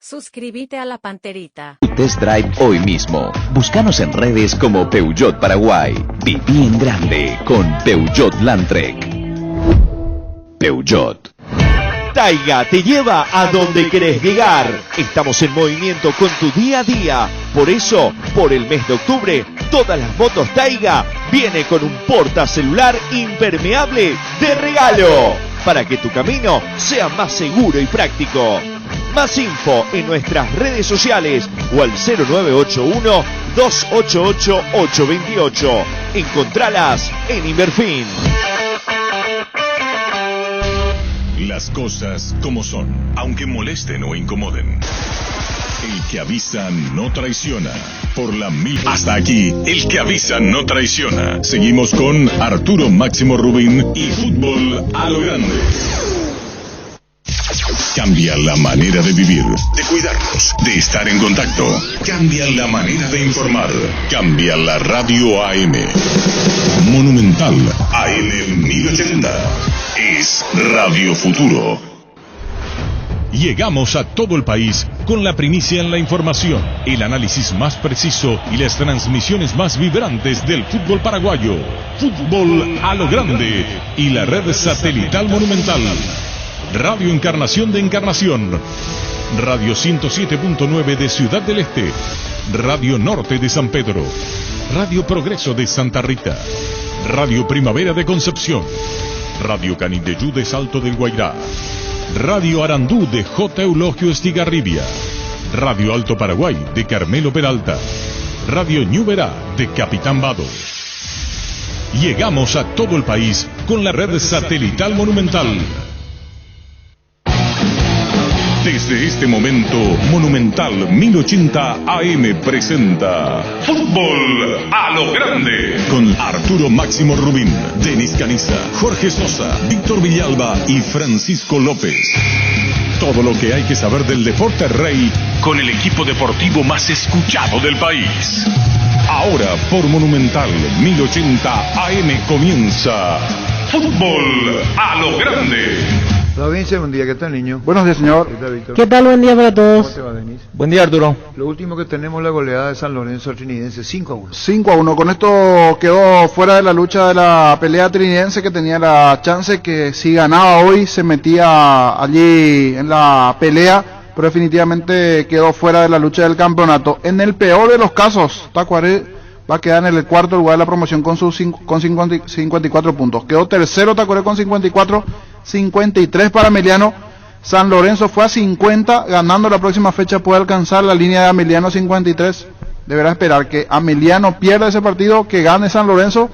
Suscríbete a La Panterita. Test Drive hoy mismo. Búscanos en redes como Peugeot Paraguay. Viví en grande con Peugeot Landtrek. Peugeot. Taiga te lleva a donde querés llegar. Estamos en movimiento con tu día a día. Por eso, por el mes de octubre, todas las motos Taiga viene con un portacelular impermeable de regalo, para que tu camino sea más seguro y práctico. Más info en nuestras redes sociales o al 0981-288-828. Encontralas en Inverfin. Las cosas como son, aunque molesten o incomoden. El que avisa no traiciona. Por la mil. Hasta aquí, el que avisa no traiciona. Seguimos con Arturo Máximo Rubín y fútbol a lo grande. Cambia la manera de vivir, de cuidarnos, de estar en contacto. Cambia la manera de informar. Cambia la radio AM. Monumental AM 1080. Es Radio Futuro. Llegamos a todo el país con la primicia en la información, el análisis más preciso y las transmisiones más vibrantes del fútbol paraguayo. Fútbol a lo grande y la red satelital Monumental. Radio Encarnación de Encarnación, Radio 107.9 de Ciudad del Este, Radio Norte de San Pedro, Radio Progreso de Santa Rita, Radio Primavera de Concepción, Radio Canindeyú de Salto del Guairá, Radio Arandú de J. Eulogio Estigarribia, Radio Alto Paraguay de Carmelo Peralta, Radio Ñuberá de Capitán Vado. Llegamos a todo el país con la red satelital Monumental. Desde este momento, Monumental 1080 AM presenta Fútbol a lo Grande con Arturo Máximo Rubín, Denis Caniza, Jorge Sosa, Víctor Villalba y Francisco López. Todo lo que hay que saber del deporte rey con el equipo deportivo más escuchado del país. Ahora por Monumental 1080 AM comienza Fútbol a lo Grande. Provincia, buen día, ¿qué tal, niño? Buenos días, señor. ¿Qué tal? Buen día para todos. ¿Cómo te va, Denis? Buen día, Arturo. Lo último que tenemos, la goleada de San Lorenzo Trinidense, 5-1. 5-1, con esto quedó fuera de la lucha de la pelea trinidense, que tenía la chance que si ganaba hoy se metía allí en la pelea, pero definitivamente quedó fuera de la lucha del campeonato. En el peor de los casos, Tacuaré va a quedar en el cuarto lugar de la promoción con 54 puntos. Quedó tercero Tacuaré con 54, 53 para Emiliano. San Lorenzo fue a 50, ganando la próxima fecha puede alcanzar la línea de Emiliano 53. Deberá esperar que Emiliano pierda ese partido, que gane San Lorenzo,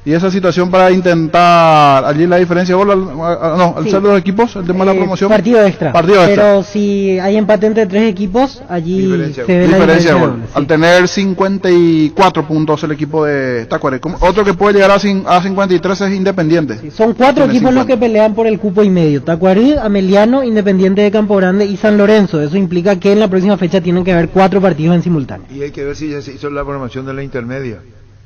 y esa situación para intentar allí la diferencia de gol, al ser los equipos, el tema de la promoción. Partido extra. Pero si hay empate entre tres equipos, allí diferencia, se ve la diferencia de gol. Sí. Al tener 54 puntos el equipo de Tacuaré. Otro que puede llegar a 53 es Independiente. Sí, son 4 equipos los que pelean por el cupo y medio: Tacuaré, Ameliano, Independiente de Campo Grande y San Lorenzo. Eso implica que en la próxima fecha tienen que haber 4 partidos en simultáneo. Y hay que ver si ya se hizo la programación de la intermedia.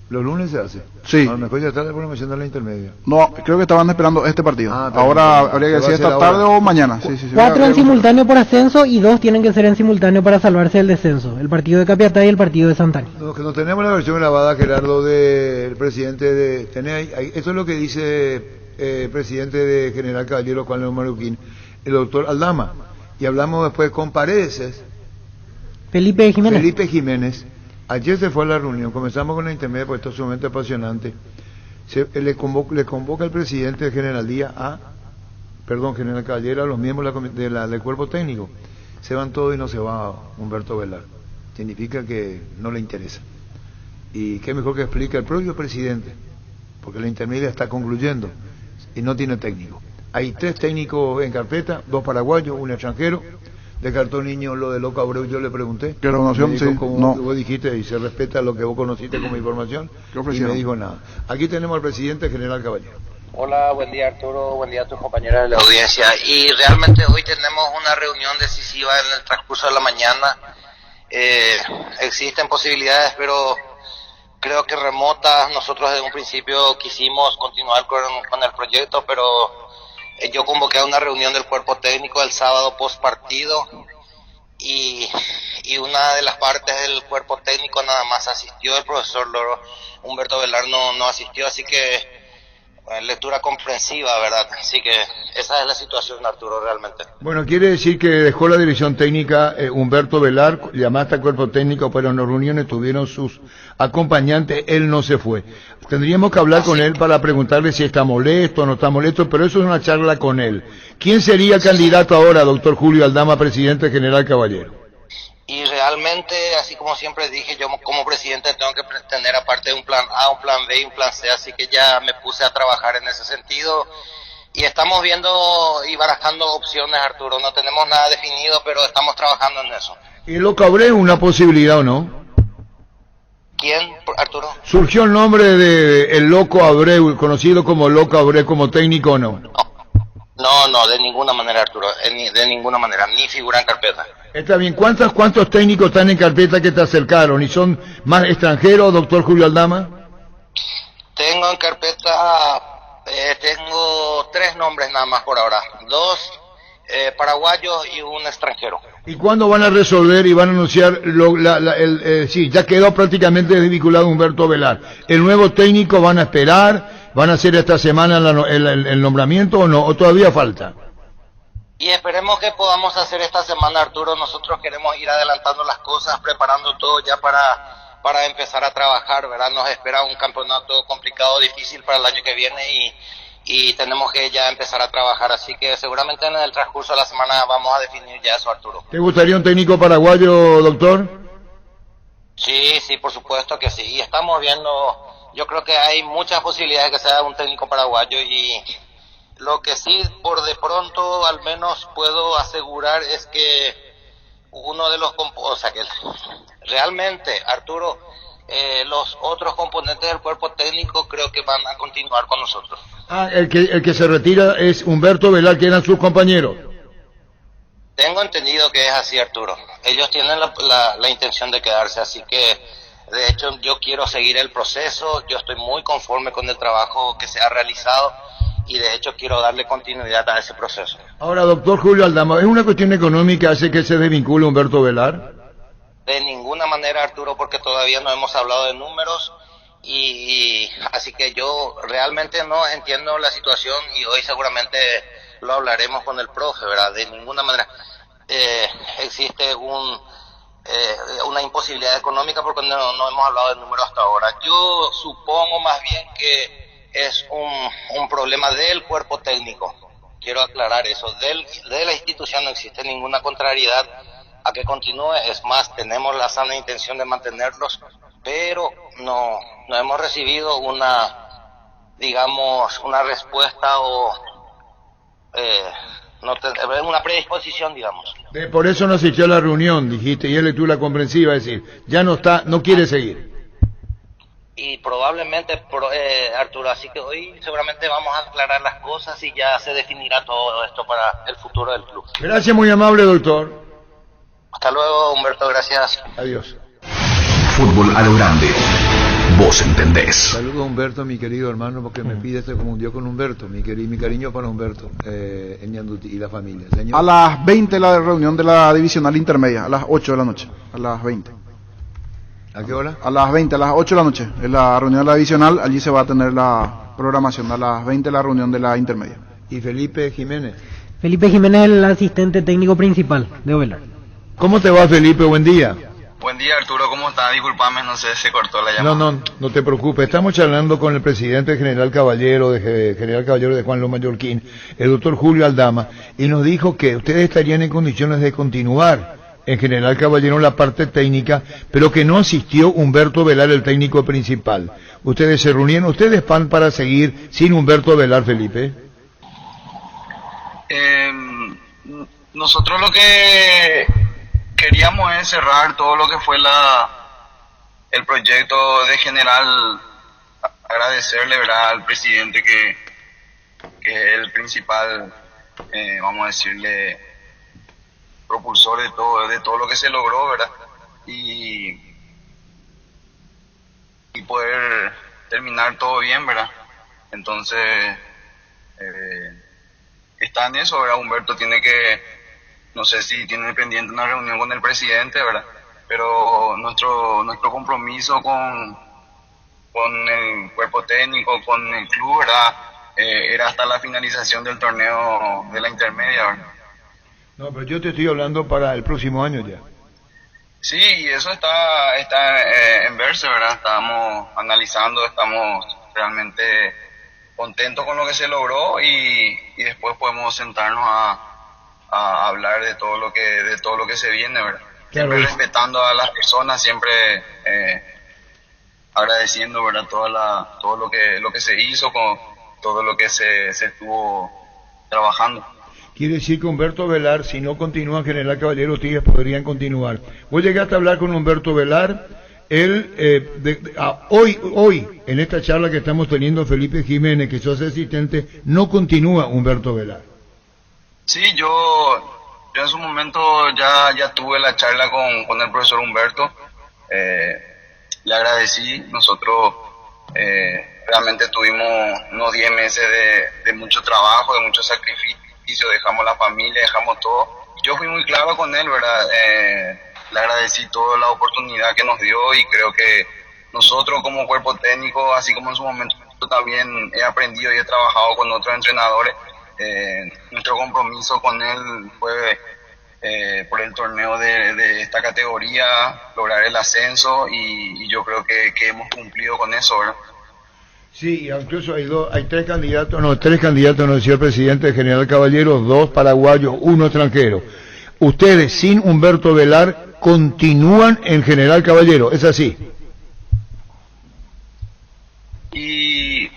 Los lunes se hace. Sí. A lo mejor ya está la programación de la intermedia. No, creo que estaban esperando este partido. Ahora habría que decir esta tarde o mañana. Sí, 4 en simultáneo por ascenso y 2 tienen que ser en simultáneo para salvarse del descenso: el partido de Capiatá y el partido de Santana. No, que no tenemos la versión grabada, Gerardo, del presidente de... Esto es lo que dice el presidente de General Caballero, Juan León Maruquín, el doctor Aldama. Y hablamos después con Paredes. Felipe Jiménez. Ayer se fue a la reunión, comenzamos con la intermedia porque esto es sumamente apasionante. Le convoca el presidente de General Caballero, a los miembros del cuerpo técnico. Se van todos y no se va Humberto Velar. Significa que no le interesa. Y qué mejor que explique el propio presidente, porque la intermedia está concluyendo y no tiene técnico. Hay 3 técnicos en carpeta, 2 paraguayos, 1 extranjero. De Cartón Niño, lo de Loco Abreu, yo le pregunté. ¿Qué renovación? Sí, como vos dijiste, y se respeta lo que vos conociste como información, y me dijo nada. Aquí tenemos al presidente General Caballero. Hola, buen día Arturo, buen día a tus compañeros de la audiencia. Y realmente hoy tenemos una reunión decisiva en el transcurso de la mañana. Existen posibilidades, pero creo que remotas. Nosotros desde un principio quisimos continuar con el proyecto, pero... yo convoqué a una reunión del cuerpo técnico el sábado post partido y una de las partes del cuerpo técnico nada más asistió, el profesor Humberto Velar no asistió, así que lectura comprensiva, ¿verdad? Así que esa es la situación, Arturo, realmente. Bueno, quiere decir que dejó la dirección técnica Humberto Velar, llamaste al cuerpo técnico, pero en las reuniones tuvieron sus acompañantes, él no se fue. Tendríamos que hablar con él para preguntarle si está molesto o no está molesto, pero eso es una charla con él. ¿Quién sería el candidato ahora, doctor Julio Aldama, presidente general Caballero? Y realmente, así como siempre dije, yo como presidente tengo que tener aparte de un plan A, un plan B y un plan C, así que ya me puse a trabajar en ese sentido y estamos viendo y barajando opciones, Arturo. No tenemos nada definido, pero estamos trabajando en eso. ¿Y Loco Abreu una posibilidad o no? ¿Quién, Arturo? ¿Surgió el nombre de el Loco Abreu, conocido como Loco Abreu, como técnico o no? No, de ninguna manera, Arturo, de ninguna manera, ni figura en carpeta. Está bien, ¿cuántos técnicos están en carpeta que te acercaron? ¿Y son más extranjeros, doctor Julio Aldama? Tengo en carpeta, tengo 3 nombres nada más por ahora, 2 paraguayos y un extranjero. ¿Y cuándo van a resolver y van a anunciar, sí, ya quedó prácticamente desvinculado Humberto Velar? ¿El nuevo técnico van a esperar? ¿Van a hacer esta semana el nombramiento o no? ¿O todavía falta? Y esperemos que podamos hacer esta semana, Arturo. Nosotros queremos ir adelantando las cosas, preparando todo ya para empezar a trabajar, ¿verdad? Nos espera un campeonato complicado, difícil para el año que viene y tenemos que ya empezar a trabajar. Así que seguramente en el transcurso de la semana vamos a definir ya eso, Arturo. ¿Te gustaría un técnico paraguayo, doctor? Sí, por supuesto que sí. Y estamos viendo... Yo creo que hay muchas posibilidades de que sea un técnico paraguayo y lo que sí por de pronto al menos puedo asegurar es que uno de los realmente, Arturo, los otros componentes del cuerpo técnico creo que van a continuar con nosotros. El que se retira es Humberto Velar, que eran sus compañeros. Tengo entendido que es así, Arturo. Ellos tienen la intención de quedarse, así que de hecho yo quiero seguir el proceso, yo estoy muy conforme con el trabajo que se ha realizado y de hecho quiero darle continuidad a ese proceso. Ahora, doctor Julio Aldama, ¿es una cuestión económica hace que se desvincule Humberto Velar? De ninguna manera, Arturo, porque todavía no hemos hablado de números y así que yo realmente no entiendo la situación y hoy seguramente lo hablaremos con el profe, ¿verdad? De ninguna manera existe una imposibilidad económica porque no hemos hablado de números hasta ahora. Yo supongo más bien que es un problema del cuerpo técnico. Quiero aclarar eso. De la institución no existe ninguna contrariedad a que continúe. Es más, tenemos la sana intención de mantenerlos, pero no hemos recibido una respuesta o una predisposición, digamos. Por eso no asistió a la reunión, dijiste, y es lectura comprensiva, es decir, ya no quiere seguir. Y probablemente, Arturo, así que hoy seguramente vamos a aclarar las cosas y ya se definirá todo esto para el futuro del club. Gracias, muy amable, doctor. Hasta luego, Humberto, gracias. Adiós. Fútbol a lo grande. Vos entendés. Saludo a Humberto, mi querido hermano, porque me pide se confundió con Humberto. Mi cariño para Humberto en Ñanduti y la familia. Señor. A las 20 la reunión de la divisional intermedia, a las 8 de la noche, a las 20. ¿A qué hora? A las 20, a las 8 de la noche, es la reunión de la divisional, allí se va a tener la programación, a las 20 la reunión de la intermedia. ¿Y Felipe Jiménez? Felipe Jiménez es el asistente técnico principal de Velar. ¿Cómo te va, Felipe? Buen día. Buen día, Arturo, ¿cómo estás? Disculpame, no sé, se cortó la llamada. No te preocupes. Estamos charlando con el presidente General Caballero de Juan Los Mallorquín, el doctor Julio Aldama, y nos dijo que ustedes estarían en condiciones de continuar en General Caballero la parte técnica, pero que no asistió Humberto Velar, el técnico principal. ¿Ustedes se reunieron? ¿Ustedes van para seguir sin Humberto Velar, Felipe? Nosotros lo que queríamos es cerrar todo lo que fue el proyecto de General, agradecerle, ¿verdad?, al presidente que es el principal, vamos a decirle, propulsor de todo lo que se logró, ¿verdad? Y poder terminar todo bien, ¿verdad? Entonces, está en eso, ¿verdad? Humberto tiene que no sé si tiene pendiente una reunión con el presidente, ¿verdad? Pero nuestro compromiso con el cuerpo técnico, con el club, ¿verdad? Era hasta la finalización del torneo de la intermedia, ¿verdad? No, pero yo te estoy hablando para el próximo año ya. Sí, y eso está en verse, ¿verdad? Estamos analizando, estamos realmente contentos con lo que se logró y después podemos sentarnos a hablar de todo lo que se viene, ¿verdad? Claro. Siempre respetando a las personas, siempre agradeciendo, ¿verdad? Todo lo que se hizo, con todo lo que se estuvo trabajando. Quiere decir que Humberto Velar, si no continúa en General Caballero, Tigres podrían continuar. Vos llegaste a hablar con Humberto Velar, él, hoy, en esta charla que estamos teniendo, Felipe Jiménez, que sos asistente, no continúa Humberto Velar. Sí, yo en su momento ya tuve la charla con el profesor Humberto, le agradecí, nosotros realmente tuvimos unos 10 meses de mucho trabajo, de mucho sacrificio, dejamos la familia, dejamos todo. Yo fui muy claro con él, ¿verdad? Le agradecí toda la oportunidad que nos dio y creo que nosotros como cuerpo técnico, así como en su momento también he aprendido y he trabajado con otros entrenadores, nuestro compromiso con él fue por el torneo de esta categoría, lograr el ascenso y yo creo que hemos cumplido con eso, ¿verdad? Sí, incluso hay tres candidatos, nos decía el presidente de General Caballero, 2 paraguayos, 1 extranjero. Ustedes, sin Humberto Velar, continúan en General Caballero, ¿es así? Y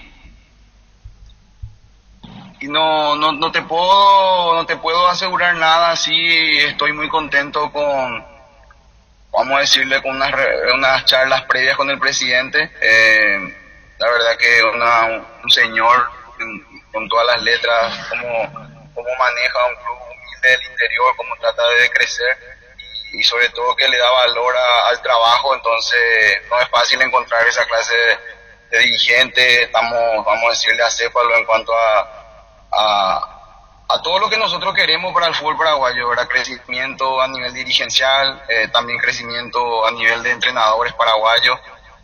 no te puedo asegurar nada, sí estoy muy contento con, vamos a decirle, con unas charlas previas con el presidente. La verdad que un señor con todas las letras, cómo maneja un club humilde del interior, cómo trata de crecer y sobre todo que le da valor al trabajo. Entonces no es fácil encontrar esa clase de dirigente. Estamos, vamos a decirle, acéfalo en cuanto a todo lo que nosotros queremos para el fútbol paraguayo, ¿verdad? Crecimiento a nivel dirigencial, también crecimiento a nivel de entrenadores paraguayos,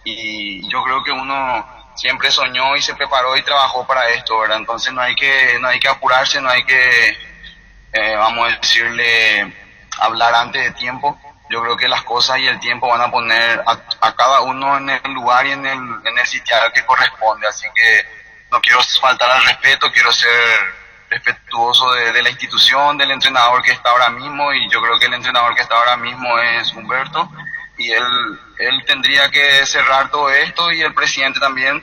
y yo creo que uno siempre soñó y se preparó y trabajó para esto, ¿verdad? Entonces no hay que apurarse, no hay que, vamos a decirle, hablar antes de tiempo. Yo creo que las cosas y el tiempo van a poner a cada uno en el lugar y en el sitial que corresponde, así que no quiero faltar al respeto, quiero ser respetuoso de la institución, del entrenador que está ahora mismo, y yo creo que el entrenador que está ahora mismo es Humberto, y él tendría que cerrar todo esto, y el presidente también,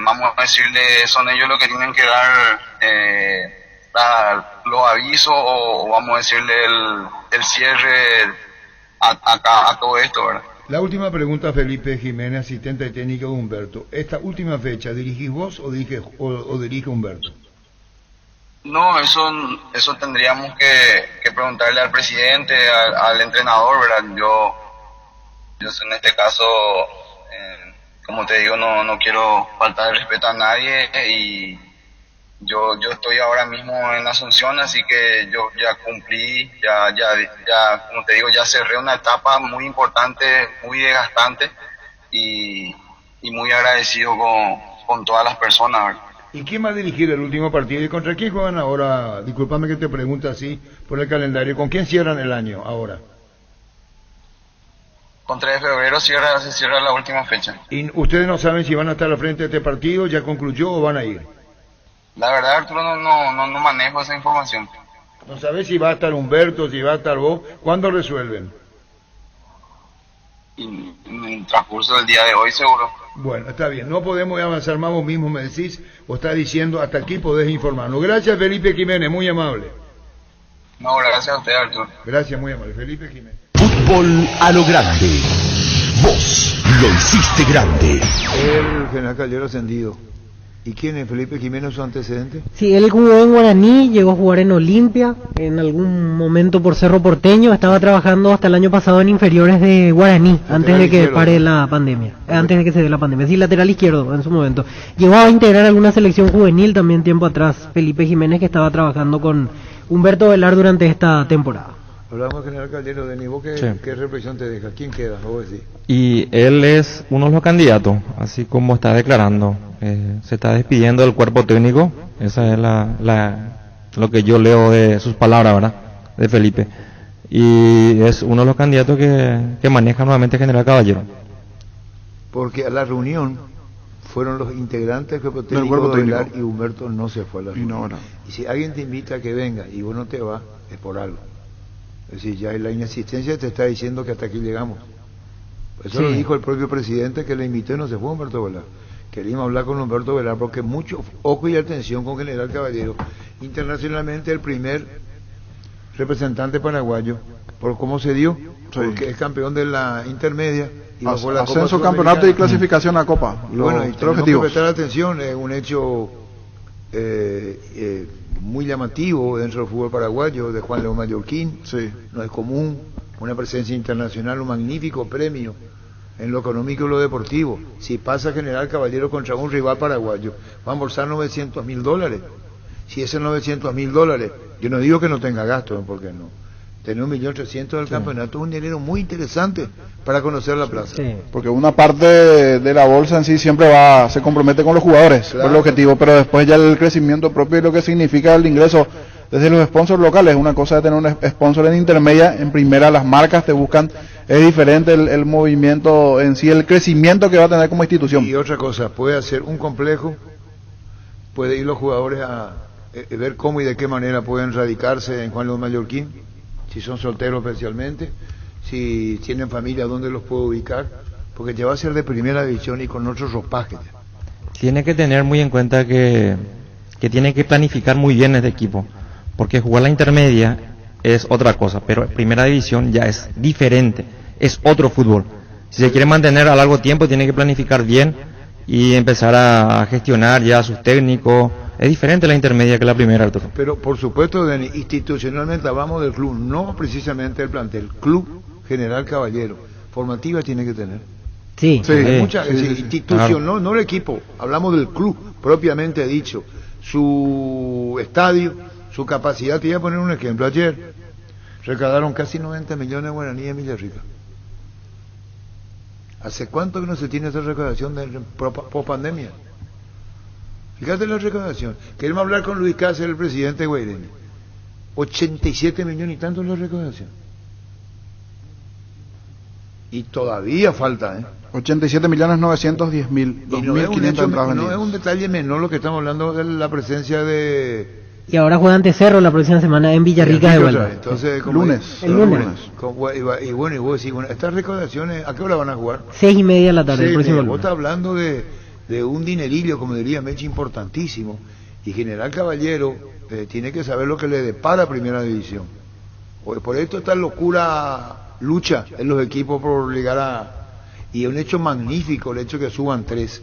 vamos a decirle, son ellos los que tienen que dar los avisos o vamos a decirle el cierre a todo esto, ¿verdad? La última pregunta, Felipe Jiménez, asistente técnico de Humberto. ¿Esta última fecha dirigís vos o dirige Humberto? No, eso tendríamos que preguntarle al presidente, al entrenador, ¿verdad? Yo en este caso, como te digo, no quiero faltar el respeto a nadie, y yo estoy ahora mismo en Asunción, así que yo ya cumplí, ya como te digo, ya cerré una etapa muy importante, muy desgastante, y muy agradecido con todas las personas, ¿verdad? ¿Y quién va a dirigir el último partido? ¿Y contra quién juegan ahora? Discúlpame que te pregunte así por el calendario. ¿Con quién cierran el año ahora? Con 3 de febrero se cierra la última fecha. ¿Y ustedes no saben si van a estar al frente de este partido? ¿Ya concluyó o van a ir? La verdad, Arturo, no manejo esa información. ¿No sabes si va a estar Humberto, si va a estar vos? ¿Cuándo resuelven? En el transcurso del día de hoy, seguro. Bueno, está bien. No podemos avanzar más, vos mismo me decís, o está diciendo, hasta aquí podés informarnos. Gracias, Felipe Jiménez, muy amable. No, gracias a usted, Arturo. Gracias, muy amable. Felipe Jiménez. Fútbol a lo grande. Vos lo hiciste grande. El General Caballero ascendido. ¿Y quién es Felipe Jiménez, su antecedente? Sí, él jugó en Guaraní, llegó a jugar en Olimpia, en algún momento por Cerro Porteño, estaba trabajando hasta el año pasado en inferiores de Guaraní, antes de que pare la pandemia, antes de que se dé la pandemia, sí, lateral izquierdo en su momento. Llegó a integrar alguna selección juvenil también tiempo atrás, Felipe Jiménez, que estaba trabajando con Humberto Velar durante esta temporada. Hablamos General Caballero, Denis, ¿vos qué reflexión te deja? ¿Quién queda? ¿Vos decís? Y él es uno de los candidatos, así como está declarando. Se está despidiendo del cuerpo técnico, esa es lo que yo leo de sus palabras, ¿verdad? De Felipe. Y es uno de los candidatos que maneja nuevamente General Caballero. Porque a la reunión fueron los integrantes del cuerpo técnico de Velar y Humberto no se fue a la reunión. Y si alguien te invita a que venga y vos no te vas, es por algo. Es decir, ya la inasistencia te está diciendo que hasta aquí llegamos. Eso lo dijo el propio presidente que le invitó y no se fue Humberto Velar. Queríamos hablar con Humberto Velar porque mucho ojo y atención con General Caballero. Internacionalmente el primer representante paraguayo, por cómo se dio, porque es campeón de la intermedia. Y bajó la ascenso, campeonato y clasificación a Copa. Y bueno, y tenemos que prestar atención, es un hecho muy llamativo dentro del fútbol paraguayo, de Juan León Mallorquín. No es común, una presencia internacional, un magnífico premio en lo económico y lo deportivo. Si pasa General Caballero contra un rival paraguayo, va a embolsar $900,000. Si ese $900,000, yo no digo que no tenga gasto, porque no. Tener 1.300.000 del campeonato es un dinero muy interesante para conocer la plaza. Porque una parte de la bolsa en sí siempre se compromete con los jugadores, por el objetivo, pero después ya el crecimiento propio y lo que significa el ingreso desde los sponsors locales. Una cosa de tener un sponsor en intermedia, en primera las marcas te buscan, es diferente el movimiento en sí, el crecimiento que va a tener como institución. Y otra cosa, puede hacer un complejo, puede ir los jugadores a ver cómo y de qué manera pueden radicarse en Juan León Mallorquín, si son solteros especialmente, si tienen familia, dónde los puedo ubicar, porque ya va a ser de primera división y con otros ropajes. Tiene que tener muy en cuenta que tiene que planificar muy bien este equipo, porque jugar la intermedia es otra cosa, pero primera división ya es diferente, es otro fútbol. Si se quiere mantener a largo tiempo, tiene que planificar bien y empezar a gestionar ya a sus técnicos. Es diferente la intermedia que la primera, Arturo. Pero por supuesto, Denis, institucionalmente hablamos del club, no precisamente del plantel. Club General Caballero, formativa tiene que tener. Institución, claro. No el equipo, hablamos del club propiamente dicho, su estadio, su capacidad. Te voy a poner un ejemplo. Ayer recaudaron casi 90 millones de guaraníes en Villarrica. ¿Hace cuánto que no se tiene esa recaudación de post-pandemia? Fíjate la recaudación. Queremos hablar con Luis Cáceres, el presidente de Guairene. 87 millones y tanto en la recaudación. Y todavía falta, 87.910.000, 2.500 entradas. No es un detalle menor lo que estamos hablando de la presencia de... Y ahora juega ante Cerro la próxima semana en Villarrica de vuelta. Entonces, el lunes. Y bueno, y vos decís, estas recaudaciones, ¿a qué hora van a jugar? 6:30 de la tarde, el próximo lunes. Vos estás hablando de un dinerillo, como diría Mechi, importantísimo. Y General Caballero tiene que saber lo que le depara Primera División. Por esto esta lucha en los equipos por llegar a... Y es un hecho magnífico el hecho que suban 3.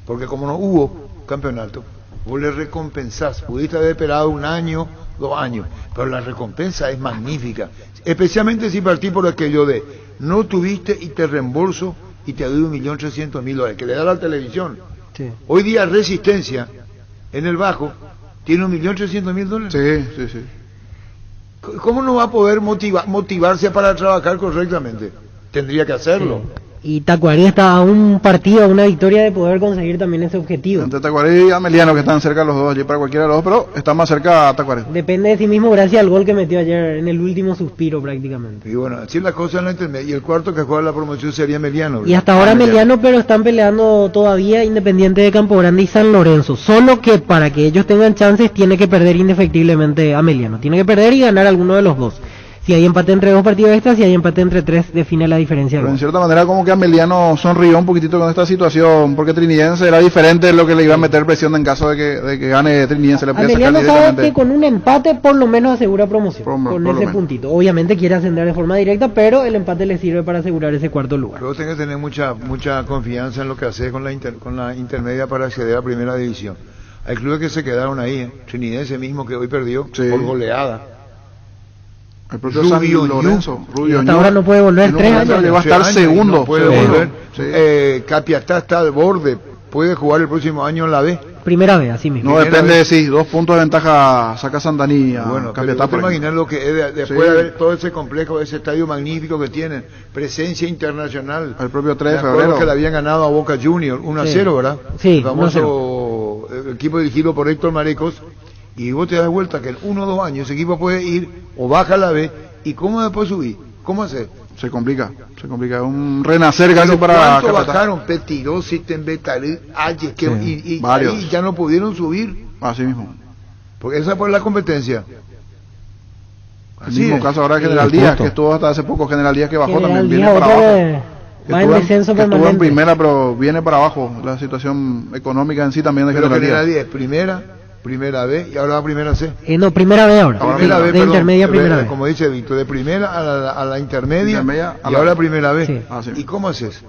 Porque como no hubo campeonato, vos le recompensás. Pudiste haber esperado 1 año, 2 años, pero la recompensa es magnífica. Especialmente si partís por aquello de no tuviste y te reembolso y te doy $1.300.000, que le da la televisión. Hoy día Resistencia, en el Bajo, tiene $1.300.000. Sí. ¿Cómo no va a poder motivarse para trabajar correctamente? Tendría que hacerlo. Y Tacuarí está a un partido, a una victoria de poder conseguir también ese objetivo. Entre Tacuarí y Ameliano, que están cerca los dos, allí para cualquiera de los dos, pero está más cerca a Tacuarí. Depende de sí mismo gracias al gol que metió ayer en el último suspiro prácticamente. Y bueno, así la cosa en la intermedia. Y el cuarto que juega la promoción sería Ameliano, ¿verdad? Y hasta ahora Ameliano, pero están peleando todavía Independiente de Campo Grande y San Lorenzo. Solo que para que ellos tengan chances tiene que perder indefectiblemente Ameliano. Tiene que perder y ganar alguno de los dos. Si hay empate entre 2 partidos extras, si hay empate entre 3, define la diferencia. Pero en cierta manera como que Ameliano sonrió un poquitito con esta situación, porque Trinidense era diferente de lo que le iba a meter presión en caso de que gane Trinidense. Ameliano sabe que con un empate por lo menos asegura promoción, con ese puntito. Obviamente quiere ascender de forma directa, pero el empate le sirve para asegurar ese cuarto lugar. Luego tenés que tener mucha confianza en lo que haces con la intermedia para acceder a Primera División. Hay clubes que se quedaron ahí, Trinidense mismo que hoy perdió por goleada. El propio San Lorenzo, Rubio hasta ahora no puede volver, 3 años. Va a estar segundo. No puede volver. Capiatá está al borde, puede jugar el próximo año en la B. Primera vez, así mismo. No depende de sí, 2 puntos de ventaja saca Santaní. Bueno, pero te imaginas lo que es después de ver todo ese complejo, ese estadio magnífico que tienen, presencia internacional. El propio 3 de Me acuerdo febrero. que le habían ganado a Boca Juniors 1-0, ¿verdad? Sí, el famoso equipo dirigido por Héctor Marecos. Y vos te das vuelta que en 1 o 2 años ese equipo puede ir o baja a la B. ¿Y cómo después subir? ¿Cómo hacer? Se complica. Es un renacer casi para ¿Cuánto Capital. bajaron? Petiró, Sittenbetalí, Ayes, y varios. ahí ya no pudieron subir. Así mismo. Porque esa fue la competencia. El mismo caso ahora de General Díaz, que estuvo hasta hace poco. General Díaz que bajó General también, viene Díaz, para otro abajo. va en descenso Estuvo en permanente. primera, pero viene para abajo. La situación económica en sí también de Pero General Díaz. Díaz, primera B y ahora va primera C. No, primera vez ahora. Primera B, de perdón, intermedia, primera vez. como dice Víctor, de primera a la intermedia, a y la- ahora primera B. Sí. Ah, sí. ¿Y cómo haces?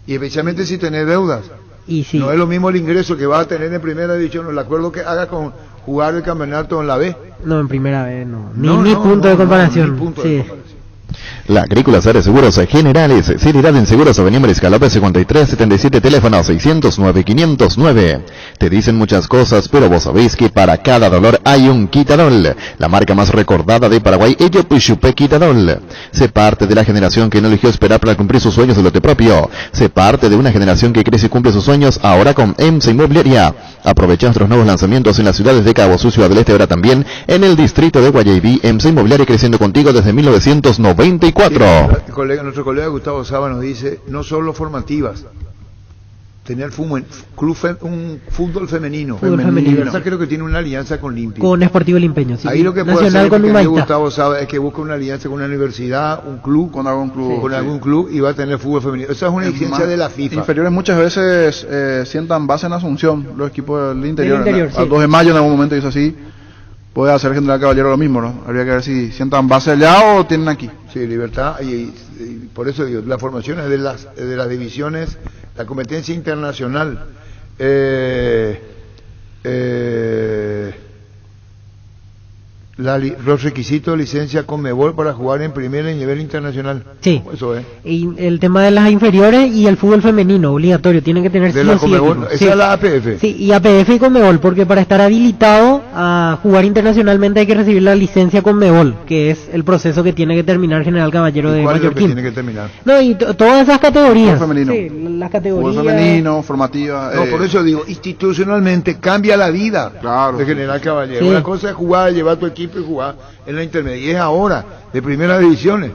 Y especialmente si tenés deudas. Y sí. No es lo mismo el ingreso que vas a tener en primera división, el acuerdo que haga con jugar el campeonato en la B. No, en primera vez no. Ni No, punto de no, comparación. ni punto de Sí. comparación. La Agrícola Sara Seguros Generales, seriedad en seguros, Avenida Mariscal López 5377, teléfono 609-509. Te dicen muchas cosas, pero vos sabéis que para cada dolor hay un Quitadol. La marca más recordada de Paraguay, ello Pichupe Quitadol. Sé parte de la generación que no eligió esperar para cumplir sus sueños de lote propio. Sé parte de una generación que crece y cumple sus sueños ahora con EMSA Inmobiliaria. Aprovecha nuestros nuevos lanzamientos en las ciudades de Cabo Sucio, Ciudad del Este, ahora también en el distrito de Guayaibí. EMSA Inmobiliaria creciendo contigo desde 1994. Nuestro colega Gustavo Saba nos dice, no solo formativas, tener un fútbol femenino. Fútbol femenino. Libertad creo que tiene una alianza con Limpia. Con Sportivo Limpeño. Sí. Ahí lo que puede Nacional hacer con el Humaitá. Gustavo Saba es que busca una alianza con una universidad, un club, Con algún club. con algún club y va a tener fútbol femenino. Esa es una exigencia de la FIFA. Inferiores muchas veces sientan base en Asunción, los equipos del interior. interior, Al sí. 2 de mayo en algún momento hizo así. Puede hacer General Caballero lo mismo, ¿no? Habría que ver si sientan base allá o tienen aquí. Sí, Libertad, y por eso digo, la formación es de las divisiones, la competencia internacional. Los requisitos de licencia Conmebol para jugar en primera y nivel internacional. Sí. Eso es. Y el tema de las inferiores y el fútbol femenino, obligatorio, tienen que tener De sí la o sí Conmebol, equipos. esa Sí. es la APF. Sí, y APF y Conmebol, porque para estar habilitado a jugar internacionalmente hay que recibir la licencia Conmebol, que es el proceso que tiene que terminar General Caballero de ¿Cuál es lo que Mallorquín. tiene que terminar? No, y todas esas categorías. Fútbol femenino. Sí, las categorías. Fútbol femenino, formativa. No, por eso digo, institucionalmente cambia la vida Claro. de General Caballero. Sí. Una cosa es jugar, llevar tu equipo y jugar en la intermedia. Y es ahora, de primeras divisiones.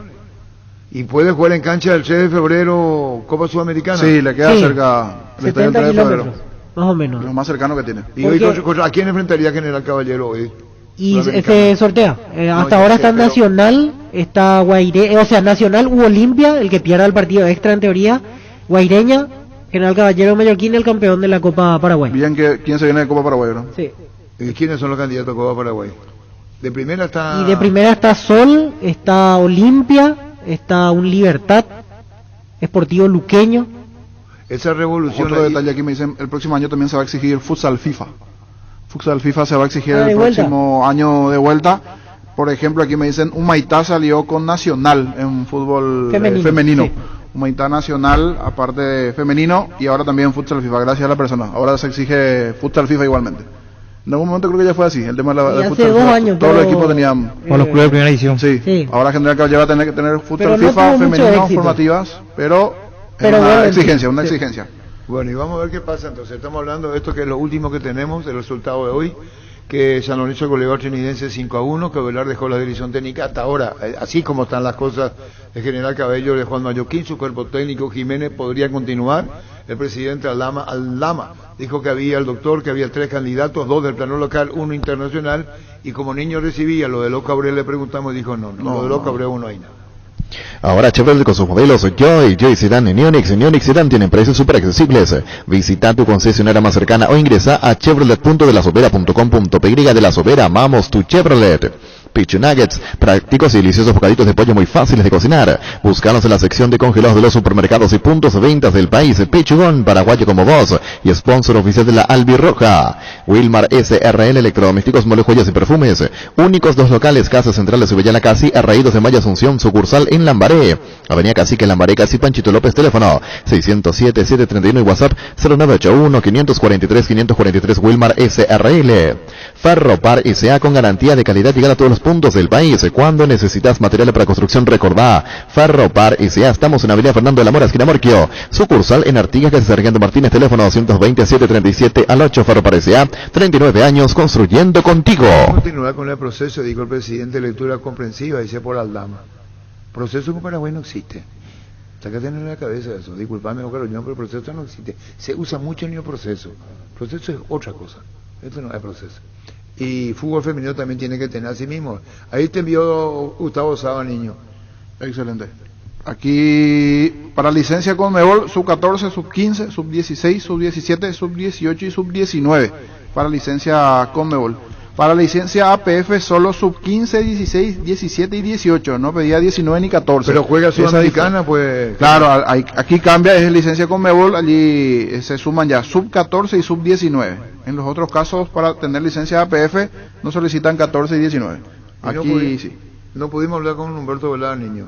Y puede jugar en cancha del 6 de febrero, Copa Sudamericana. Sí, le queda Sí. cerca el estadio 70 3 de febrero. kilómetros, más o menos. Lo más cercano que tiene. Y hoy, Porque- ¿a quién enfrentaría General Caballero hoy? Y Sudamericana. se sortea. Hasta ya ahora sé, está pero- Nacional, está Guaire, o sea, Nacional u Olimpia, el que pierda el partido extra en teoría, Guaireña, General Caballero Mallorquín, el campeón de la Copa Paraguay. Bien, ¿quién se viene de Copa Paraguay, no? Sí. ¿Y quiénes son los candidatos a Copa Paraguay? De primera está... Y de primera está Sol, está Olimpia, está un Libertad, Sportivo Luqueño. Esa revolución... Otro ahí- detalle aquí me dicen, el próximo año también se va a exigir futsal FIFA. Futsal FIFA se va a exigir Ah, de el vuelta. próximo año de vuelta. Por ejemplo, aquí me dicen, Humaitá salió con Nacional en fútbol Femenino, sí. Humaitá Nacional, aparte de femenino, y ahora también futsal FIFA, gracias a la persona. Ahora se exige futsal FIFA igualmente. En algún momento creo que ya fue así, el tema de la Y de hace futsal 2 FIFA. años, Todos los pero- equipos tenían... Por los clubes de primera edición. Sí. Sí. Ahora General Caballero va a tener que tener futsal Pero no FIFA, tuvo mucho femenino, éxito. formativas, pero Pero es una bueno, exigencia, una sí. exigencia. Bueno, y vamos a ver qué pasa. Entonces, estamos hablando de esto que es lo último que tenemos, el resultado de hoy, que San Lorenzo goleó a Trinidense 5-1, que Velar dejó la dirección técnica hasta ahora, así como están las cosas, el General Cabello de Juan Mallorquín, su cuerpo técnico Jiménez podría continuar. El presidente Aldama dijo que había el doctor, que había 3 candidatos, 2 del plano local, 1 internacional, y como niño recibía lo de Loco Abreu, le preguntamos y dijo no, lo de Loco Abreu no hay nada. Ahora Chevrolet con sus modelos Joy Sedan y Neonix. Neonix Sedan tienen precios súper accesibles. Visita tu concesionaria más cercana o ingresa a chevrolet.delasobera.com.py. De La Sobera, amamos tu Chevrolet. Pichu Nuggets, prácticos y deliciosos bocaditos de pollo muy fáciles de cocinar. Búscanos en la sección de congelados de los supermercados y puntos de ventas del país. Pichugón, paraguayo como vos, y sponsor oficial de la Albirroja. Wilmar SRL Electrodomésticos, Mole, Joyas y Perfumes. Únicos 2 locales, Casa Central de Subellana Casi, Arraídos de Maya Asunción, sucursal en Lambaré. Avenida Cacique, Lambaré, Casi, Panchito López, teléfono 607-731 y WhatsApp 0981-543-543, Wilmar SRL. Ferropar S.A. con garantía de calidad, llegar a todos los puntos del país. Cuando necesitas material para construcción, recordá Ferropar S.A. Estamos en Avenida Fernando de la Mora, esquina Morquio. Sucursal en Artigas, que es Sargento Martínez, teléfono 227-37 Ferropar S.A. 39 años construyendo contigo. Continuar con el proceso, dijo el presidente, lectura comprensiva, dice por Aldama. Proceso en Paraguay no existe. Sácate en la cabeza eso. Disculpame, Carolina, pero el proceso no existe. Se usa mucho en el proceso. Proceso es otra cosa. Esto no es proceso. Y fútbol femenino también tiene que tener a sí mismo. Ahí te envió Gustavo Saba, niño. Excelente. Aquí, para licencia Conmebol, sub-14, sub-15, sub-16, sub-17, sub-18 y sub-19. Para licencia Conmebol. Para licencia APF, solo sub-15, 16, 17 y 18. No pedía 19 ni 14. Pero juega Sudamericana, pues. Claro, aquí cambia, es licencia Conmebol, allí se suman ya sub-14 y sub-19. En los otros casos, para tener licencia APF, no solicitan 14 y 19. Aquí sí. No pudimos hablar con Humberto Velada, niño.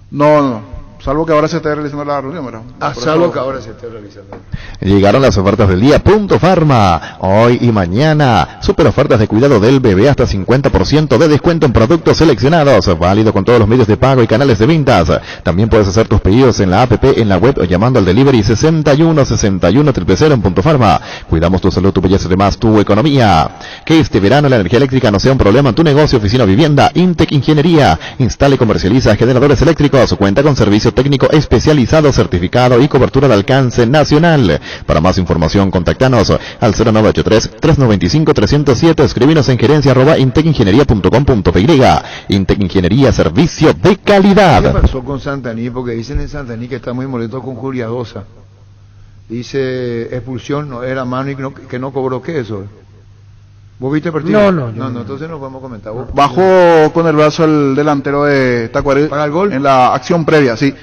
No. Salvo que ahora se esté realizando la reunión, ¿verdad? Salvo que ahora se esté realizando. Llegaron las ofertas del día. Punto Farma. Hoy y mañana. Super ofertas de cuidado del bebé, hasta 50% de descuento en productos seleccionados. Válido con todos los medios de pago y canales de ventas. También puedes hacer tus pedidos en la app, en la web o llamando al delivery 616100 en Punto Farma. Cuidamos tu salud, tu belleza y además tu economía. Que este verano la energía eléctrica no sea un problema en tu negocio, oficina o vivienda. Intec Ingeniería. Instala y comercializa generadores eléctricos. Cuenta con servicio técnico especializado, certificado y cobertura de alcance nacional. Para más información, contactanos al 0983-395-307. Escribinos en gerencia@intecingeniería.com.py. Intec Ingeniería, servicio de calidad. ¿Qué pasó con Santaní? Porque dicen en Santaní que está muy molesto con Juliadosa. Dice expulsión, no era mano y que no cobró. ¿Qué eso? ¿Vos viste el partido? No, entonces no podemos comentar. Bajó con el brazo el delantero de Tacuarembó para el gol en la acción previa, sí.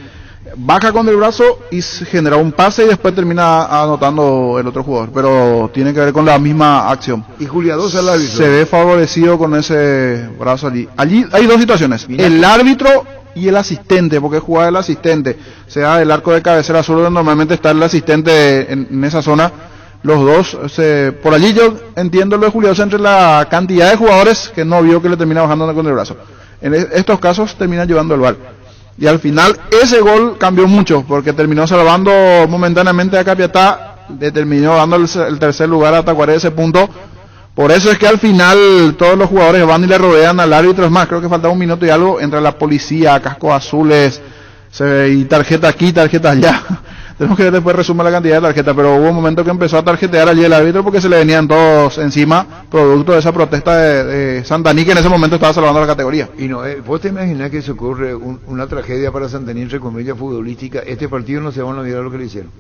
Baja con el brazo y genera un pase y después termina anotando el otro jugador, pero tiene que ver con la misma acción. Y Juliadosa, el árbitro, se ve favorecido con ese brazo allí. Allí hay dos situaciones: el árbitro y el asistente, porque jugaba el asistente, sea el arco de cabecera sur, normalmente está el asistente en esa zona. Los dos, por allí yo entiendo lo de Juliadosa entre la cantidad de jugadores que no vio que le termina bajando con el brazo. En estos casos termina llevando el VAR. Y al final ese gol cambió mucho, porque terminó salvando momentáneamente a Capiatá, le terminó dando el tercer lugar a Tacuaré ese punto. Por eso es que al final todos los jugadores van y le rodean al árbitro. Es más, creo que faltaba un minuto y algo, entra la policía, cascos azules, y tarjeta aquí, tarjeta allá. Tenemos que ver después resume la cantidad de tarjetas, pero hubo un momento que empezó a tarjetear allí el árbitro porque se le venían todos encima, producto de esa protesta de Santaní, que en ese momento estaba salvando la categoría. Y no, vos te imaginás que se ocurre una tragedia para Santaní, entre comillas, futbolística. Este partido no se van a olvidar lo que le hicieron.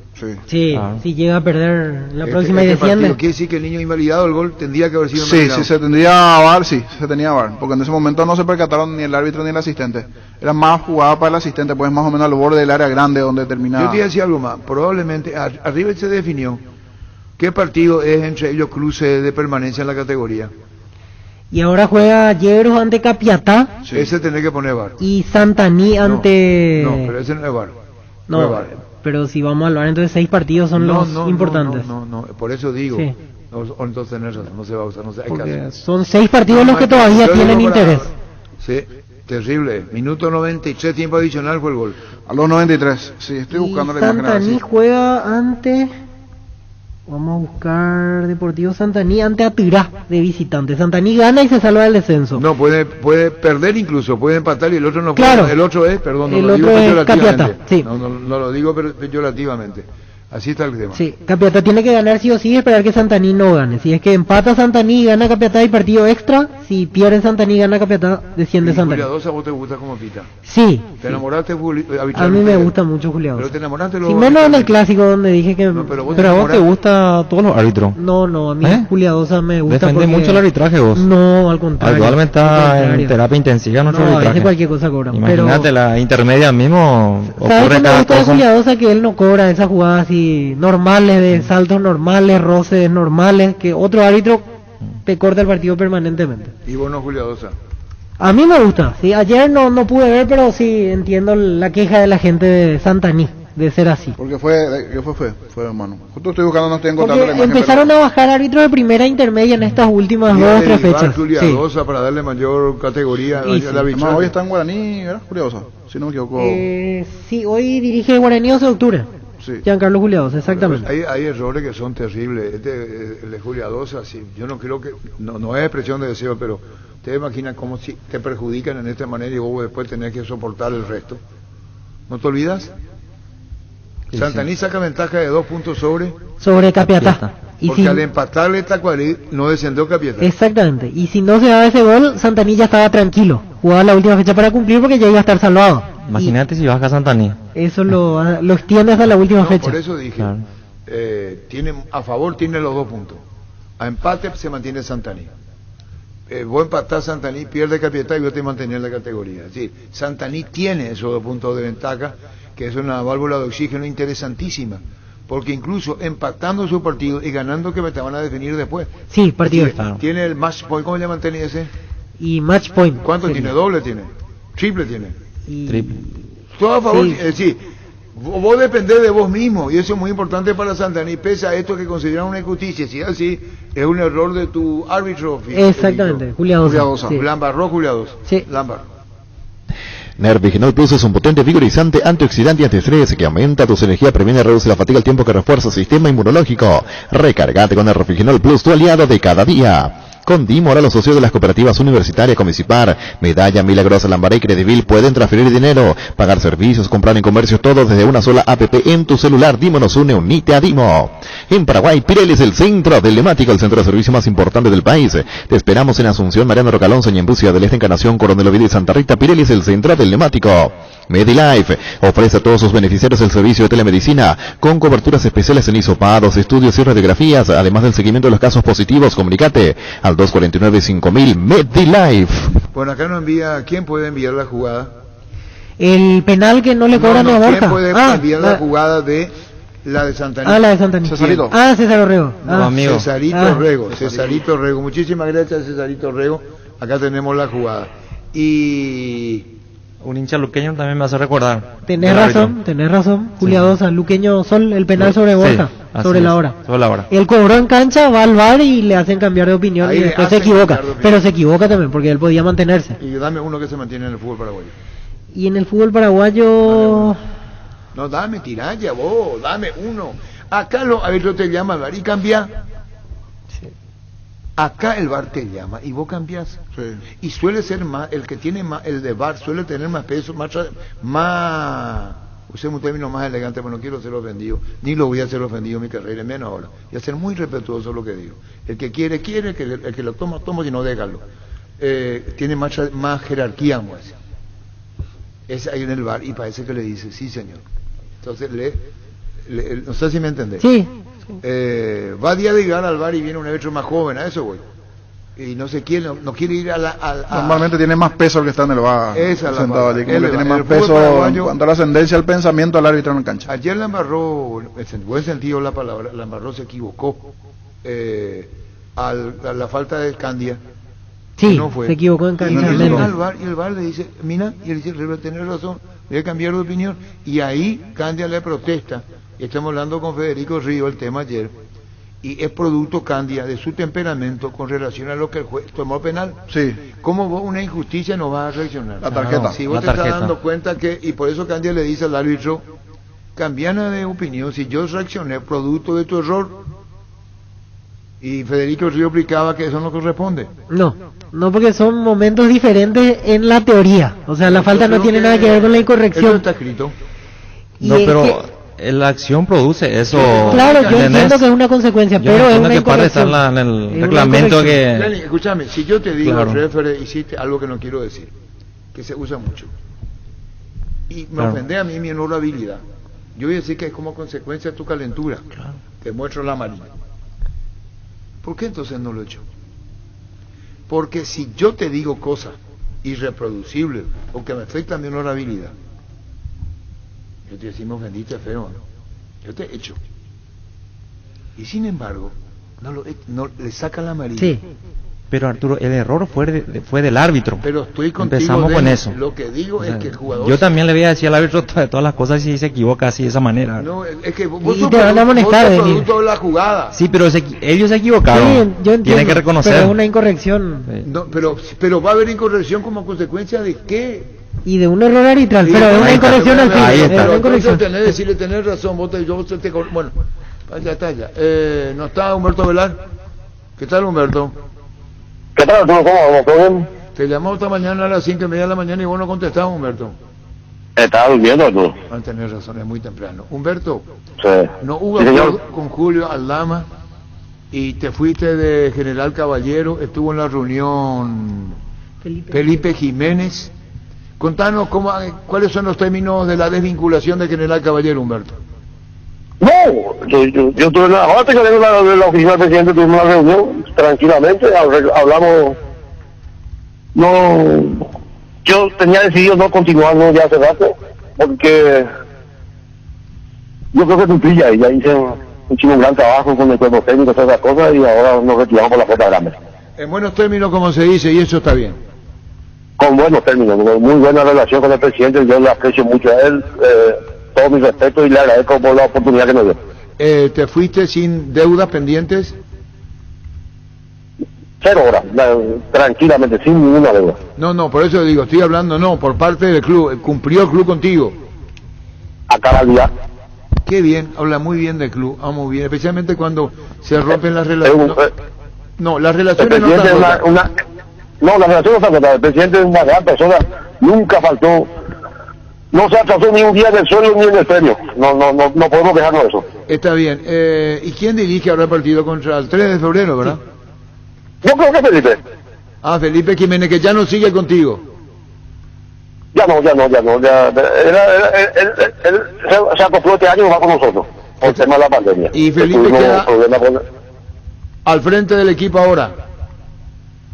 Sí, si llega a perder la próxima y desciende. ¿Quiere decir que el niño invalidado, el gol tendría que haber sido invalidado? Sí, se tendría VAR, se tenía VAR, porque en ese momento no se percataron ni el árbitro ni el asistente. Era más jugada para el asistente, pues más o menos al borde del área grande donde terminaba. Yo te decía algo más, probablemente arriba se definió qué partido es entre ellos cruce de permanencia en la categoría. Y ahora juega Yegros ante Capiatá. Sí. Ese tiene que poner VAR. Y Santaní ante... No, pero ese no es VAR. No es VAR. Pero si vamos a hablar, entonces 6 partidos son los importantes. No, por eso digo. Sí. Entonces tenés razón, no se va a usar, no se hay caso. Son 6 partidos los que todavía tienen interés. Sí, terrible. Minuto 93, tiempo adicional fue el gol. A los 93, sí, estoy buscando la imagen. Santaní juega ante... Vamos a buscar Deportivo Santaní ante Atirá de visitante. Santaní gana y se salva del descenso. No, puede perder incluso, puede empatar y el otro no puede. Claro. El otro es, perdón, no el lo otro digo es peyorativamente. Capiatá, sí. No lo digo peyorativamente. Así está el tema. Sí, Capiatá tiene que ganar sí o sí, esperar que Santaní no gane. Si es que empata Santaní, gana Capiatá y partido extra. Si pierde Santaní, gana Capiatá, desciende Santaní. Juliadosa, ¿vos te gusta como pita? Sí. ¿Te enamoraste habitualmente? A mí me gusta mucho Juliadosa. ¿Pero te enamoraste Sí, menos en el clásico donde dije que... No, pero Pero a vos te gusta todos los árbitros. No, a mí Juliadosa me gusta. Defende porque... mucho el arbitraje vos. No, al contrario. Actualmente está en terapia intensiva nuestro no, arbitraje. No, cualquier cosa cobra. Imagínate, pero... la intermedia mismo ¿Sabes ocurre qué me cada gusta de cosa. Juliadosa? Que él no cobra esas jugadas así normales, de saltos normales, roces normales, que otro árbitro te corta el partido permanentemente. ¿Y vos no, Juliadosa? A mí me gusta, sí. Ayer no pude ver, pero sí entiendo la queja de la gente de Santaní de ser así. Porque fue, hermano. Justo estoy buscando, no estoy encontrando la Porque imagen. empezaron a bajar árbitros de primera e intermedia en estas últimas Y 2 o 3 derivar fechas. Sí. Juliadosa para darle mayor categoría Y a sí. la victoria. Hoy está en Guaraní, ¿verdad? Juliadosa, si no me equivoco. Sí, hoy dirige Guaraní 11 de octubre. Sí. Giancarlo Juliadosa, exactamente. Hay errores que son terribles. El de Juliadosa, sí. Yo no creo que, no es expresión de deseo, pero te imaginas cómo si te perjudican en esta manera y vos después tenés que soportar el resto. ¿No te olvidas? Sí, Santaní saca ventaja de 2 puntos sobre Capiatá. Y porque si... al empatarle Tacuarí no descendió Capiatá. Exactamente. Y si no se daba ese gol, Santaní ya estaba tranquilo. Jugaba la última fecha para cumplir porque ya iba a estar salvado. Imagínate si baja Santaní. Eso lo extiende hasta la última fecha. Por eso dije, Claro. a favor tiene los 2 puntos. A empate se mantiene Santaní. Vos empatás Santaní, pierde Capiatá y vos te mantenés en la categoría. Es decir, Santaní tiene esos 2 puntos de ventaja, que es una válvula de oxígeno interesantísima. Porque incluso empatando su partido y ganando que te van a definir después. Sí, partido Tiene el match point, ¿cómo le llaman tenis ese? Y match point. ¿Cuánto tiene? ¿Doble tiene? ¿Triple tiene? Triple. Todo a favor, Sí. es decir, vos dependés de vos mismo y eso es muy importante para Santaní, pese a esto que consideran una injusticia. Si es así, es un error de tu árbitro. Exactamente, Juliadosa. Sí. Lambarró, Juliadosa. Sí. Lambarró. Nervigenol Plus es un potente vigorizante, antioxidante y antiestrés que aumenta tus energías, previene y reduce la fatiga al tiempo que refuerza el sistema inmunológico. Recárgate con Nervigenol Plus, tu aliado de cada día. Con Dimor, a los socios de las cooperativas universitarias Comicipar, Medalla, Milagrosa, Lambaré y Credivil pueden transferir dinero, pagar servicios, comprar en comercio, todo desde una sola app en tu celular. Dimo nos une, unite a Dimo. En Paraguay, Pirelli es el centro del Lemático, el centro de servicio más importante del país. Te esperamos en Asunción, Mariano Rocalonso, Ñembucia del Este, Encarnación, Coronel Oviedo y Santa Rita. Pirelli es el centro del Lemático. MediLife ofrece a todos sus beneficiarios el servicio de telemedicina con coberturas especiales en hisopados, estudios y radiografías, además del seguimiento de los casos positivos. Comunicate al 249-5000 MediLife. Bueno, acá nos envía, ¿quién puede enviar la jugada? El penal que no le cobran a Borja. ¿Quién puede enviar la jugada de la de Santaní? La de Santaní. Cesarito. César Orrego. Amigo. Cesarito Rego. Muchísimas gracias, Cesarito Rego. Acá tenemos la jugada. Y Un hincha luqueño también me hace recordar. Tenés razón. Juliadosa, Luqueño Sol, el penal sobre Borja, así sobre es, la hora. sobre la hora. Él cobró en cancha, va al VAR y le hacen cambiar de opinión Ahí y le después se hacen equivoca. cambiar de opinión. Pero se equivoca también porque él podía mantenerse. Y dame uno que se mantiene en el fútbol paraguayo. Y en el fútbol paraguayo... No, dame, tiralla vos, dame uno. Acá los árbitros te llaman y cambia. Acá el VAR te llama y vos cambias. Sí. Y suele ser más, el que tiene más, el de VAR suele tener más peso, usé un término más elegante, pero no quiero ser ofendido, ni lo voy a hacer ofendido en mi carrera, menos ahora. Y a ser muy respetuoso lo que digo. El que quiere, el que lo toma, si no, déjalo. Tiene más jerarquía, vamos a decir. Es ahí en el VAR y parece que le dice, sí señor. Entonces, no sé si me entendés. Sí. Va a día de llegar al VAR y viene un árbitro más joven, a eso voy. Y no se quiere, no quiere ir a Normalmente tiene más peso el que está en el VAR. Esa es la sentado allí, como que tiene más el fútbol peso paraguayo- en cuanto a la ascendencia al pensamiento al árbitro en la cancha. Ayer Lambarró, en buen sentido la palabra, Lambarró se equivocó a la falta de Candia. Sí, No fue. se equivocó en Y cancha. él Méndez. va al VAR y el VAR le dice, mira, y él dice, River, tenés razón, voy a cambiar de opinión. Y ahí Candia le protesta. Y estamos hablando con Federico Río el tema ayer. Y es producto Candia de su temperamento con relación a lo que el juez tomó penal. Sí. ¿Cómo vos una injusticia no vas a reaccionar? La tarjeta. Si vos La te estás tarjeta. dando cuenta que, y por eso Candia le dice al árbitro, cambiana de opinión, si yo reaccioné producto de tu error, y Federico Río explicaba que eso no corresponde. No, porque son momentos diferentes en la teoría. O sea, la falta no Creo tiene que nada que ver con la Eso incorrección. está escrito. Y No, es pero que la acción produce eso. Claro, yo ¿entendés? entiendo que es una consecuencia, Yo pero es entiendo una que parte está incorrección. en el Es una reglamento incorrección. que... Lenny, escúchame, si yo te digo, Claro. referee, hiciste algo que no quiero decir, que se usa mucho, y me Claro. ofende a mí mi honorabilidad, yo voy a decir que es como consecuencia de tu calentura, te muestro la amarilla. ¿Por qué entonces no lo he hecho? Porque si yo te digo cosas irreproducibles o que me afectan mi honorabilidad, yo te decimos ofendiste feo, ¿no? Yo te he hecho. Y sin embargo, no le saca la amarilla. Sí. Pero Arturo, el error fue del árbitro. Pero estoy contigo. Empezamos con Dennis. eso. Lo que digo es que el jugador... Yo también le voy a decir al árbitro de todas las cosas si se equivoca así de esa manera. No, es que vos Y sos te van a amonestar, vos sos Dennis. producto de la jugada. Sí, pero ellos se equivocaron. Sí, yo entiendo. Tienen que reconocer. Pero es una incorrección. Sí. No, pero va a haber incorrección como consecuencia de qué. Y de un error arbitral, Sí, pero es ahí una está, incorrección al fin. ahí Es está. una Pero incorrección. entonces decirle tener razón, bueno, ya está ya. ¿No está Humberto Velar? ¿Qué tal, Humberto? ¿Qué tal, Arturo? ¿Cómo vamos? ¿Todo bien? Te llamó esta mañana a las 5:30 de la mañana y vos no contestabas, Humberto. Estaba durmiendo, Arturo. Ah, tenés razón, es muy temprano. Humberto, Sí. no hubo Sí, señor. acuerdo con Julio Aldama y te fuiste de General Caballero, estuvo en la reunión Felipe Jiménez. Contanos cuáles son los términos de la desvinculación de General Caballero, Humberto. No, yo tuve una... Ahora que salí de la oficina del presidente, tuvimos una reunión tranquilamente, hablamos... No... Yo tenía decidido no continuar ya hace rato, porque... Yo creo que cumplí ya hice un gran trabajo con el cuerpo técnico, todas esas cosas, y ahora nos retiramos por la puerta grande. En buenos términos, como se dice, y eso está bien. Con buenos términos, con muy buena relación con el presidente, yo le aprecio mucho a él, todo mi respeto y le agradezco por la oportunidad que nos dio. ¿Te fuiste sin deudas pendientes? 0 horas, tranquilamente, sin ninguna deuda. No, por eso digo, estoy hablando, no, por parte del club, cumplió el club contigo. A cada día. Qué bien, habla muy bien del club, muy bien, especialmente cuando se rompen las relaciones. No, las El relaciones no presidente están es rotas. no, la relación no está cortada. El presidente es una gran persona, nunca faltó, no se atrasó ni un día en el sueldo ni en el premio. No podemos dejarnos de eso. Está bien. ¿Y quién dirige ahora el partido contra el 3 de febrero, verdad? Yo creo que Felipe. Ah, Felipe Jiménez, que ya no sigue contigo. Ya no. Él se acopló este año y va con nosotros, por el tema de la pandemia. Y Felipe Tuvimos queda problemas con- al frente del equipo ahora.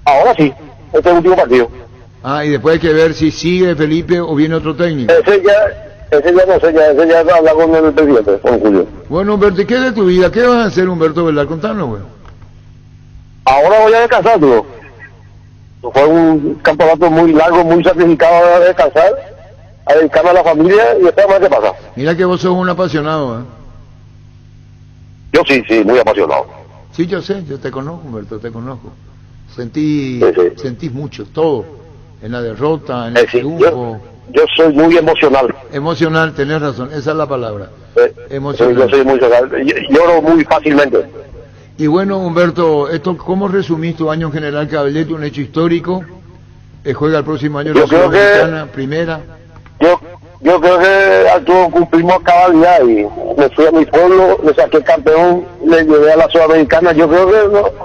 Ahora sí, este es el último partido. Ah, y después hay que ver si sigue Felipe o viene otro técnico. Ese ya no sé, ese ya habla con el presidente, con Julio. Bueno, Humberto, ¿y qué de tu vida? ¿Qué vas a hacer, Humberto Velar? Contanos, güey. Ahora voy a descansar, tío. Fue un campeonato muy largo, muy sacrificado de descansar, a dedicarme a la familia y después a ver qué pasa. Mira que vos sos un apasionado, ¿eh? Yo sí, muy apasionado. Sí, yo sé, yo te conozco, Humberto, te conozco. Sí. Sentís mucho, todo, en la derrota, en el Sí, triunfo. yo soy muy emocional. Emocional, tenés razón, esa es la palabra. Yo Emocional. soy muy emocional. Lloro muy fácilmente. Y bueno, Humberto, ¿cómo resumís tu año en General Caballero? Un hecho histórico. Juega el próximo año la Yo creo que- Sudamericana, primera. Yo creo que Arturo cumplimos cada día y me fui a mi pueblo, le saqué campeón, le llevé a la Sudamericana. Yo creo que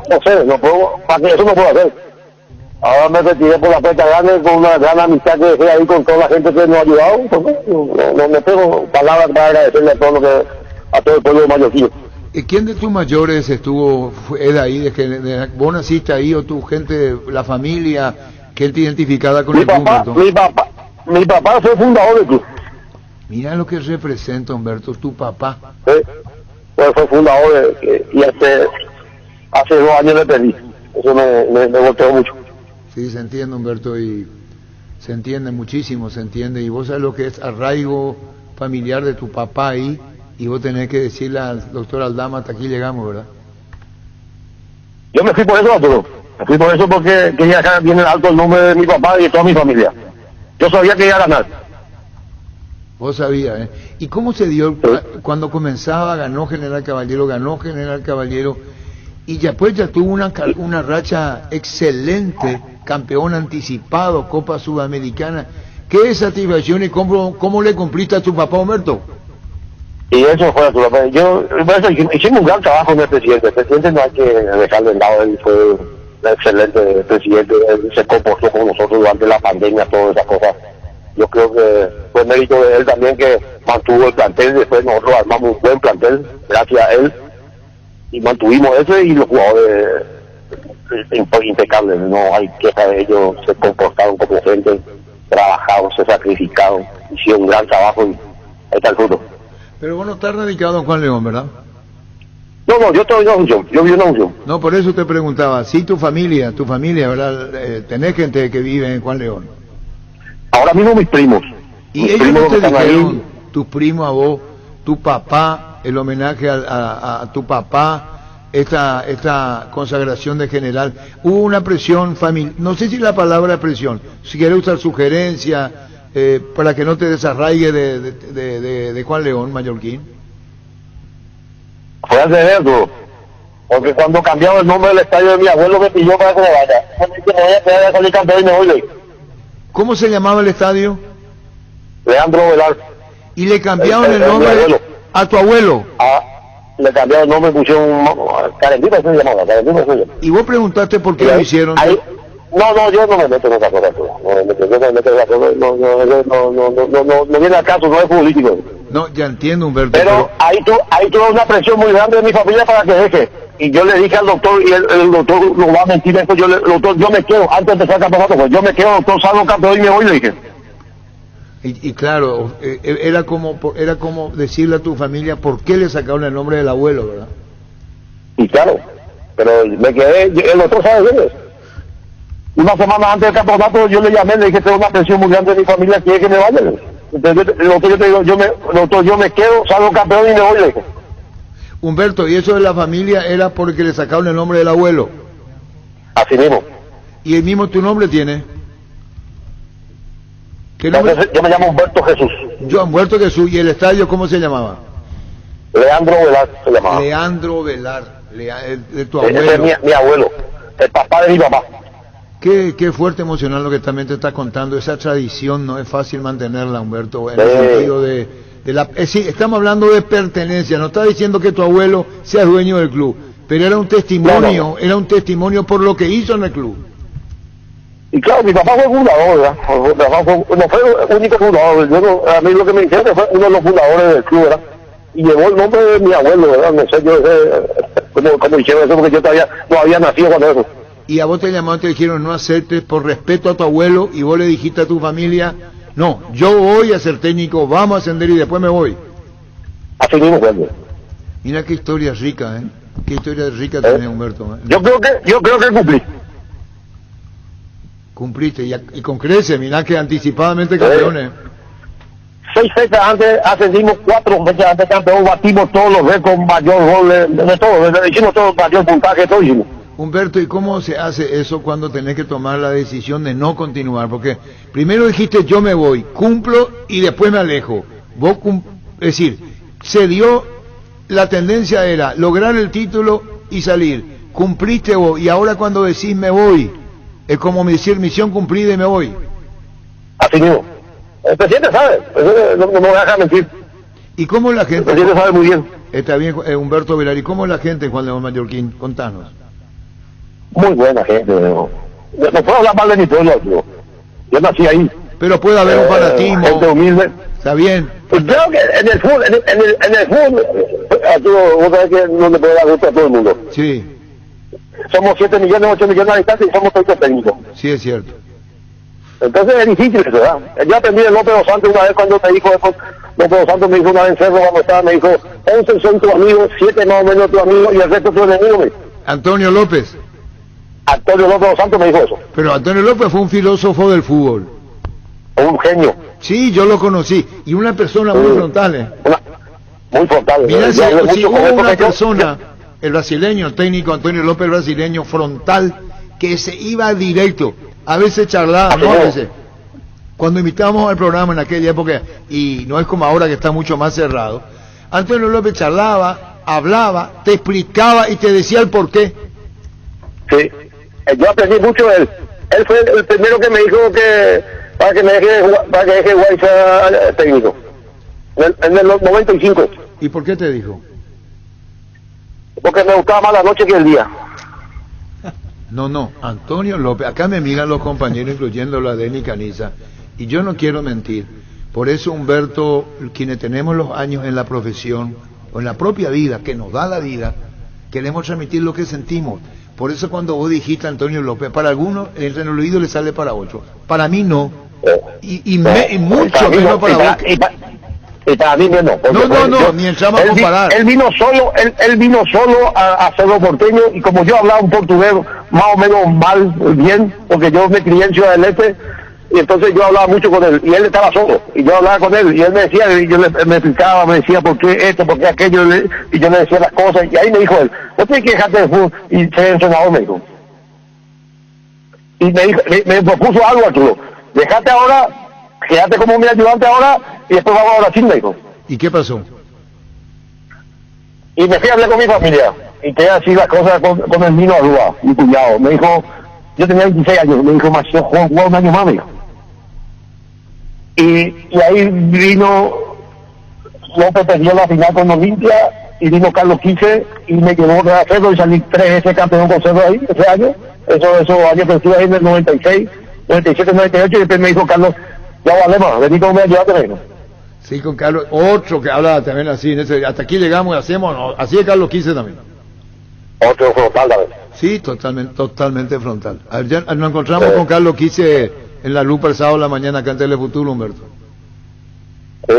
no sé, no puedo, para que eso no puedo hacer. Ahora me retiré por la puerta grande con una gran amistad que dejé ahí con toda la gente que nos ha ayudado. No tengo palabras para agradecerle a todo el pueblo de mallorquín. ¿Quién de tus mayores es de ahí? ¿Vos naciste ahí o tu gente, la familia, gente identificada con el club, Humberto? Mi papá fue fundador del club. Mira lo que representa, Humberto, tu papá. Pues fue fundador y hace 2 años le perdí. Eso me golpeó mucho. Sí, se entiende, Humberto, y se entiende muchísimo, se entiende. Y vos sabés lo que es arraigo familiar de tu papá ahí, y vos tenés que decirle al doctor Aldama, hasta aquí llegamos, ¿verdad? Yo me fui por eso, Arturo. Me fui por eso porque quería dejar bien alto el nombre de mi papá y de toda mi familia. Yo sabía que iba a ganar. Vos sabías, ¿eh? ¿Y cómo se dio cuando comenzaba? Ganó General Caballero, y después ya tuvo una racha excelente, campeón anticipado, Copa Sudamericana. ¿Qué satisfacción y cómo le cumpliste a tu papá, Humberto? Y eso fue Arturo Pérez. Hicimos un gran trabajo en el presidente. El presidente no hay que dejarlo de lado, él fue un excelente presidente, él se comportó con nosotros durante la pandemia, todas esas cosas. Yo creo que fue mérito de él también que mantuvo el plantel, después nosotros armamos un buen plantel, gracias a él, y mantuvimos ese, y los jugadores impecables, no hay queja de ellos, se comportaron como gente, trabajaron, se sacrificaron, hicieron un gran trabajo y ahí está el fruto. Pero vos no estás radicado en Juan León, ¿verdad? No, yo estoy en Asunción, yo vivo en Asunción. No, por eso te preguntaba, si tu familia, ¿verdad? Tenés gente que vive en Juan León. Ahora mismo mis primos. Y mis ellos primos no te están dijeron, ahí. tus primos a vos, tu papá, el homenaje a tu papá, esta consagración de general, hubo una presión familiar, no sé si la palabra presión, si quieres usar sugerencia, para que no te desarraigue de Juan León, Mallorquín. Fue hacer eso, porque cuando cambiaba el nombre del estadio de mi abuelo me pidió para que me vaya. Me voy a quedar a salir campeón y me voy. ¿Cómo se llamaba el estadio? Leandro Velar. Y le cambiaron el nombre a tu abuelo. Le cambiaron el nombre, pusieron Carendita, se llamaba, Carendita se llama. ¿Y vos preguntaste por qué lo hicieron? Ahí, no, yo no me meto en esa cosa, no viene al caso, no es político. No, ya entiendo, Humberto. Pero ahí tuve una presión muy grande de mi familia para que deje. Y yo le dije al doctor, y el doctor no va a mentir esto, doctor, yo me quedo, antes de empezar el campeonato, pues yo me quedo, doctor, salgo campeón y me voy, le dije. Y claro, era como decirle a tu familia por qué le sacaron el nombre del abuelo, ¿verdad? Y claro, pero me quedé, el doctor sabe quién es. Una semana antes del campeonato yo le llamé, le dije, tengo una presión muy grande de mi familia, quiere que me vaya. Entonces, yo te digo, doctor, yo me quedo, salgo campeón y me voy, le dije. Humberto, ¿y eso de la familia era porque le sacaron el nombre del abuelo? Así mismo. ¿Y el mismo tu nombre tiene? ¿Qué nombre? Yo me llamo Humberto Jesús. Yo, Humberto Jesús. ¿Y el estadio cómo se llamaba? Leandro Velar se llamaba. Leandro Velar, de tu abuelo. Ese es mi abuelo, el papá de mi papá. Qué fuerte emocional lo que también te estás contando. Esa tradición no es fácil mantenerla, Humberto, en el sentido de la... sí, estamos hablando de pertenencia, no está diciendo que tu abuelo sea dueño del club, pero era un testimonio, era un testimonio por lo que hizo en el club. Y claro, mi papá fue fundador, ¿verdad? No fue el único fundador, a mí lo que me dijeron fue uno de los fundadores del club, ¿verdad? Y llevó el nombre de mi abuelo, ¿verdad? No sé yo cómo hicieron eso, porque yo todavía no había nacido cuando eso. Y a vos te llamaron, te dijeron no hacerte por respeto a tu abuelo, y vos le dijiste a tu familia, no, yo voy a ser técnico, vamos a ascender y después me voy. Así mismo fue. Mira qué historia rica, qué historia rica tenés, Humberto. Yo creo que cumplí. Cumpliste, y con creces, mirá que anticipadamente campeones. 6 fechas antes ascendimos, 4 fechas antes campeón, batimos todos los récords, mayor gol, de todo, hicimos todo, mayor puntaje, todo hicimos. Humberto, ¿y cómo se hace eso cuando tenés que tomar la decisión de no continuar? Porque primero dijiste yo me voy, cumplo y después me alejo. Es decir, se dio, la tendencia era lograr el título y salir. Cumpliste vos y ahora cuando decís me voy, es como decir misión cumplida y me voy. Así mismo. El presidente sabe, no me deja mentir. ¿Y cómo la gente? El presidente sabe muy bien. Está bien, Humberto Velar, ¿y cómo es la gente en Juan León Mallorquín? Contanos. Muy buena gente, no puedo hablar mal de mi pueblo, tío. Yo nací ahí. Pero puede haber un fanatismo. Gente humilde. Está bien. Pues creo que en el fútbol, en el fútbol, vos sabés que no le puede dar gusto a todo el mundo. Sí. Somos 7 millones, 8 millones de habitantes y somos todos técnicos. Sí, es cierto. Entonces es difícil eso, ¿verdad? Yo aprendí de López dos Santos una vez cuando me dijo eso. López dos Santos me dijo una vez en Cerro cuando estaba, me dijo, 11 son tus amigos, 7 más o menos tus amigos y el resto tus enemigos. Antonio López. Antonio López dos Santos me dijo eso. Pero Antonio López fue un filósofo del fútbol. Un genio. Sí, yo lo conocí. Y una persona muy frontal. Muy frontal. Mirá, si hubo una persona, el brasileño, el técnico Antonio López, el brasileño, frontal, que se iba directo. A veces charlaba, ¿no? A veces. Cuando invitábamos al programa en aquella época, y no es como ahora que está mucho más cerrado, Antonio López charlaba, hablaba, te explicaba y te decía el porqué. Sí, yo aprendí mucho de él. Él fue el primero que me dijo que para que deje Guaysa técnico. En el 95. ¿Y por qué te dijo? Porque me gustaba más la noche que el día. No, Antonio López, acá me miran los compañeros, incluyendo la Deni Caniza, y yo no quiero mentir. Por eso, Humberto, quienes tenemos los años en la profesión, o en la propia vida, que nos da la vida, queremos transmitir lo que sentimos. Por eso cuando vos dijiste Antonio López, para algunos en el oído le sale para otro. Para mí no. Y mucho menos para vos. Y para mí menos. No, ni entramos a comparar. Él vino solo a Cerro Porteño, y como yo hablaba un portugués más o menos mal, bien, porque yo me crié en Ciudad del Este, y entonces yo hablaba mucho con él, y él estaba solo, y yo hablaba con él, y él me decía, y yo me explicaba, me decía por qué esto, por qué aquello, y yo le decía las cosas, y ahí me dijo él, no tienes que dejarte de fútbol y ser entrenador, me dijo. Y me propuso algo, Arturo, dejate ahora, quédate como mi ayudante ahora, y después vamos a Brasil, me dijo. ¿Y qué pasó? Y me fui a hablar con mi familia, y quedé así las cosas con el Nino Arrua, mi cuñado. Me dijo, yo tenía 26 años, me dijo, más yo juego un año más, me dijo. Y ahí vino, López perdió la final con Olimpia, y vino Carlos Quise, y me llevó a Cerro, y salí 3 veces campeón con Cerro ahí, ese año. Esos años que estuve ahí en el 96, 97, 98, y después me dijo Carlos, ya valemos, vení como me ayudaste, me dijo. Sí, con Carlos, otro que habla también así, hasta aquí llegamos y hacemos, no, así es Carlos Quise también. Otro frontal también. Sí, totalmente frontal. Ayer nos encontramos con Carlos Quise en la lupa el sábado de la mañana acá en Telefuturo, Humberto. Sí.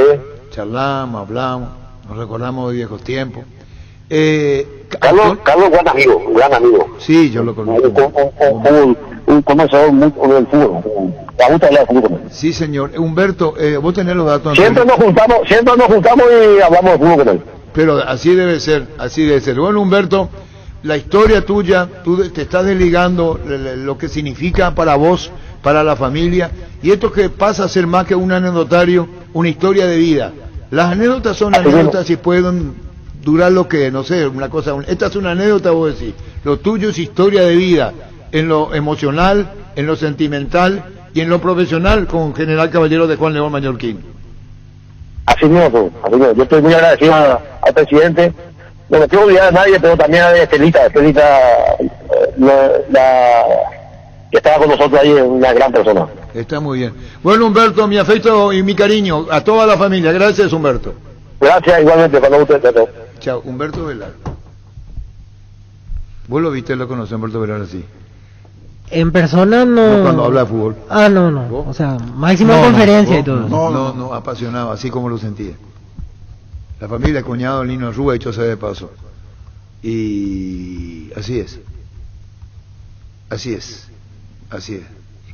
Charlamos, hablamos, nos recordamos de viejos tiempos. Carlos, gran amigo. Sí, yo lo conozco. Un conocedor del fútbol. Me gusta hablar de fútbol. Sí, señor. Humberto, vos tenés los datos. Siempre nos juntamos y hablamos de fútbol con él. Pero así debe ser. Bueno, Humberto, la historia tuya, tú te estás desligando lo que significa para vos, para la familia, y esto que pasa a ser más que un anecdotario, una historia de vida. Las anécdotas son anécdotas y pueden durar lo que, no sé, una cosa, esta es una anécdota, vos decís, lo tuyo es historia de vida, en lo emocional, en lo sentimental y en lo profesional, con General Caballero de Juan León Mallorquín. Así mismo. Yo estoy muy agradecido al presidente. No me quiero olvidar de nadie, pero también a Estelita, que estaba con nosotros ahí, una gran persona. Está muy bien. Bueno, Humberto, mi afecto y mi cariño a toda la familia. Gracias, Humberto. Gracias, igualmente, cuando usted te toque. Chao, Humberto Velar. ¿Vos lo viste, lo conocés, Humberto Velar, así? En persona no. No cuando habla de fútbol. No. ¿Vos? O sea, máxima conferencia y todo. No, apasionado, así como lo sentía. La familia, cuñado, el Nino Rúa, hecho sea de paso. Y así es. Y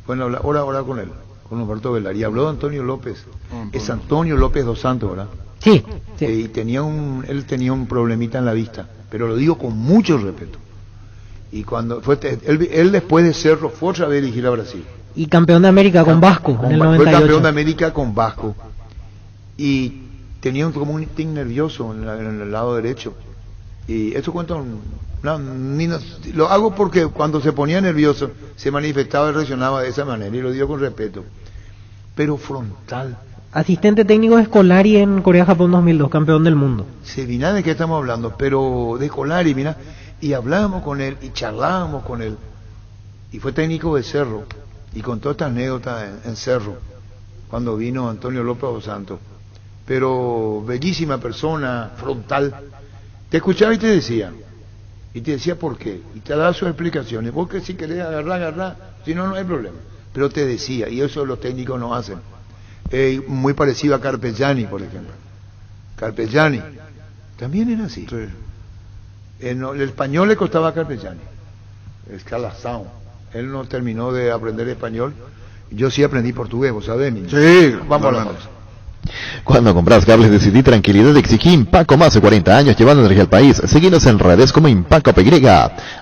bueno, ahora con él, con Humberto Velar. Y habló de Antonio López. Es Antonio López dos Santos, ¿verdad? Sí. Y él tenía un problemita en la vista, pero lo digo con mucho respeto. Y cuando él después de Cerro fue otra vez a dirigir a Brasil. Y campeón de América con Vasco en el 98. Fue campeón de América con Vasco. Y tenía como un tic nervioso en el lado derecho. Y eso cuento, lo hago porque cuando se ponía nervioso se manifestaba y reaccionaba de esa manera, y lo digo con respeto. Pero frontal. Asistente técnico de Scolari en Corea-Japón 2002, campeón del mundo. Se mira de qué estamos hablando, pero de Scolari, mira, y hablábamos con él, y charlábamos con él, y fue técnico de Cerro, y contó esta anécdota en Cerro, cuando vino Antonio López dos Santos. Pero bellísima persona, frontal. Te escuchaba y te decía por qué, y te daba sus explicaciones. Vos que si querés agarrar, si no, no hay problema. Pero te decía, y eso los técnicos no hacen. Muy parecido a Carpegiani, por ejemplo. Carpegiani también era así. Sí. El español le costaba a Carpegiani, es Calazao. Él no terminó de aprender español. Yo sí aprendí portugués, ¿vos sabés? Sí, vamos a la cosa. Cuando compras cables decidí tranquilidad, exigí Impaco, más de 40 años llevando energía al país. Seguinos en redes como Impaco PY.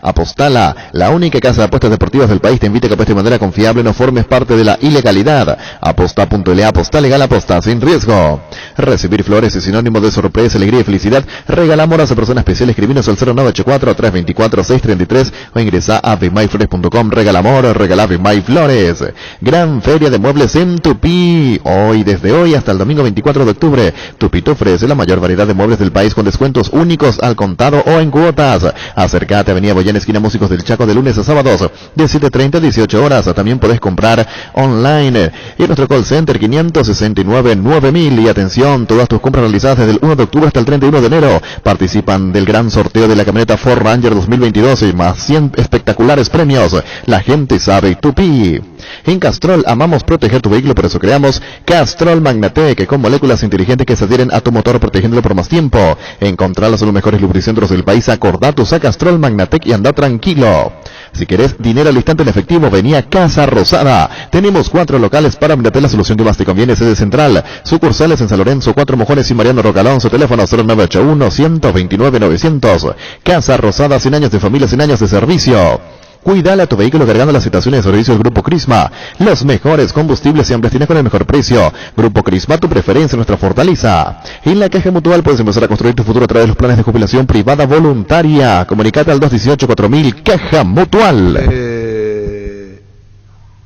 Apostala, la única casa de apuestas deportivas del país te invita a que apuestes de manera confiable, no formes parte de la ilegalidad. Aposta.la, aposta legal, aposta sin riesgo. Recibir flores es sinónimo de sorpresa, alegría y felicidad. Regala amor a esa persona especial, escribinos al 0984-324-633 o ingresa a vmayflores.com. Regala amor, regala Vmay Flores. Gran feria de muebles en Tupí. Desde hoy hasta el domingo domingo 24 de octubre. Tupi te ofrece la mayor variedad de muebles del país con descuentos únicos al contado o en cuotas. Acércate a Avenida Boyán, esquina Músicos del Chaco, de lunes a sábados, de 7:30 a 18 horas. También podés comprar online en nuestro call center 569-9000. Y atención, todas tus compras realizadas desde el 1 de octubre hasta el 31 de enero participan del gran sorteo de la camioneta Ford Ranger 2022 y más 100 espectaculares premios. La gente sabe Tupi. En Castrol amamos proteger tu vehículo, por eso creamos Castrol Magnatec, con moléculas inteligentes que se adhieren a tu motor protegiéndolo por más tiempo. Encontrarlos en los mejores lubricentros del país. Acordate, usa Castrol Magnatec y anda tranquilo. Si querés dinero al instante en efectivo, vení a Casa Rosada. Tenemos 4 locales para brindarte la solución que más te conviene. Sede central, sucursales en San Lorenzo, 4 Mojones y Mariano Rocalonso. Teléfono 0981-129-900. Casa Rosada, 100 años de familia, 100 años de servicio. Cuidale a tu vehículo cargando las estaciones de servicio del Grupo Crisma. Los mejores combustibles siempre tienes con el mejor precio. Grupo Crisma, tu preferencia, nuestra fortaleza. En la Caja Mutual puedes empezar a construir tu futuro a través de los planes de jubilación privada voluntaria. Comunicate al 218-4000, Caja Mutual.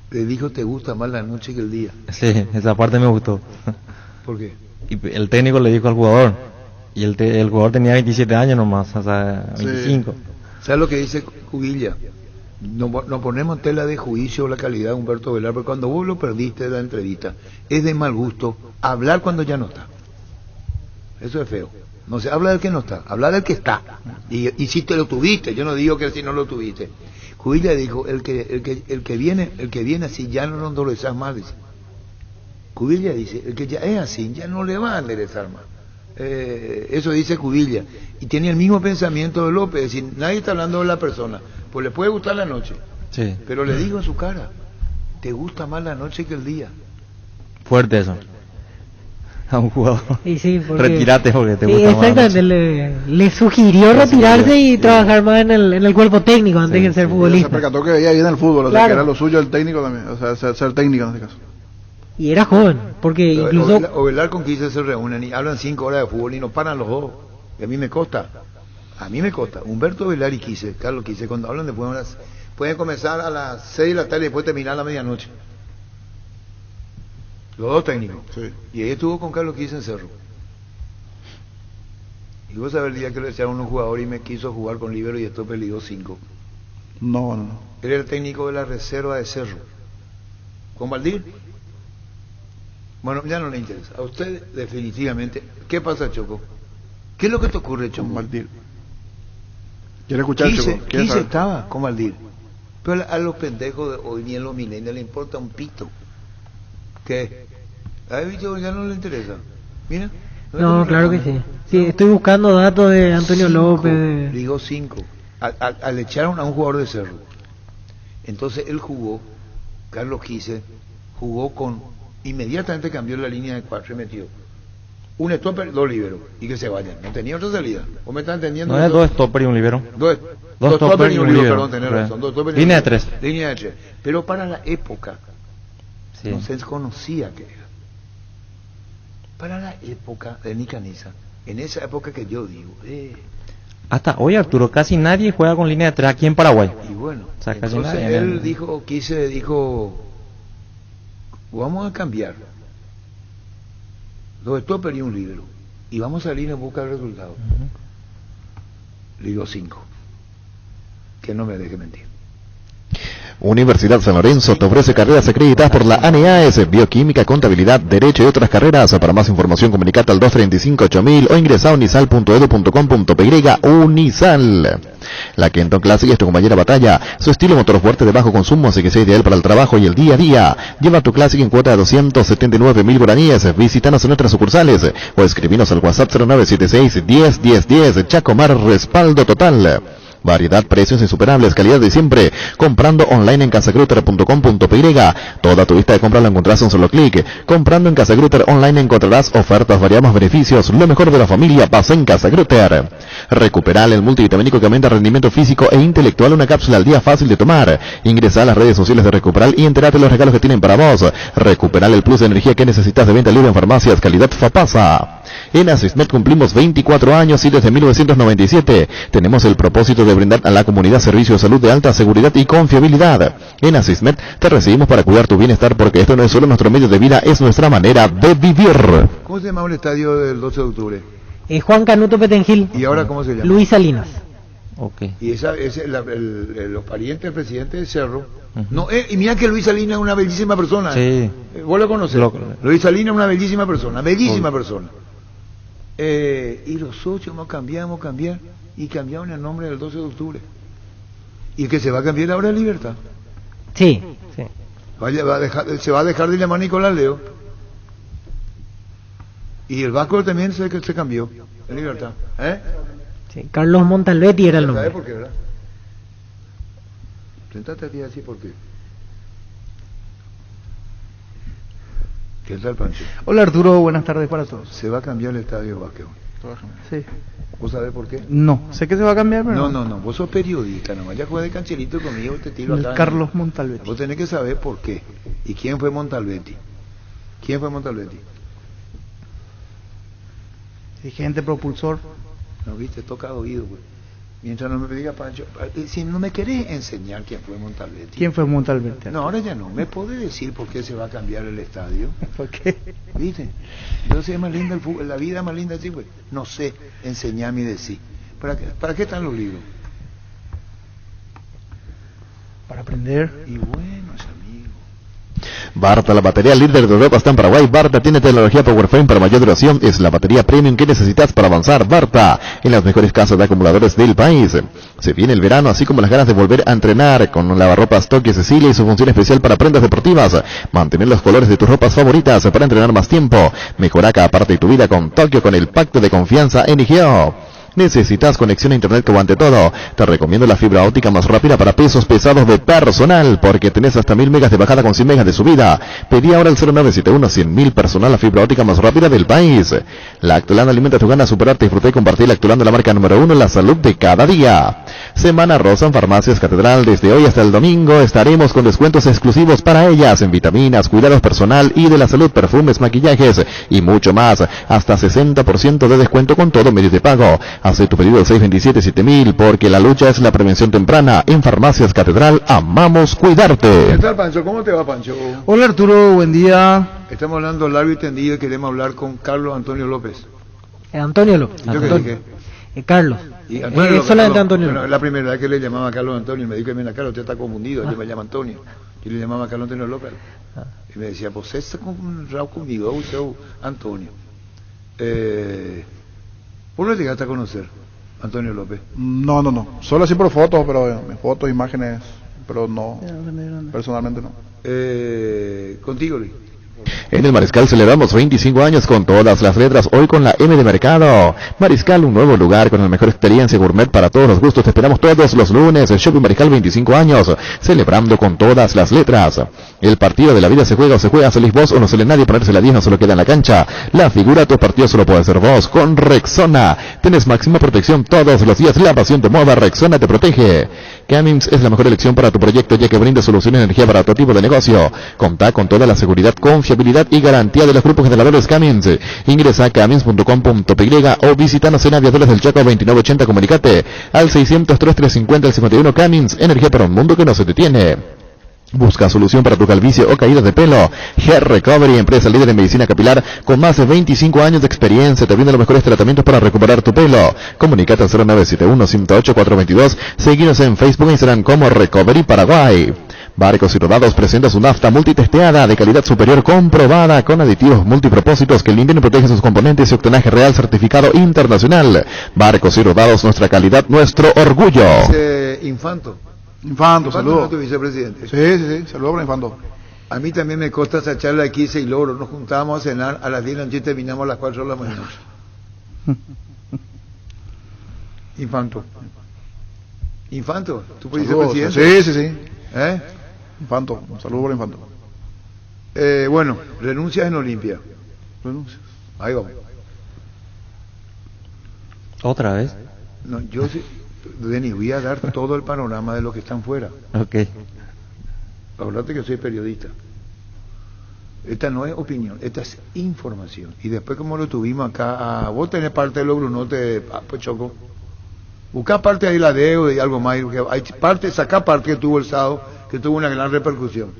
Le dijo, ¿te gusta más la noche que el día? Sí, esa parte me gustó. ¿Por qué? Y el técnico le dijo al jugador, y el jugador tenía 27 años nomás, o sea, 25. Sí. ¿Sabes lo que dice Cubilla? No ponemos en tela de juicio la calidad de Humberto Velar, porque cuando vos lo perdiste de la entrevista, es de mal gusto hablar cuando ya no está. Eso es feo. No se habla del que no está, habla del que está. Y si te lo tuviste, yo no digo que si no lo tuviste. Cubilla dijo, el que viene así ya no lo enderezas más, dice. Cubilla dice, el que ya es así, ya no le va a enderezar más. Eso dice Cubilla. Y tiene el mismo pensamiento de López, es decir, nadie está hablando de la persona. Pues le puede gustar la noche, sí, pero le digo en su cara, te gusta más la noche que el día. Fuerte eso. A un jugador. Y sí, Retírate porque te gusta más. Exactamente, le sugirió retirarse y trabajar más en el cuerpo técnico antes de ser futbolista. Se percató que veía bien el fútbol, o claro, sea, que era lo suyo el técnico también, o sea, ser técnico en este caso. Y era joven, porque incluso... Ovelar con Quise se reúnen y hablan 5 horas de fútbol y no paran los dos. Y a mí me consta. Humberto Velar y Quise, Carlos Quise, cuando hablan de fútbol, pueden comenzar a las 6 de la tarde y después terminar a la medianoche. Los dos técnicos. Sí. Y ahí estuvo con Carlos Quise en Cerro. Y vos sabés el día que le echaron un jugador y me quiso jugar con libero y esto peleó 5. No. Él era el técnico de la reserva de Cerro. ¿Con Valdir? Bueno, ya no le interesa. A usted definitivamente. ¿Qué pasa, Choco? ¿Qué es lo que te ocurre, Choco? Con Valdir. ¿Quiere escuchar, Choco? Quise estaba con Valdir. Pero a los pendejos de hoy ni a los milenios le importa un pito. ¿Qué? ¿A bicho ya no le interesa? Mira. No, claro que sí. Sí, estoy buscando datos de Antonio López. Digo 5. Al echaron a un jugador de Cerro. Entonces él jugó, Carlos Quise, jugó con... Inmediatamente cambió la línea de 4 y metió un stopper, 2 liberos, y que se vayan. No tenía otra salida. ¿Vos me estás entendiendo? No es 2 stopper y un libero. Dos stopper y un libero, perdón, tenés razón. Línea de 3. Línea de 3. Pero para la época, sí, no se conocía que era. Para la época de Nicaniza, en esa época que yo digo, hasta hoy, Arturo, casi nadie juega con línea de 3 aquí en Paraguay. Y bueno, o sea, casi entonces nadie, él dijo, vamos a cambiar 2 stopper y un libero y vamos a salir en busca del resultado. Le digo 5, que no me deje mentir. Universidad San Lorenzo te ofrece carreras acreditadas por la ANEAES, Bioquímica, Contabilidad, Derecho y otras carreras. Para más información comunicate al 235-8000 o ingresa a unisal.edu.com.py. Unisal. La Kenton Classic es tu compañera batalla. Su estilo motor fuerte de bajo consumo hace que sea ideal para el trabajo y el día a día. Lleva tu Classic en cuota de 279.000 guaraníes. Visítanos en nuestras sucursales o escribinos al WhatsApp 0976-101010. Chacomar, respaldo total. Variedad, precios insuperables, calidad de siempre. Comprando online en casagrutter.com.py. Toda tu lista de compra la encontrarás en un solo clic. Comprando en Casa Grutter online encontrarás ofertas, variados beneficios. Lo mejor de la familia pasa en Casa Grutter. Recuperal, el multivitamínico que aumenta rendimiento físico e intelectual. Una cápsula al día fácil de tomar. Ingresa a las redes sociales de Recuperal y entérate de los regalos que tienen para vos. Recuperal, el plus de energía que necesitas, de venta libre en farmacias. Calidad Fapasa. En Asismed cumplimos 24 años y desde 1997 tenemos el propósito de brindar a la comunidad servicios de salud de alta seguridad y confiabilidad. En Asismed te recibimos para cuidar tu bienestar porque esto no es solo nuestro medio de vida, es nuestra manera de vivir. ¿Cómo se llamaba el estadio del 12 de octubre? Juan Canuto Petengil. ¿Y ahora cómo se llama? Luis Salinas. Okay. Y los parientes del presidente de Cerro. No, y mira que Luis Salinas es una bellísima persona. Sí. Vos lo conocés. Luis Salinas es una bellísima persona, persona. Y los socios hemos cambiado, y cambiaron el nombre del 12 de octubre. Y el que se va a cambiar ahora es Libertad. Sí, sí. Se va a dejar de llamar Nicolás Leo. Y el Vasco también se cambió, en Libertad. Sí, Carlos Montalbetti era el nombre. ¿Sabes por qué, verdad? Sentate aquí así, ¿por qué? ¿Qué tal, Pancho? Hola, Arturo, buenas tardes para todos. Se va a cambiar el estadio de básquetbol. Sí. ¿Vos sabés por qué? No, sé que se va a cambiar, pero No, vos sos periodista, nomás ya juegas de cancherito conmigo, te tiro acá. Carlos Montalbetti. Vos tenés que saber por qué. ¿Y quién fue Montalbetti? Dirigente propulsor. No, viste, toca oído, güey. Mientras no me diga Pancho, si no me querés enseñar quién fue Montalbetti. ¿Quién fue Montalbetti? No, ahora ya no. ¿Me podés decir por qué se va a cambiar el estadio? ¿Por qué? ¿Viste? Entonces es más linda el fútbol, la vida es más linda así, güey. No sé, enseñame y decir. ¿Para qué están los libros? Para aprender. Y bueno, amigo. Barta, la batería líder de Europa está en Paraguay. Barta tiene tecnología PowerFrame para mayor duración. Es la batería premium que necesitas para avanzar. Barta, en las mejores casas de acumuladores del país. Se viene el verano, así como las ganas de volver a entrenar con lavarropas Tokio Cecilia y su función especial para prendas deportivas. Mantener los colores de tus ropas favoritas para entrenar más tiempo. Mejora cada parte de tu vida con Tokio, con el pacto de confianza NGO. ¿Necesitas conexión a internet que aguante todo? Te recomiendo la fibra óptica más rápida para pesos pesados de personal, porque tenés hasta 1000 megas de bajada con 100 megas de subida. Pedí ahora el 0971-100.000 personal, la fibra óptica más rápida del país. Lactolana alimenta tu ganas, superarte, disfrutar y compartir. Lactolana, la marca número 1 en la salud de cada día. Semana Rosa en Farmacias Catedral. Desde hoy hasta el domingo estaremos con descuentos exclusivos para ellas en vitaminas, cuidados personal y de la salud, perfumes, maquillajes y mucho más. Hasta 60% de descuento con todo medios de pago. Hace tu pedido al 627-7000 porque la lucha es la prevención temprana. En Farmacias Catedral amamos cuidarte. ¿Qué tal, Pancho? ¿Cómo te va, Pancho? Hola, Arturo, buen día. Estamos hablando largo y tendido y queremos hablar con Carlos Antonio López. Antonio López. ¿Yo qué dije? Carlos. Y Antonio López, solamente Antonio Bueno, López. la primera vez que le llamaba a Carlos Antonio y me dijo que mira, Carlos, usted está confundido, yo me llamo Antonio. Y le llamaba a Carlos Antonio López. Y me decía, pues ese rao conmigo, usted Antonio. ¿Vos lo llegaste a conocer, Antonio López? No. Solo así por fotos, pero fotos, imágenes, pero no, personalmente no. Contigo, Luis. En el Mariscal celebramos 25 años con todas las letras, hoy con la M de Mercado. Mariscal, un nuevo lugar con la mejor experiencia gourmet para todos los gustos. Te esperamos todos los lunes. El Shopping Mariscal, 25 años, celebrando con todas las letras. El partido de la vida se juega, salís vos o no sale nadie, ponerse la 10 no solo queda en la cancha. La figura de tu partido solo puede ser vos. Con Rexona tenés máxima protección todos los días. La pasión te mueve, Rexona te protege. Cummins es la mejor elección para tu proyecto, ya que brinda soluciones de energía para tu tipo de negocio. Contá con toda la seguridad, confiabilidad y garantía de los grupos generadores Cummins. Ingresa a cummins.com.py o visítanos en Aviadores del Chaco 2980. Comunicate al 600-3350-51. Cummins, energía para un mundo que no se detiene. Busca solución para tu calvicie o caída de pelo. Hair Recovery, empresa líder en medicina capilar con más de 25 años de experiencia, te brinda los mejores tratamientos para recuperar tu pelo. Comunicate al 0971-108-422. Seguinos en Facebook e Instagram como Recovery Paraguay. Barcos y Rodados presenta su nafta multitesteada de calidad superior comprobada con aditivos multipropósitos que limpian y protegen sus componentes y octanaje real certificado internacional. Barcos y Rodados, nuestra calidad, nuestro orgullo. Infanto, saludos. Tu vicepresidente. Sí, saludos para Infanto. A mí también me consta esa charla de 15 y logros. Nos juntábamos a cenar a las 10 de la noche y terminamos a las 4 de la mañana. Infanto, tu vicepresidente. Sí. Infanto, un saludo para Infanto. Bueno, renuncias en Olimpia. Renuncias. Ahí vamos. ¿Otra vez? No, yo sí. Denis, voy a dar todo el panorama de los que están fuera. Ok. Acordate que soy periodista. Esta no es opinión, esta es información. Y después, como lo tuvimos acá, vos tenés parte de los brunotes, pues Choco. Buscá parte ahí la deuda y algo más. Hay parte, sacá parte que tuvo el sábado, que tuvo una gran repercusión.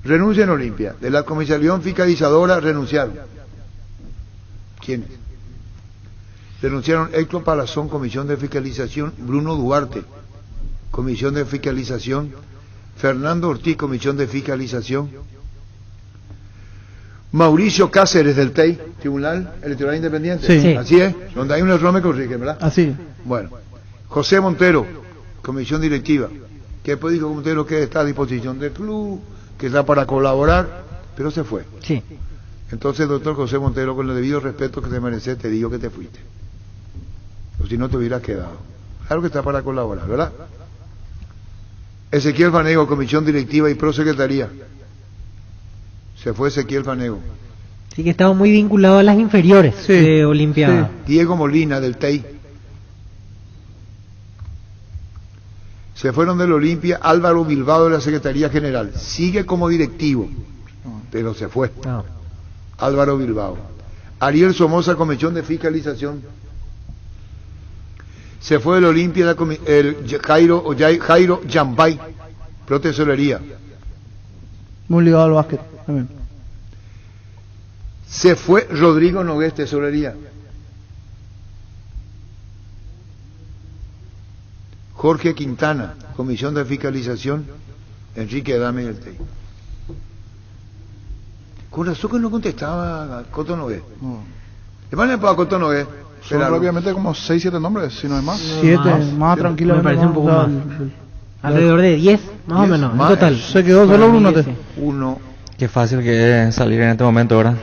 Renuncia en Olimpia. De la comisión fiscalizadora renunciaron. ¿Quiénes? Renunciaron Héctor Palazón, comisión de fiscalización, Bruno Duarte, comisión de fiscalización, Fernando Ortiz, comisión de fiscalización, Mauricio Cáceres del TEI, Tribunal Electoral Independiente. Sí. Así es, donde hay un error me corrigen, ¿verdad? Así. Bueno, José Montero, comisión directiva, que después dijo Montero que está a disposición del club, que está para colaborar, pero se fue. Sí. Entonces, doctor José Montero, con el debido respeto que te mereces, te digo que te fuiste. O si no te hubieras quedado. Claro que está para colaborar, ¿verdad? Ezequiel Fanego, comisión directiva y prosecretaría. Se fue Ezequiel Fanego. Sí, que estaba muy vinculado a las inferiores de Olimpia. Sí. Diego Molina, del TEI. Se fueron del Olimpia Álvaro Bilbao, de la Secretaría General. Sigue como directivo, pero se fue. Álvaro Bilbao. Ariel Somoza, comisión de fiscalización. Se fue del Olimpia el Jairo Yambay, pro tesorería. Muy ligado al básquet también. Se fue Rodrigo Nogués, tesorería. Jorge Quintana, comisión de fiscalización, Enrique Adame y el TEI. Con razón que no contestaba Coto Nogués. Le van a pagar Coto Nogués. Son rápidamente como 6-7 nombres, si no es más. 7, más tranquilo. Me parece un poco más. Alrededor de 10, más o menos, en total. Se quedó solo Brunote. Uno. Qué fácil que es salir en este momento ahora.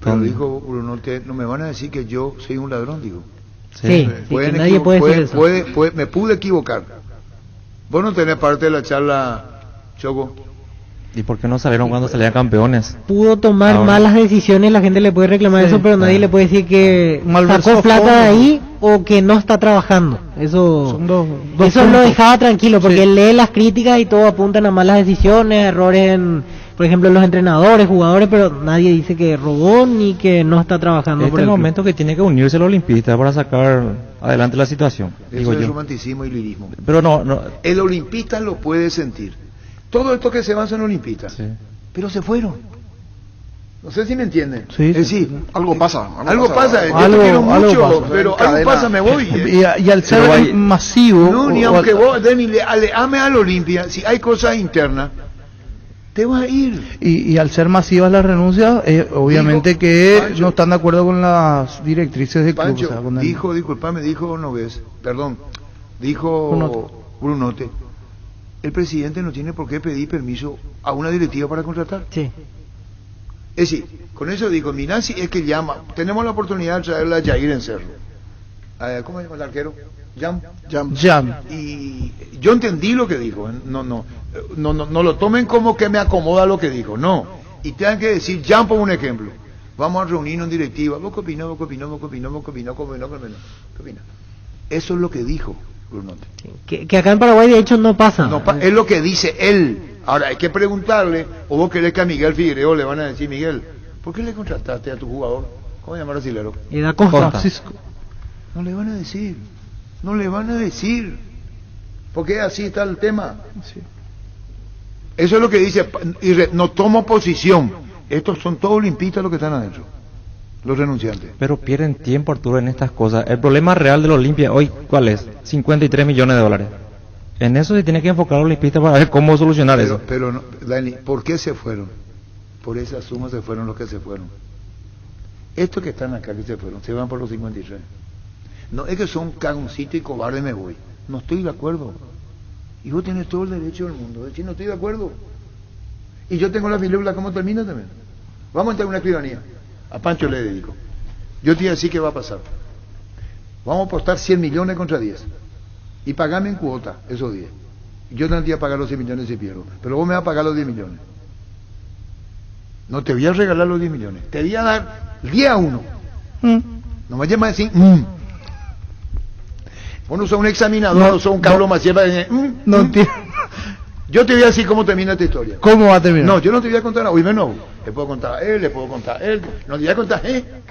Pero dijo Brunote, no me van a decir que yo soy un ladrón, digo. Sí, que nadie puede decir eso. Me pude equivocar. Vos no tenés parte de la charla, Choco. ¿Y por qué no salieron cuando salían campeones? Pudo tomar malas decisiones, la gente le puede reclamar eso, pero nadie le puede decir que sacó plata de ahí o que no está trabajando. Eso lo dejaba tranquilo, porque él lee las críticas y todo apuntan a malas decisiones, errores en, por ejemplo, los entrenadores, jugadores, pero nadie dice que robó ni que no está trabajando. Este es el momento que tiene que unirse el olimpista para sacar adelante la situación. Eso es romanticismo y lirismo. Pero no. El olimpista lo puede sentir. Todo esto que se basa en olimpistas, pero se fueron. No sé si me entienden. Sí, es decir, algo pasa. Algo pasa. Yo te quiero mucho, pero algo pasa, me voy. Y al ser masivo. No, ni aunque vos, Demi, le ame al Olimpia, si hay cosas internas, te vas a ir. Y al ser masivas las renuncias, obviamente Pancho, no están de acuerdo con las directrices del Pancho, club. O sea, dijo Nogués, dijo Brunote. El presidente no tiene por qué pedir permiso a una directiva para contratar. Sí. Es decir, con eso digo, Minasi es que llama, tenemos la oportunidad de traerla a Jair en Cerro. ¿Cómo se llama el arquero? Jam. Y yo entendí lo que dijo, no lo tomen como que me acomoda lo que dijo, no. Y tengan que decir, Jam por un ejemplo, vamos a reunirnos en directiva, ¿vos qué opinás? Eso es lo que dijo Brunote. Que acá en Paraguay de hecho no pasa. Es lo que dice él. Ahora hay que preguntarle, o vos querés que a Miguel Figueiredo le van a decir, Miguel, ¿por qué le contrataste a tu jugador? ¿Cómo se llama el brasilero? Da Costa. Francisco. No le van a decir. Porque así está el tema. Sí. Eso es lo que dice, no tomo posición. Estos son todos olimpistas los que están adentro. Los renunciantes. Pero pierden tiempo, Arturo, en estas cosas. El problema real del Olimpia hoy, ¿cuál es? 53 millones de dólares. En eso se tiene que enfocar el olimpista para ver cómo solucionar eso. Pero, Dani, ¿por qué se fueron? Por esa suma se fueron los que se fueron. Estos que están acá que se fueron, se van por los 53. No es que son cagoncitos y cobardes, me voy. No estoy de acuerdo. Y vos tenés todo el derecho del mundo de decir, no estoy de acuerdo. Y yo tengo la filébula, ¿cómo termina también? Vamos a entrar en una escribanía. A Pancho le dedico. Yo te iba a decir qué va a pasar. Vamos a apostar 100 millones contra 10. Y pagame en cuota esos 10. Yo no te voy a pagar los 100 millones si pierdo. Pero vos me vas a pagar los 10 millones. No te voy a regalar los 10 millones. Te voy a dar 10 a 1. No me llamas a decir Vos no sos un examinador, no sos un Carlos Maciel para decir No entiendo. Yo te voy a decir cómo termina esta historia. ¿Cómo va a terminar? No, yo no te voy a contar, oíme no. Le puedo contar a él, le puedo contar a él. No le voy a contar,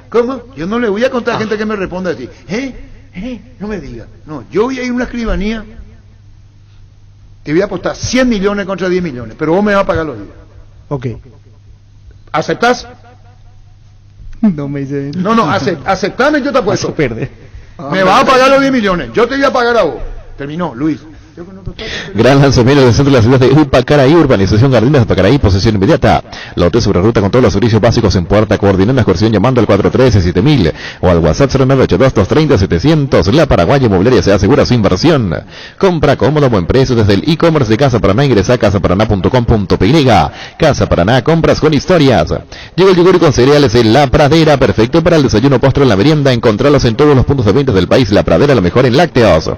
¿cómo? Yo no le voy a contar a gente que me responda así. No me diga. No, yo voy a ir a una escribanía. Te voy a apostar 100 millones contra 10 millones, pero vos me vas a pagar los días. Ok. ¿Aceptás? No me dice... No, aceptame, yo te apuesto. Eso pierde. Me vas a pagar los 10 millones, yo te voy a pagar a vos. Terminó, Luis. Gran lanzamiento del centro de la ciudad de Upacaraí, urbanización Jardines de Upacaraí, posesión inmediata. Lote sobre ruta con todos los servicios básicos en puerta. Coordina una excursión llamando al 413-7000 o al WhatsApp 0982-230-700. La Paraguaya Inmobiliaria se asegura su inversión. Compra cómodo, buen precio desde el e-commerce de Casa Paraná. Ingresa a casaparaná.com.py. Casa Paraná, compras con historias. Llegó el yogur con cereales en La Pradera, perfecto para el desayuno, postre, en la merienda. Encontralos en todos los puntos de venta del país. La Pradera, lo mejor en lácteos.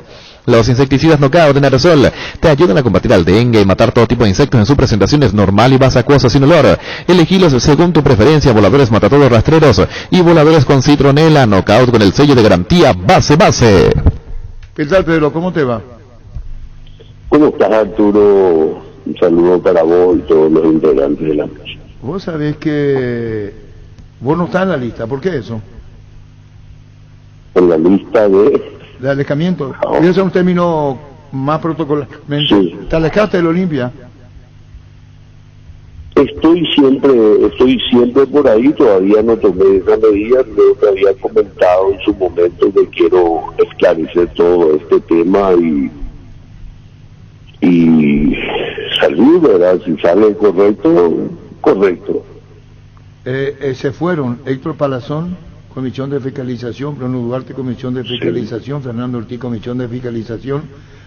Los insecticidas Knockout en aerosol te ayudan a combatir al dengue y matar todo tipo de insectos en sus presentaciones normal y vasacuosa sin olor. Elegilos según tu preferencia, voladores matatodos rastreros y voladores con citronela. Knockout con el sello de garantía base. ¿Qué tal, Pedro? ¿Cómo te va? ¿Cómo estás, Arturo? Un saludo para vos y todos los integrantes de la mesa. Vos sabés que vos no estás en la lista, ¿por qué eso? En la lista de... De alejamiento. Y eso es un término más protocolarmente. Sí. ¿Te alejaste del Olimpia? Estoy siempre por ahí, todavía no tomé esa medida, creo que había comentado en su momento que quiero esclarecer todo este tema y salir, ¿verdad? Si sale correcto. Se fueron Héctor Palazón, Comisión de Fiscalización, Bruno Duarte, Comisión de Fiscalización, sí. Fernando Ortiz, Comisión de Fiscalización,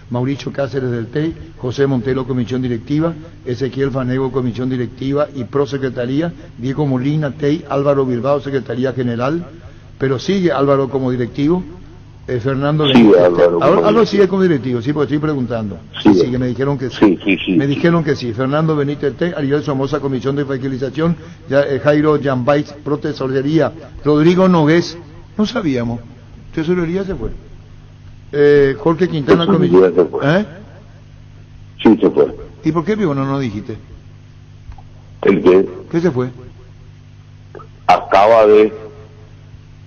Mauricio Cáceres del TEI, José Montelo, Comisión Directiva, Ezequiel Fanego, Comisión Directiva y Prosecretaría, Diego Molina, TEI, Álvaro Bilbao, Secretaría General, pero sigue Álvaro como directivo, Fernando sí, Álvaro sigue como directivo, sí, porque estoy preguntando. Sí, sigue, me dijeron que sí. Me dijeron que sí. Fernando Benítez TEI, Ariel Somoza, Comisión de Fiscalización, Jairo Yambais, Tesorería, Rodrigo Nogués, no sabíamos, Tesorería se fue. Jorge Quintana, Comisión. Sí, se fue. ¿Y por qué vivo no dijiste? ¿El qué? ¿Qué se fue? Acaba de...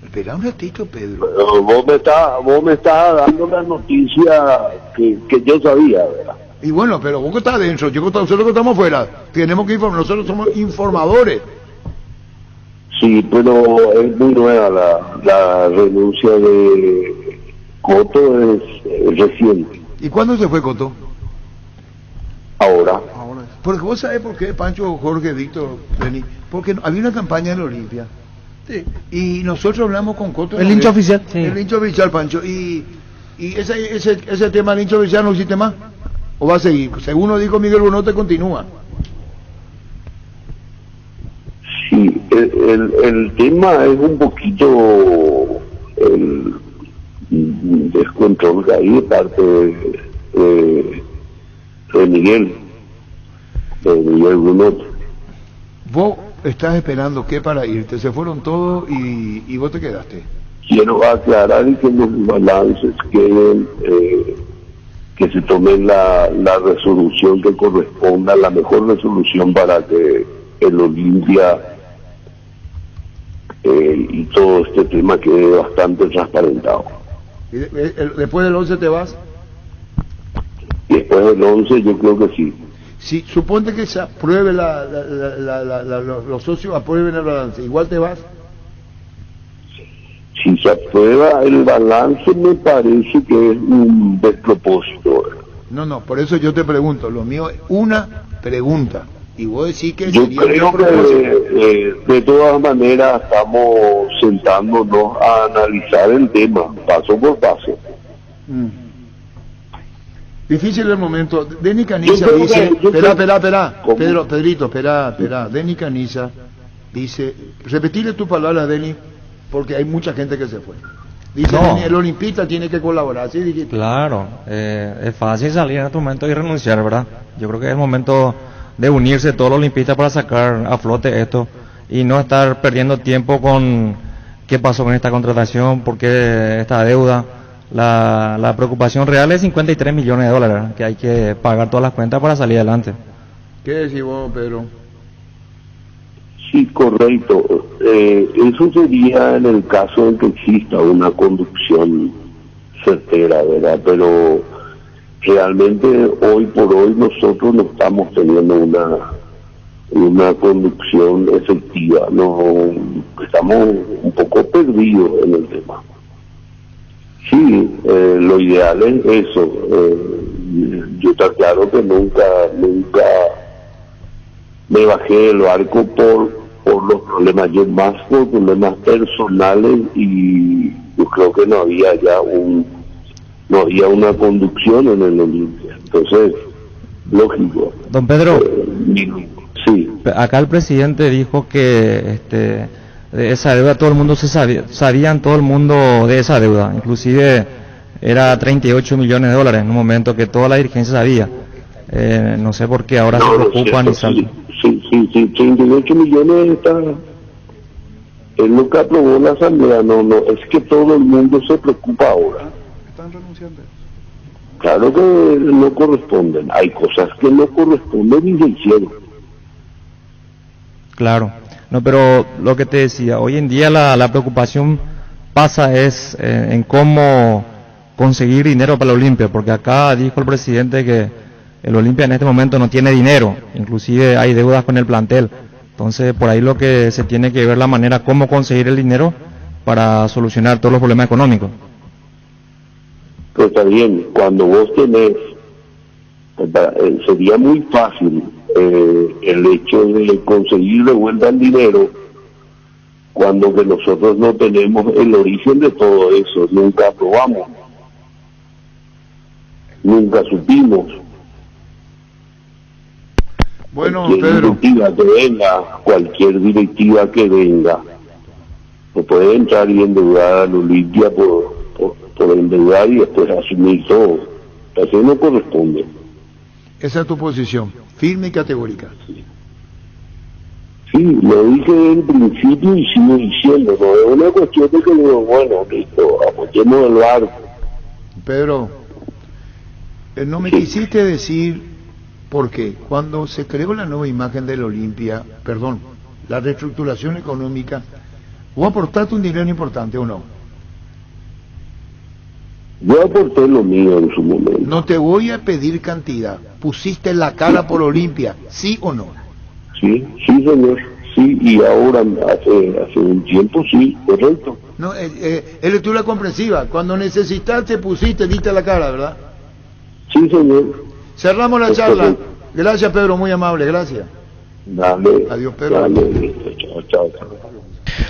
Espera un ratito, Pedro. Vos me estás dando la noticia que yo sabía, ¿verdad? Y bueno, pero vos que estás adentro, nosotros que estamos fuera, tenemos que informar, nosotros somos informadores. Sí, pero es muy nueva la renuncia de Coto, es reciente. ¿Y cuándo se fue Coto? Ahora. Porque vos sabés por qué, Pancho, Jorge, Víctor, Denis, porque había una campaña en la Olimpia. Sí. Y nosotros hablamos con Coto. El hincha oficial. Sí. El hincha oficial, Pancho. Y ese tema del hincha oficial no existe más. ¿O va a seguir? Según nos dijo Miguel Bonote, continúa. Sí, el tema es un poquito el descontrol que hay de parte de Miguel Bonote. Vos estás esperando que para irte, se fueron todos y vos te quedaste. Quiero aclarar y que los balances queden, que se tome la resolución que corresponda, la mejor resolución para que el Olimpia y todo este tema quede bastante transparentado. ¿Y después del 11 te vas? Después del 11 yo creo que sí. Si suponte que se apruebe los socios aprueben el balance, ¿igual te vas? Si se aprueba el balance me parece que es un despropósito. No, por eso yo te pregunto, lo mío es una pregunta. Y vos decís que yo creo que de todas maneras estamos sentándonos a analizar el tema, paso por paso. Difícil el momento. Denis Caniza dice, Pedrito, espera. Denis Caniza dice, repetirle tu palabra, Denis, porque hay mucha gente que se fue. Dice, no. El olimpista tiene que colaborar, ¿sí dijiste? Claro, es fácil salir en este momento y renunciar, ¿verdad? Yo creo que es el momento de unirse todos los olimpistas para sacar a flote esto y no estar perdiendo tiempo con qué pasó con esta contratación, por qué esta deuda. La preocupación real es 53 millones de dólares, que hay que pagar todas las cuentas para salir adelante. ¿Qué decís vos, Pedro? Sí, correcto. Eso sería en el caso de que exista una conducción certera, ¿verdad? Pero realmente hoy por hoy nosotros no estamos teniendo una conducción efectiva, no estamos un poco perdidos en el tema. Sí, lo ideal es eso. Yo está claro que nunca me bajé del barco por los problemas, yo más por problemas personales, y yo creo que no había una conducción en el Olimpia. Entonces, lógico. Don Pedro, sí. Acá el presidente dijo que de esa deuda todo el mundo sabían todo el mundo de esa deuda, inclusive era 38 millones de dólares en un momento que toda la dirigencia sabía. No sé por qué ahora se preocupan y salen. Sí, 38 millones es lo que aprobó la asamblea, no, es que todo el mundo se preocupa ahora. ¿Están renunciando? Claro que no corresponden, hay cosas que no corresponden y se hicieron. Claro, no, pero lo que te decía, hoy en día la preocupación pasa en cómo conseguir dinero para la Olimpia, porque acá dijo el presidente que el Olimpia en este momento no tiene dinero, inclusive hay deudas con el plantel. Entonces, por ahí lo que se tiene que ver la manera cómo conseguir el dinero para solucionar todos los problemas económicos. Pero está bien, cuando vos tenés, sería muy fácil el hecho de conseguir de vuelta el dinero, cuando que nosotros no tenemos el origen de todo eso, nunca aprobamos, nunca supimos. Bueno, cualquier directiva que venga, no puede entrar y endeudar a la Olimpia por endeudar y después asumir todo. Eso no corresponde. Esa es tu posición, firme y categórica. Sí, lo dije desde el principio y sigo diciendo, no es una cuestión de que digo, bueno, listo, apoyemos el barco. Pedro, no me quisiste decir. Porque cuando se creó la nueva imagen del Olimpia, la reestructuración económica, ¿vos aportaste un dinero importante o no? Yo aporté lo mío en su momento. No te voy a pedir cantidad. ¿Pusiste la cara por Olimpia, sí o no? Sí, señor. Sí, y ahora, hace un tiempo, sí, correcto. No, es lectura comprensiva. Cuando necesitaste, diste la cara, ¿verdad? Sí, señor. Cerramos la charla. Gracias, Pedro, muy amable, gracias. Dale. Adiós, Pedro. Dale. Chao.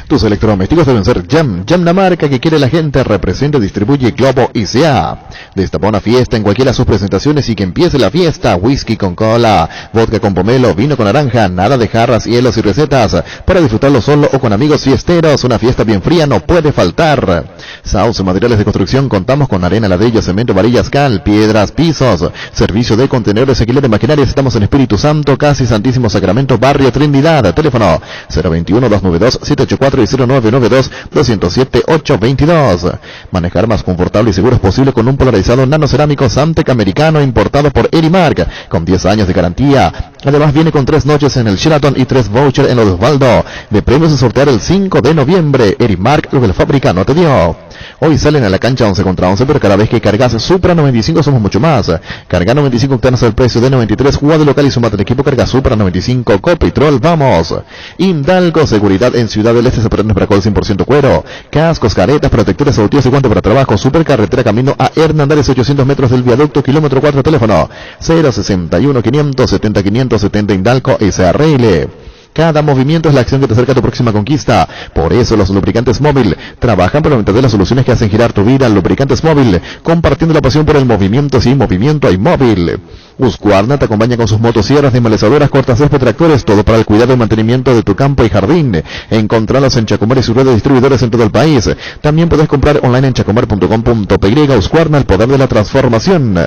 Tus electrodomésticos deben ser Jam, la marca que quiere la gente. Representa y distribuye Globo ICA. Destapa una fiesta en cualquiera de sus presentaciones y que empiece la fiesta. Whisky con cola, vodka con pomelo, vino con naranja, nada de jarras, hielos y recetas. Para disfrutarlo solo o con amigos fiesteros, una fiesta bien fría no puede faltar. Sauce Materiales de Construcción, contamos con arena, ladrillo, cemento, varillas, cal, piedras, pisos. Servicio de contenedores, alquiler de maquinarias. Estamos en Espíritu Santo, casi Santísimo Sacramento, Barrio Trinidad. Teléfono 021-292-784 y 0992-207-822. Manejar más confortable y seguro es posible con un polarizado nanocerámico Samtec americano importado por Erimark, con 10 años de garantía. Además viene con 3 noches en el Sheraton y 3 vouchers en el Osvaldo. De premios a sortear el 5 de noviembre. Erimark, lo que la fábrica no te dio. Hoy salen a la cancha 11 contra 11, pero cada vez que cargas Supra 95 somos mucho más. Carga 95 octanos al precio de 93, jugada de local y sumate al equipo, carga Supra 95, Copitrol, vamos. Hidalgo, seguridad en Ciudad del Este, Zapaternos para Col 100% cuero. Cascos, caretas, protectores auditivos y guantes para trabajo. Supercarretera camino a Hernandarias, 800 metros del viaducto, kilómetro 4, teléfono 061-570-570 Hidalgo SRL. Cada movimiento es la acción que te acerca a tu próxima conquista. Por eso los lubricantes móvil trabajan para aumentar las soluciones que hacen girar tu vida. Lubricantes móvil, compartiendo la pasión por el movimiento. Sin movimiento hay móvil. Husqvarna te acompaña con sus motosierras, desmalezadoras, cortacésped, tractores, todo para el cuidado y mantenimiento de tu campo y jardín. Encontralos en Chacomar y sus redes de distribuidores en todo el país. También puedes comprar online en chacomar.com.py. Husqvarna, el poder de la transformación.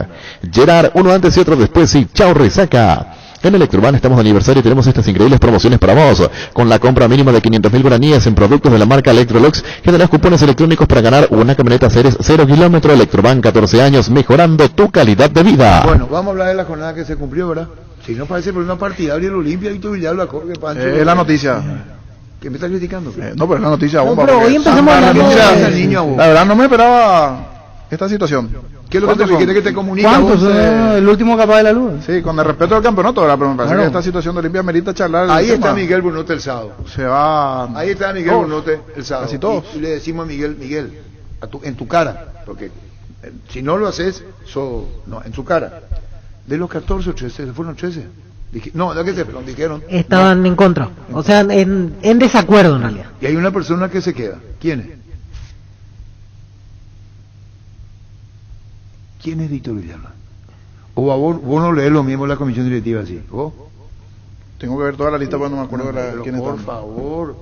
Gerard, uno antes y otro después y chao resaca. En Electroban estamos de aniversario y tenemos estas increíbles promociones para vos. Con la compra mínima de 500.000 guaraníes en productos de la marca Electrolux, generás cupones electrónicos para ganar una camioneta Ceres 0 kilómetro. Electroban, 14 años, mejorando tu calidad de vida. Bueno, vamos a hablar de la jornada que se cumplió, ¿verdad? Si no parece por una partidaria el Olimpia y tú Villalba, Jorge Pancho. Es la noticia. ¿Qué me estás criticando? No, pero es la noticia No, bomba. pero porque hoy empezamos hablando la verdad no me esperaba esta situación. ¿Qué es lo que te quiere que te comunica? ¿Cuántos son el último capaz de la luz? Sí, con el respeto al campeonato, ¿verdad? Pero me parece Claro. que esta situación de Olimpia merita charlar. Ahí el está tema. Miguel Brunote el sábado. Se va. Ahí está Miguel Todos. Brunote el sábado. Casi todos. Y le decimos a Miguel, en tu cara, porque si no lo haces, no, en su cara. De los 14 o 13, se fueron 13. No, ¿de qué se fueron? Dijeron. Estaban en contra, o sea, en desacuerdo en realidad. Y hay una persona que se queda. ¿Quién es? ¿Quién es Víctor Villalba? O a vos no lees lo mismo en la comisión directiva así. ¿Vos? Tengo que ver toda la lista cuando me acuerdo de quién Por está. favor.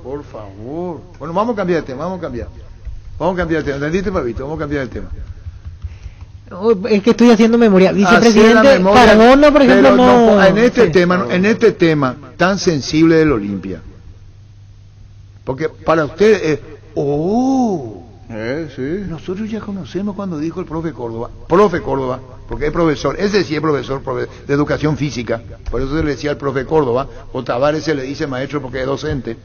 Bueno, vamos a cambiar de tema, Vamos a cambiar de tema. ¿Entendiste, Pavito? Vamos a cambiar el tema. Es que estoy haciendo memoria. Hacer la Vicepresidente memoria, Cardona, por ejemplo, pero no. en este Sí. tema tan sensible del Olimpia. Porque para ustedes es, Sí. nosotros ya conocemos cuando dijo el profe Córdoba, porque es profesor, ese sí es profesor de educación física, por eso se le decía al profe Córdoba, o Tavares se le dice maestro porque es docente.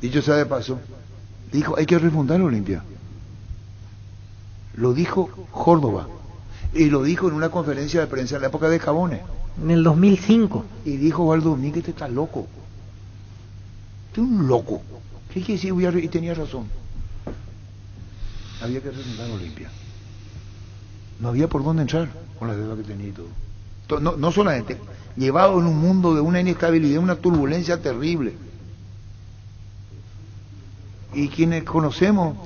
Dicho sea de paso, dijo, hay que refundar la Olimpia. Lo dijo Córdoba, y lo dijo en una conferencia de prensa en la época de Jabones. En el 2005. Y dijo Waldo Domínguez, este está loco. Este es un loco. ¿Qué quiere decir? Y tenía razón. Había que refundar Olimpia. No había por dónde entrar con la deuda que tenía y todo. No solamente, llevado en un mundo de una inestabilidad, una turbulencia terrible. Y quienes conocemos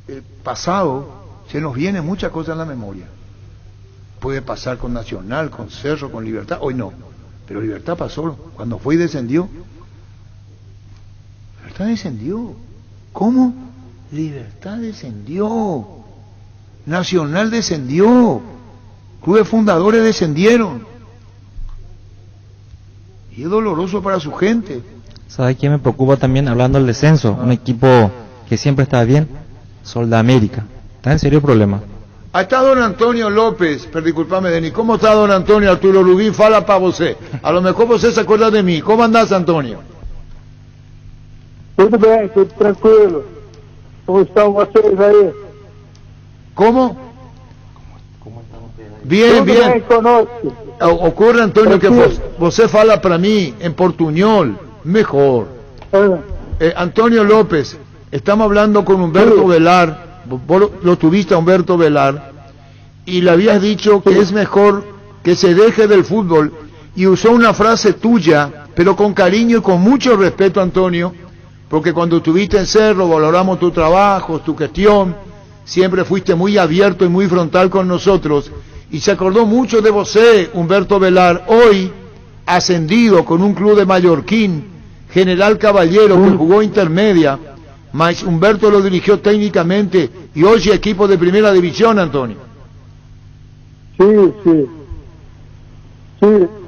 el pasado, se nos vienen muchas cosas en la memoria. Puede pasar con Nacional, con Cerro, con Libertad, hoy no. Pero Libertad pasó, cuando fue y descendió. Libertad descendió. ¿Cómo? Libertad descendió. Nacional descendió. Clubes fundadores descendieron. Y es doloroso para su gente. ¿Sabe quién me preocupa también hablando del descenso? Un equipo que siempre está bien, Sol de América. Está en serio problema. Ahí está don Antonio López, pero disculpame, Denis, ¿cómo está don Antonio? Arturo Rubín fala para você. A lo mejor você se acuerda de mí. ¿Cómo andás, Antonio? Tudo bem, tudo tranquilo. Como estão vocês aí? ¿Cómo? Bien, Tudo bien. bem conosco. Ocurre, Antonio, que você fala para mí en portuñol, mejor. Antonio López, estamos hablando con Humberto Velar, vos lo tuviste a Humberto Velar, y le habías dicho que es mejor que se deje del fútbol, y usó una frase tuya, pero con cariño y con mucho respeto, Antonio, porque cuando estuviste en Cerro valoramos tu trabajo, tu gestión, siempre fuiste muy abierto y muy frontal con nosotros, y se acordó mucho de vos, Humberto Velar, hoy ascendido con un club de Mallorquín, General Caballero, que jugó intermedia, mas Humberto lo dirigió técnicamente y hoy es equipo de primera división, Antonio. Sim.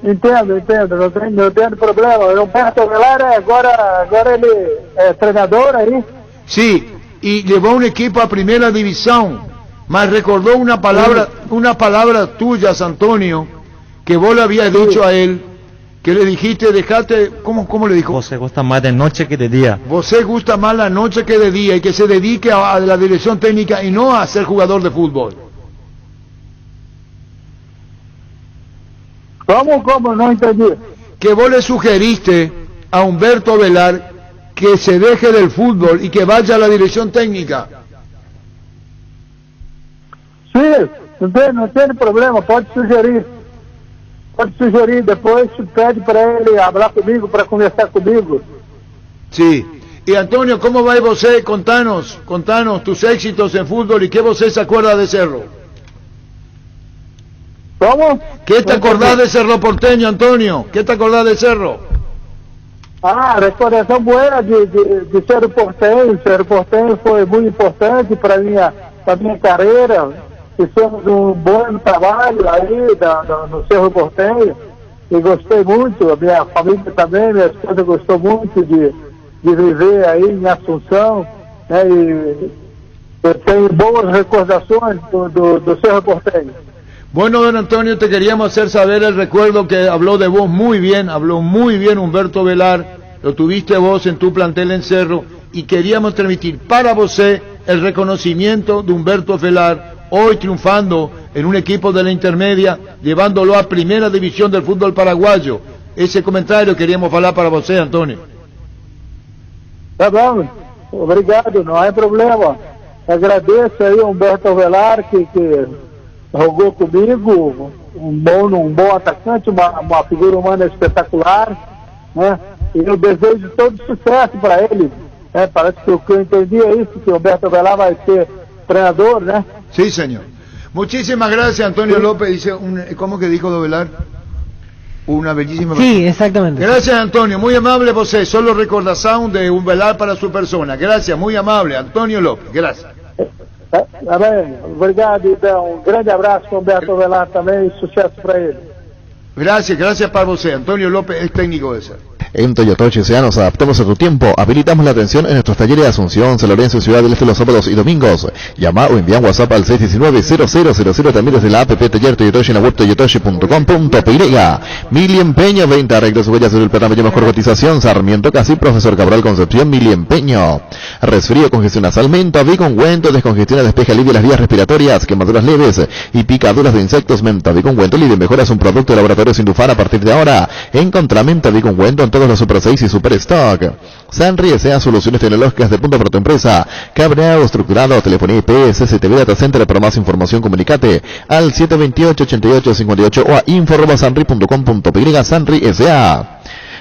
Entendo, não tem problema. O Humberto Velar agora ele é treinador aí. Sí, y llevó un equipo a primera división, mas recordó una palabra tuya, Antonio, que vos le habías dicho a él, que le dijiste, dejate, ¿cómo le dijo? Vos se gusta más de noche que de día. Vos gusta más la noche que de día y que se dedique a la dirección técnica y no a ser jugador de fútbol. ¿Cómo? No entendí. Que vos le sugeriste a Humberto Velar que se deje del fútbol y que vaya a la dirección técnica. Sim, não tem problema, pode sugerir. Depois pede para ele falar comigo, para conversar comigo. Sí. Y Antonio, ¿cómo va vos? Contanos tus éxitos en fútbol y qué vos se acuerda de Cerro. ¿Cómo? ¿Qué te acordás de Cerro Porteño, Antonio? ¿Qué te acordás de Cerro? Recordação boa de Cerro Porteño. Cerro Porteño foi muito importante para minha carreira. Fizemos um bom trabalho aí no Cerro Porteño. e gostei muito, a minha família também, minha esposa gostou muito de viver aí em Assunção, né, e eu tenho boas recordações do Cerro Porteño. Bueno, don Antonio, te queríamos hacer saber el recuerdo que habló de vos habló muy bien Humberto Velar, lo tuviste vos en tu plantel en Cerro, y queríamos transmitir para vos el reconocimiento de Humberto Velar, hoy triunfando en un equipo de la intermedia, llevándolo a primera división del fútbol paraguayo. Ese comentario queríamos hablar para vos, Antonio. Tá bom, obrigado, não há problema. Agradeço aí Humberto Velar, que jogou comigo, um bom atacante, uma figura humana espetacular, né? E eu desejo todo sucesso para ele. Né? Parece que o que eu entendi é isso, que o Humberto Velar vai ser treinador, né? Sí, señor. Muchísimas gracias, Antonio López. Dice, ¿cómo que dijo Velar? Una bellísima... Sí, exactamente. Gracias, Antonio. Muy amable você. Solo recordación de un Velar para su persona. Gracias, muy amable. Antonio López. Gracias. Tá bem, obrigado, então. Um grande abraço para Humberto Velar também e sucesso para ele. Gracias para você. Antonio López es técnico de Cerro. En Toyotochi SEA nos adaptamos a tu tiempo. Habilitamos la atención en nuestros talleres de Asunción, San Lorenzo y Ciudad del Este los sábados y domingos. Llama o envía un WhatsApp al 619-0000 también desde la app Taller Toyotochi en la web toyotochi.com.py. Mili Empeño, 20 arreglos huellas sobre el programa de mejor cotización. Sarmiento Casi, Profesor Cabral Concepción, Mili Empeño. Resfrío, congestión nasal, menta, bicongüento, descongestiona, despeja, alivia las vías respiratorias, quemaduras leves y picaduras de insectos. Menta, bicongüento, Lidia Mejora es un producto de laboratorio Sindufar. A partir de ahora, encontrá menta, bicongüento en todos los Super 6 y Super Stock. Sanri S.A. Soluciones Tecnológicas de punta para tu empresa. Cableado estructurado, telefonía IP, CCTV Data Center. Para más información comunicate al 728-8858 o a info@sanri.com.py. Sanri S.A.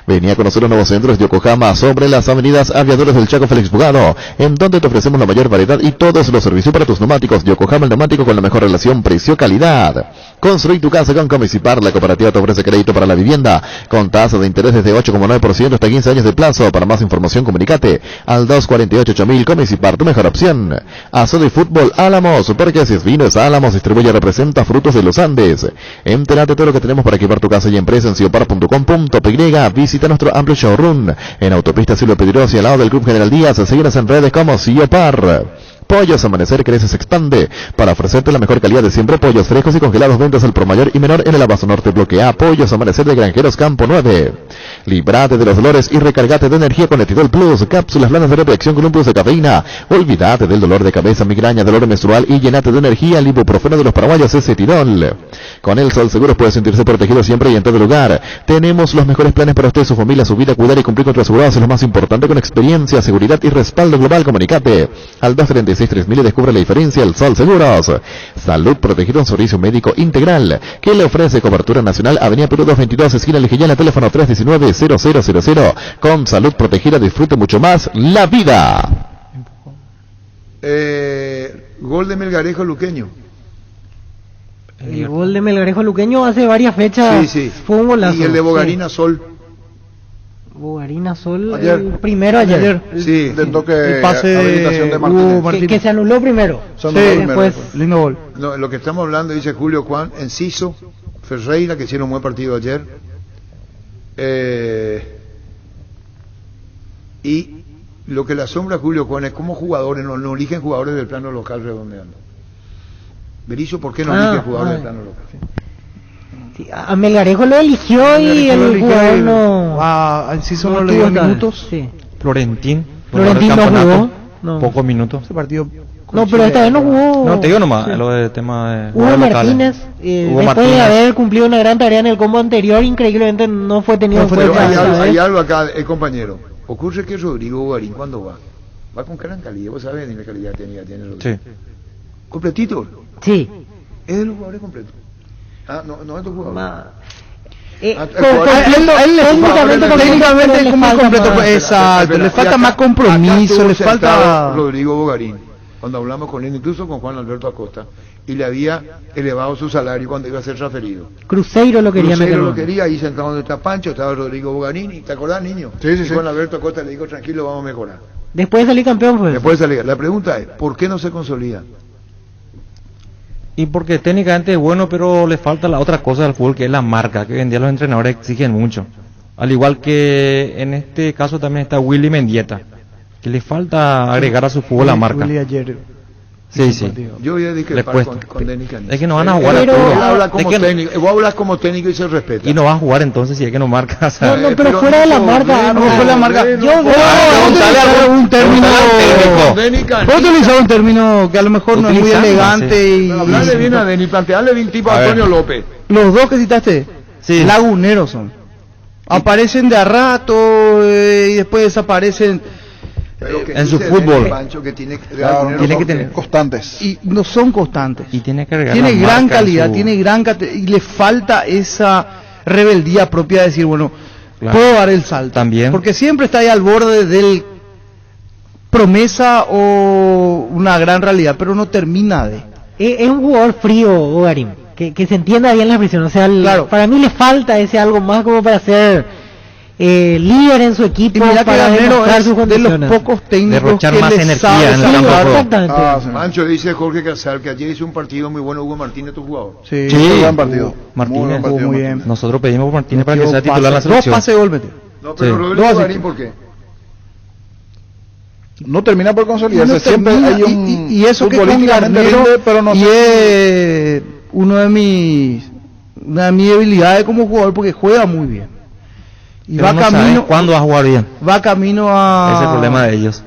Venía a conocer los nuevos centros de Yokohama sobre las avenidas Aviadores del Chaco Félix Bugado, en donde te ofrecemos la mayor variedad y todos los servicios para tus neumáticos. Yokohama, el neumático con la mejor relación precio-calidad. Construir tu casa con Comisipar. La cooperativa te ofrece crédito para la vivienda con tasa de interés desde 8,9% hasta 15 años de plazo. Para más información comunicate al 248-8000. Comisipar, tu mejor opción. Azodo y Fútbol Álamos, porque si es vino es Álamos, distribuye y representa Frutos de los Andes. Entérate todo lo que tenemos para equipar tu casa y empresa en ciopar.com.py. Visita nuestro amplio showroom en Autopista Silvio Pedrosi al lado del Club General Díaz. Síguenos en redes como Ciopar. Pollos Amanecer crece, se expande para ofrecerte la mejor calidad de siempre. Pollos frescos y congelados, ventas al por mayor y menor en el Abasto Norte Bloque A. Pollos Amanecer de Granjeros Campo 9. Librate de los dolores y recargate de energía con Etidol Plus. Cápsulas blancas de reflexión con un plus de cafeína. Olvídate del dolor de cabeza, migraña, dolor menstrual y llenate de energía. El ibuprofeno de los paraguayos es Etidol. Con el Sol Seguros puede sentirse protegido siempre y en todo lugar. Tenemos los mejores planes para usted, su familia, su vida, cuidar y cumplir con tu asegurado. Es lo más importante, con experiencia, seguridad y respaldo global. Comunicate al 236-3000 y descubre la diferencia. El Sol Seguros. Salud Protegida, un servicio médico integral que le ofrece cobertura nacional. Avenida Perú 222, esquina Lejillana, teléfono 319-0000. Con Salud Protegida disfrute mucho más la vida. Gol de Melgarejo Luqueño. El gol de Melgarejo Luqueño hace varias fechas. Sí. Fue un golazo. Y el de Bogarina Sol. Bogarina Sol, Ayer. el primero ayer. Sí, del toque El pase de habilitación de Martínez. Que se anuló primero. Son Sí, dos después. Lindo gol. No, lo que estamos hablando, dice Julio Juan, Enciso, Ferreira, que hicieron un buen partido ayer. Y lo que le asombra a Julio Juan es cómo jugadores no eligen jugadores del plano local redondeando. Berizzo, ¿por qué no elige jugadores del plano local? Sí, a Melgarejo lo eligió y el jugador no. Enciso no le dio minutos. Sí. Florentín no jugó. No. Pocos minutos. Ese partido. No, pero esta vez no jugó. No, te digo nomás, lo de tema de... Hugo Martínez, Hugo después Martínez. de haber cumplido una gran tarea en el combo anterior, increíblemente no fue tenido en Pero cuenta. hay algo acá, compañero. Ocurre que Rodrigo Bogarín, ¿cuándo va? Va con gran calidad, vos sabés ni la calidad tiene Rodrigo. Sí. ¿Completito? Sí. ¿Es de los jugadores completos? Ah, no es de los jugadores. Técnicamente es muy completo, exacto, le falta más compromiso, le falta... Rodrigo Bogarín, cuando hablamos con él, incluso con Juan Alberto Acosta, y le había elevado su salario cuando iba a ser transferido. Cruzeiro lo quería meter. Cruzeiro lo quería, ahí sentado donde está Pancho, estaba Rodrigo Bogarín, y ¿te acordás, niño? Sí. Y Juan Alberto Acosta le dijo, tranquilo, vamos a mejorar. Después de salir campeón fue. Después de salir. La pregunta es, ¿por qué no se consolida? Y porque técnicamente es bueno, pero le falta la otra cosa del fútbol, que es la marca, que hoy en día los entrenadores exigen mucho. Al igual que en este caso también está Willy Mendieta, que le falta agregar a su fútbol la marca. Willy ayer. Sí, sí. Yo voy a discrepar con Denis Canilla. Es que no van a jugar. Él habla como técnico, vos hablas como técnico y se respeta. Y no va a jugar entonces si es que no marca. No, no, pero fuera de la marca. No fue la marca. Yo veo un término. Puedo utilizar un término que a lo mejor no es muy elegante y. Hablarle bien a Denis, plantearle bien tipo a Antonio López. Los dos que citaste, laguneros son. Aparecen de a rato y después desaparecen. En su fútbol tiene que tener constantes y no son constantes y tiene que tiene gran calidad, tiene y le falta esa rebeldía propia de decir, bueno, puedo dar el salto también, porque siempre está ahí al borde del promesa o una gran realidad, pero no termina de. Es un jugador frío, Ogarim, que se entienda bien la expresión, o sea, claro. Para mí le falta ese algo más como para ser líder en su equipo, y mira para demostrar sus de condiciones. los pocos técnicos derrochar que más les energía sabe en el campo de juego. Mancho, dice Jorge Casal que ayer hizo un partido muy bueno Hugo Martínez, tu jugador. Sí, muy buen partido. Martínez jugó muy bien. Nosotros pedimos por Martínez para que sea titular en la selección. 2 pases de gol metió. No, pero Sí. Rodrigo Garín, ¿por qué? No termina por consolidarse, No siempre termina, hay un y eso que con futbolísticamente Garnero, rinde, pero no y sé. es una de mis debilidades como jugador porque juega muy bien. Y Pero va no camino sabe cuándo va a jugar bien. Va camino a Ese es el problema de ellos.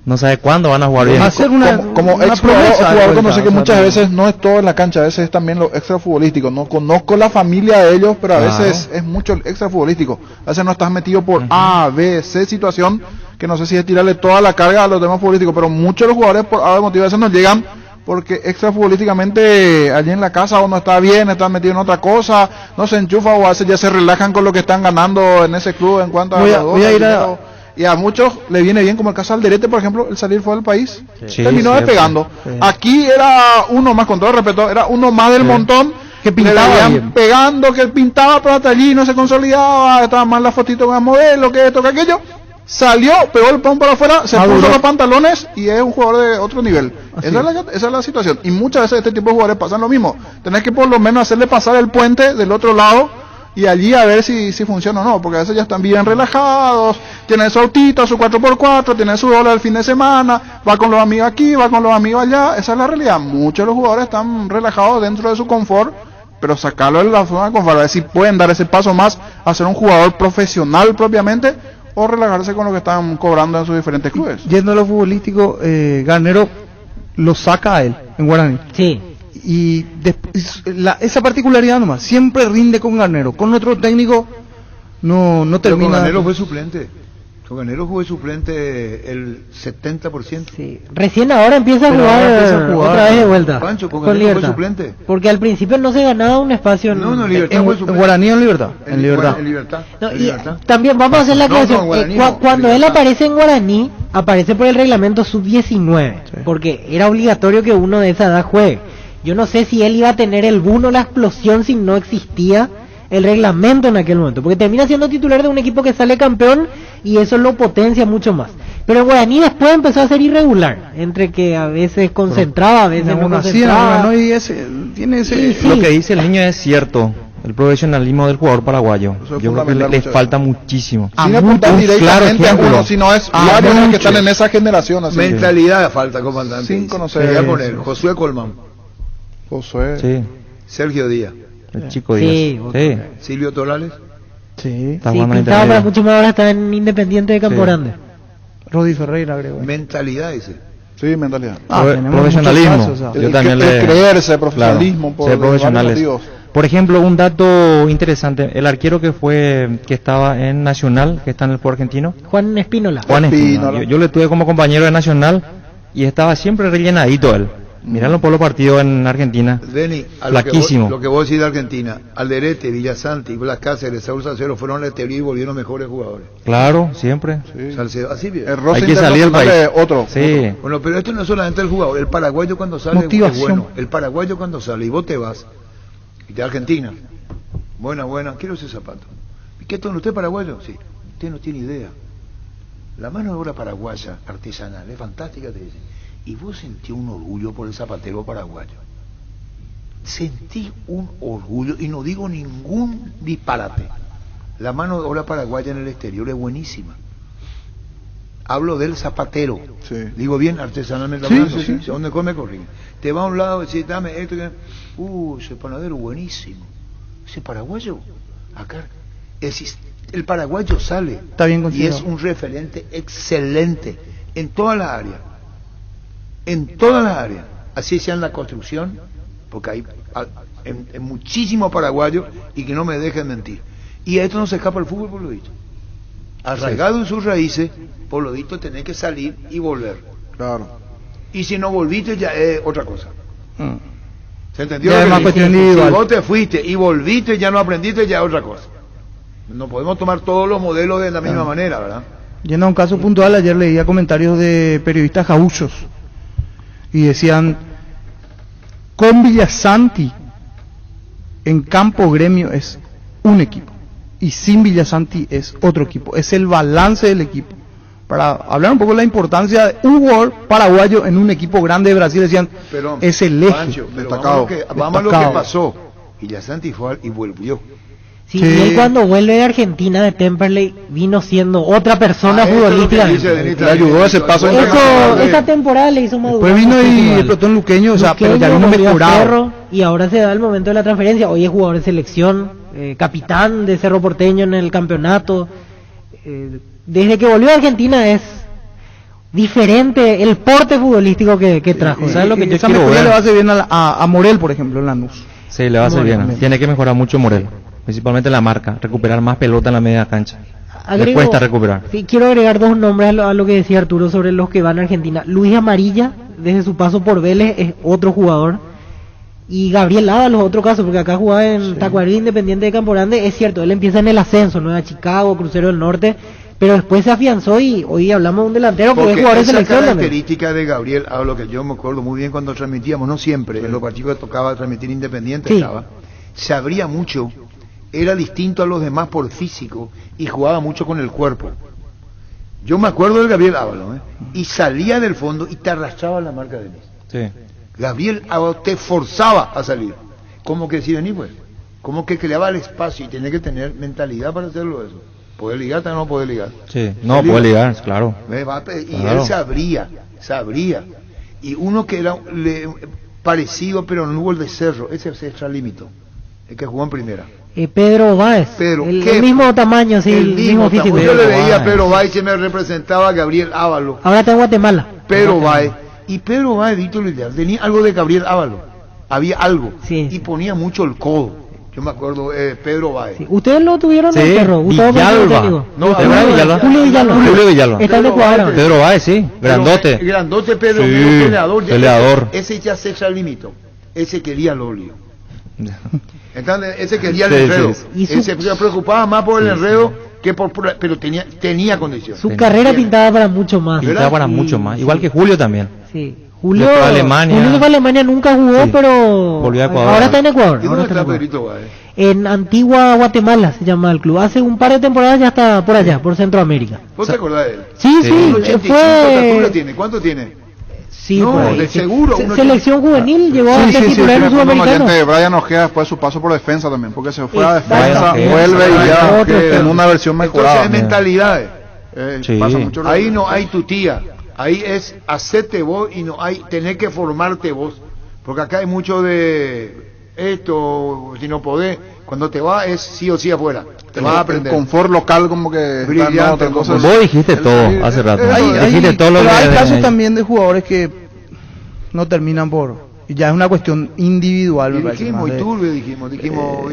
No sabe cuándo van a jugar bien. Hacer una ex jugador conoce que muchas veces no es todo en la cancha, a veces es también lo extra futbolístico. No conozco la familia de ellos, pero a veces es mucho el extra futbolístico. A veces no estás metido por A, B, C situación, que no sé si es tirarle toda la carga a los temas futbolísticos, pero muchos de los jugadores por A motivo a veces no llegan porque extra futbolísticamente allí en la casa o no está bien, están metidos en otra cosa, no se enchufa o a veces ya se relajan con lo que están ganando en ese club en cuanto y a muchos le viene bien, como el caso de Alderete, por ejemplo, el salir fuera del país, terminó despegando. Aquí era uno más, con todo respeto, era uno más del montón que pintaba pegando, que pintaba, pero hasta allí no se consolidaba, estaba mal la fotito con el modelo, que esto, que aquello. Salió, pegó el pón para afuera, se puso los pantalones y es un jugador de otro nivel. Esa es la situación. Y muchas veces este tipo de jugadores pasan lo mismo. Tenés que por lo menos hacerle pasar el puente del otro lado y allí a ver si funciona o no. Porque a veces ya están bien relajados, tienen su autito, su 4x4, tienen su dólar el fin de semana, va con los amigos aquí, va con los amigos allá. Esa es la realidad. Muchos de los jugadores están relajados dentro de su confort, pero sacarlo de la zona de confort, a ver si pueden dar ese paso más a ser un jugador profesional propiamente, o relajarse con lo que están cobrando en sus diferentes clubes. Yendo a lo futbolístico, Garnero lo saca a él en Guaraní. Sí. Y esa particularidad nomás, siempre rinde con Garnero. Con otro técnico no termina. Con Garnero fue suplente. Con Garnero fue suplente el 70%. Sí. Recién ahora empieza a jugar otra vez de vuelta. Pancho, con Libertad fue suplente. Porque al principio no se ganaba un espacio en Libertad fue suplente. En Guaraní o en Libertad. En Libertad. No, y también vamos a hacer la aclaración. Cuando él aparece en Guaraní, aparece por el reglamento sub-19. Sí. Porque era obligatorio que uno de esa edad juegue. Yo no sé si él iba a tener el boom o la explosión si no existía el reglamento en aquel momento, porque termina siendo titular de un equipo que sale campeón y eso lo potencia mucho más. Pero en Guaraní después empezó a ser irregular, entre que a veces concentraba, a veces no concentraba. Lo que dice el niño es cierto, el profesionalismo del jugador paraguayo. Yo creo que le falta muchísimo. Sin apuntar directamente a uno, sino es varios que están en esa generación. Así. Mentalidad falta, comandante. Sin conocer. Voy a poner Josué Colman. Josué. Sergio Díaz. El chico Díaz. Sí. Silvio Torales. Sí, pintaba para mucho más, ahora está en Independiente de Campo Grande. Rodi Ferreira, creo. Mentalidad ese. Sí, mentalidad. Profesionalismo. Casos, o sea. Yo también creerse, profesionalismo, claro, ser profesionales. Por ejemplo, un dato interesante, el arquero que estaba en Nacional, que está en el fútbol argentino, Juan Espínola. Yo le tuve como compañero de Nacional y estaba siempre rellenadito él. Miralo por los partidos en Argentina. Deni, flaquísimo. Lo que vos decís de Argentina, Alderete, Villasanti, Blas Cáceres, Saúl Salcedo fueron a la teoría y volvieron mejores jugadores. Claro, siempre. Sí. Salcedo, así bien. Hay que salir del país. Otro. Bueno, pero esto no es solamente el jugador, el paraguayo cuando sale es bueno. El paraguayo cuando sale y vos te vas, y de Argentina, buena, quiero ese zapato. ¿Y qué tono? ¿Usted es paraguayo? Sí. Usted no tiene idea. La mano de obra paraguaya, artesanal, es fantástica, te dice. Y vos sentís un orgullo por el zapatero paraguayo. sentí un orgullo, y no digo ningún disparate. La mano de obra paraguaya en el exterior es buenísima. Hablo del zapatero. Sí. Digo bien artesanalmente Sí, hablando. sí. Donde come corrigen. Te va a un lado y dice, dame esto. Ese panadero buenísimo. Ese paraguayo, acá. El paraguayo sale. Está bien y considerado. es un referente excelente en todas las áreas. En todas las áreas. Así sea en la construcción, porque hay en muchísimos paraguayos, y que no me dejen mentir. Y a esto no se escapa el fútbol, por lo visto. Arraigado en sus raíces, por lo visto tenés que salir y volver. Claro. Y si no volviste ya es otra cosa. ¿Se entendió? Ya lo es que más dije? cuestión individual. Si vos te fuiste y volviste y ya no aprendiste, ya es otra cosa. No podemos tomar todos los modelos de la misma manera, ¿verdad? Yendo a un caso puntual, ayer leía comentarios de periodistas jaúchos y decían, con Villasanti en Campo Gremio es un equipo y sin Villasanti es otro equipo, es el balance del equipo. Para hablar un poco de la importancia de un jugador paraguayo en un equipo grande de Brasil, decían, Pero, es el eje Pancho, pero destacado. Vamos a lo que pasó. Y ya Santi fue y volvió. Sí, y él cuando vuelve de Argentina, de Temperley, vino siendo otra persona futbolística. Le ayudó ese paso. Esa temporada le hizo madurar. Después vino y muchísimo. explotó en Luqueño, o sea, pero ya Luqueño, vino volvió a mejorado. Cerro, y ahora se da el momento de la transferencia. Hoy es jugador de selección, capitán de Cerro Porteño en el campeonato. Desde que volvió a Argentina es diferente el porte futbolístico que trajo. ¿Sabes lo que yo Esa quiero mejoría ver? le va a hacer bien a Morel, por ejemplo, en Lanús. Sí, le va a hacer Morel bien. también. Tiene que mejorar mucho Morel, principalmente la marca, recuperar más pelota en la media cancha. Le Agrego- cuesta recuperar. Sí, quiero agregar dos nombres a lo que decía Arturo sobre los que van a Argentina. Luis Amarilla, desde su paso por Vélez, es otro jugador. Y Gabriel Ábalos, otro caso, porque acá jugaba en Tacuarí, Independiente de Campo Grande. Es cierto, él empieza en el ascenso, Nueva Chicago, Crucero del Norte, pero después se afianzó y hoy hablamos de un delantero que es Porque jugador de esa selección también. característica de Gabriel, a lo que yo me acuerdo muy bien cuando transmitíamos, no siempre, en los partidos que tocaba transmitir Independiente Sí. estaba, sabría mucho, era distinto a los demás por físico y jugaba mucho con el cuerpo. Yo me acuerdo del Gabriel Ábalos, y salía del fondo y te arrastraba la marca de mí. Sí. Gabriel Ábalos te forzaba a salir. ¿Cómo que si vení pues? Como que creaba el espacio y tenía que tener mentalidad para hacerlo eso. ¿Puede ligar o no puede ligar? Sí, no, puede ligar, claro. Y Claro. él sabría. Y uno que era parecido, pero no hubo el de Cerro, ese se extralimitó, el que jugó en primera. Pedro Báez, el mismo tamaño, sí, el mismo físico. Yo le veía a Pedro Báez y me representaba a Gabriel Ábalos. Ahora está en Guatemala. Pedro Báez. Y Pedro Báez, Víctor Liliar, tenía algo de Gabriel Ábalos. Había algo. Y ponía mucho el codo. Yo me acuerdo, Pedro Báez. ¿Ustedes lo tuvieron en el Cerro? Gustavo Villalba. Técnico. No, Julio Villalba. Julio Villalba. Está en Ecuador. Pedro Báez, sí, grandote. Grandote Pedro, Sí, medio peleador. peleador. Ese ya se extralimitó. Ese quería el óleo. Entonces, ese quería el Sí, enredo. sí, sí. Ese se preocupaba más por el enredo que pero tenía condiciones. Su carrera pintaba para mucho más. Pintaba para mucho más, igual que Julio también. Sí. Julio, Después de Alemania. Julio se fue a Alemania, nunca jugó, Sí. pero Volvió a Ecuador. ahora está en Ecuador. ¿Y ahora dónde está en está Ecuador. Pedrito Báez? En Antigua Guatemala se llama el club. Hace un par de temporadas ya está por allá, por Centroamérica. ¿Vos te acordás de él? Sí, sí, 85 fue... estatura tiene. ¿Cuánto tiene? Sí, No, por ahí, de sí. seguro, uno Selección juvenil llegó a ser titular en un sudamericano. Brian Ojeda después de su paso por defensa también, porque se fue a Exacto. defensa, Brian vuelve y Ojeda. ya Otro en una versión mejorada. Entonces es mentalidades. Sí. Pasa mucho Ahí no hay tu tía. Ahí es hacerte vos y no hay tener que formarte vos. Porque acá hay mucho de esto, si no podés, cuando te vas es sí o sí afuera. Te vas a aprender. El confort local como que Brillante, está en otra cosa. Vos dijiste todo hace rato. Dijiste todo lo pero que hay casos hay. también de jugadores que no terminan por... y ya es una cuestión individual, me Y parece. dijimos, más y de- turbio dijimos,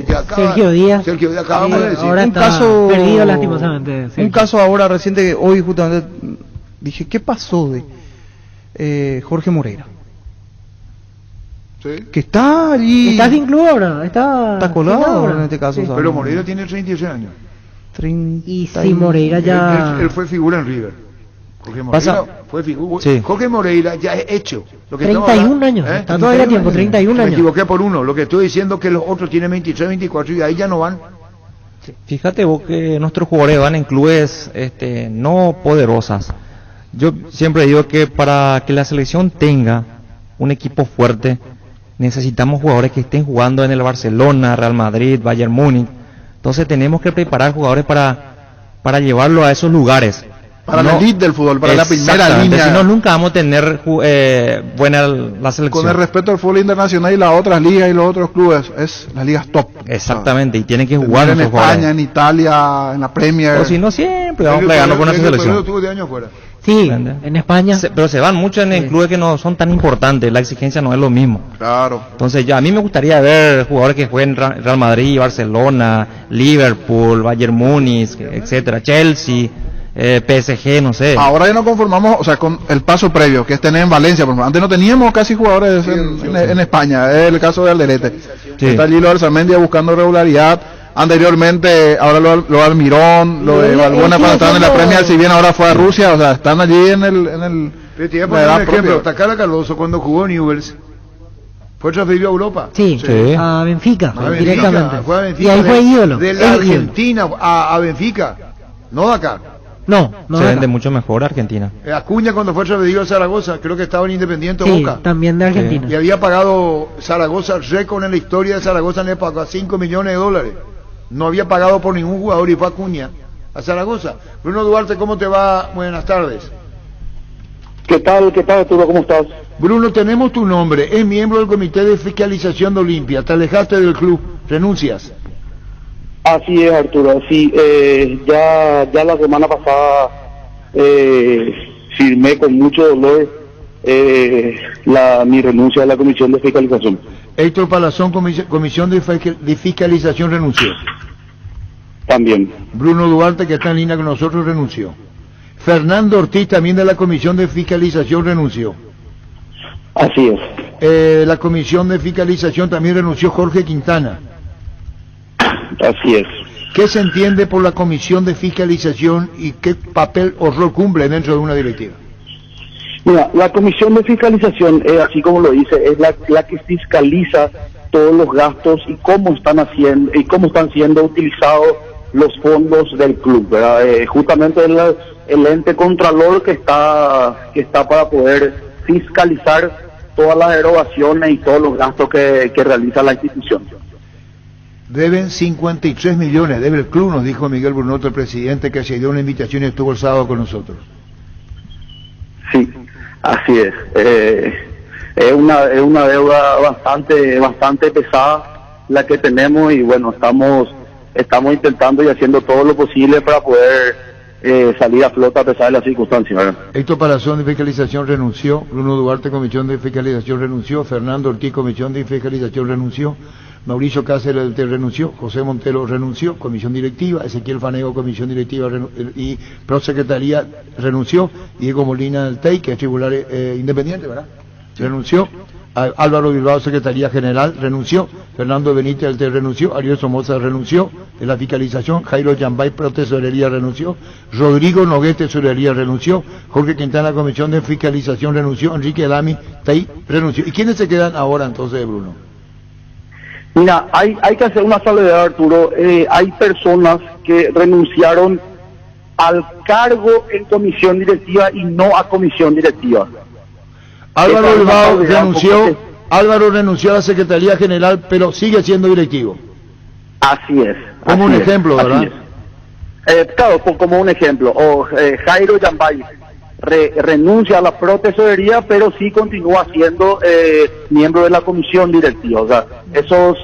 ya acaba- Sergio Díaz. Sergio Díaz, acabamos de decir. Ahora un está caso perdido lastimosamente. un Sergio. caso ahora reciente que hoy justamente dije, ¿qué pasó de Jorge Moreira? Sí. Que está allí, Está sin club ahora. Está colado ahora. en este caso. Sí. ¿sabes? Pero Moreira tiene 36 años. Y si Moreira ya... Él fue figura en River. Jorge Moreira Pasa- fue figura. Sí. Jorge Moreira ya es hecho. Lo que 31 estamos hablando- años, está todavía a tiempo, 31 Me años. equivoqué por uno. Lo que estoy diciendo es que los otros tienen 23, 24 y ahí ya no van. Fíjate vos que nuestros jugadores van en clubes no poderosas. Yo siempre digo que para que la selección tenga un equipo fuerte, necesitamos jugadores que estén jugando en el Barcelona, Real Madrid, Bayern Múnich. Entonces tenemos que preparar jugadores para llevarlo a esos lugares. Para la elite del fútbol, para la primera línea. Si no, nunca vamos a tener buena la selección. Con el respeto al fútbol internacional y las otras ligas y los otros clubes, es las ligas top. Exactamente, y tienen que jugar en España, en Italia, en la Premier. O si no, siempre vamos plegando con nuestra selección. Estuvo de años fuera. Sí, en España. Pero se van mucho en clubes que no son tan importantes, la exigencia no es lo mismo. Claro. Entonces a mí me gustaría ver jugadores que jueguen Real Madrid, Barcelona, Liverpool, Bayern Múnich, etcétera, Chelsea, PSG, no sé. Ahora ya nos conformamos, o sea, con el paso previo, que es tener en Valencia, por ejemplo. Antes no teníamos casi jugadores en España, es el caso de Alderete. Sí. Está allí lo de Alzamendia buscando regularidad. Anteriormente, ahora lo Almirón, lo de Valbuena cuando estaban en la Premier, si bien ahora fue a Rusia, o sea, están allí en el te voy a poner un ejemplo, Takara Cardoso cuando jugó en Newell's, fue transferido a Europa. Sí. A Benfica, directamente. Fue a Benfica, y ahí fue ídolo. De la Argentina a Benfica, no de acá. No se vende mucho mejor Argentina. Acuña cuando fue transferido a Zaragoza, creo que estaba en Independiente sí, Boca. También de Argentina. Y había pagado Zaragoza, récord en la historia de Zaragoza, le pagó $5 millones. No había pagado por ningún jugador y fue Acuña a Zaragoza. Bruno Duarte, ¿cómo te va? Buenas tardes. ¿Qué tal, Arturo? ¿Cómo estás? Bruno, tenemos tu nombre, es miembro del Comité de Fiscalización de Olimpia, te alejaste del club, renuncias. Así es, Arturo, sí, ya la semana pasada firmé con mucho dolor mi renuncia a la Comisión de Fiscalización. Héctor Palazón, Comisión de Fiscalización, renunció. También. Bruno Duarte, que está en línea con nosotros, renunció. Fernando Ortiz, también de la Comisión de Fiscalización, renunció. Así es. La Comisión de Fiscalización también renunció Jorge Quintana. Así es. ¿Qué se entiende por la Comisión de Fiscalización y qué papel o rol cumple dentro de una directiva? Mira, la Comisión de Fiscalización, así como lo dice, es la que fiscaliza todos los gastos y cómo están siendo utilizados los fondos del club, ¿verdad? Justamente el ente contralor que está para poder fiscalizar todas las erogaciones y todos los gastos que realiza la institución. Deben 53 millones, debe el club, nos dijo Miguel Brunoto, el presidente, que se dio una invitación y estuvo el sábado con nosotros. Sí, así es. Es una deuda bastante pesada la que tenemos y bueno, estamos intentando y haciendo todo lo posible para poder salir a flota a pesar de las circunstancias, ¿verdad? Héctor Palazón de Fiscalización renunció, Bruno Duarte, Comisión de Fiscalización renunció, Fernando Ortiz, Comisión de Fiscalización renunció, Mauricio Cáceres renunció, José Montero renunció, Comisión Directiva, Ezequiel Fanego, Comisión Directiva y Prosecretaría renunció, Diego Molina del TEI, que es tribunal independiente, ¿verdad? Renunció. Álvaro Bilbao, Secretaría General, renunció. Fernando Benítez del TEI renunció. Ariel Somoza renunció de la fiscalización. Jairo Yambay, Tesorería, renunció. Rodrigo Nogués, Tesorería, renunció. Jorge Quintana, Comisión de Fiscalización, renunció. Enrique Dami, TEI, renunció. ¿Y quiénes se quedan ahora entonces, Bruno? Mira, hay que hacer una salvedad, Arturo. Hay personas que renunciaron al cargo en comisión directiva y no a comisión directiva. Álvaro renunció a la Secretaría General, pero sigue siendo directivo. Así es. Como un ejemplo, ¿verdad? Claro, como un ejemplo. O Jairo Yambay renuncia a la Tesorería, pero sí continúa siendo miembro de la comisión directiva. O sea, esos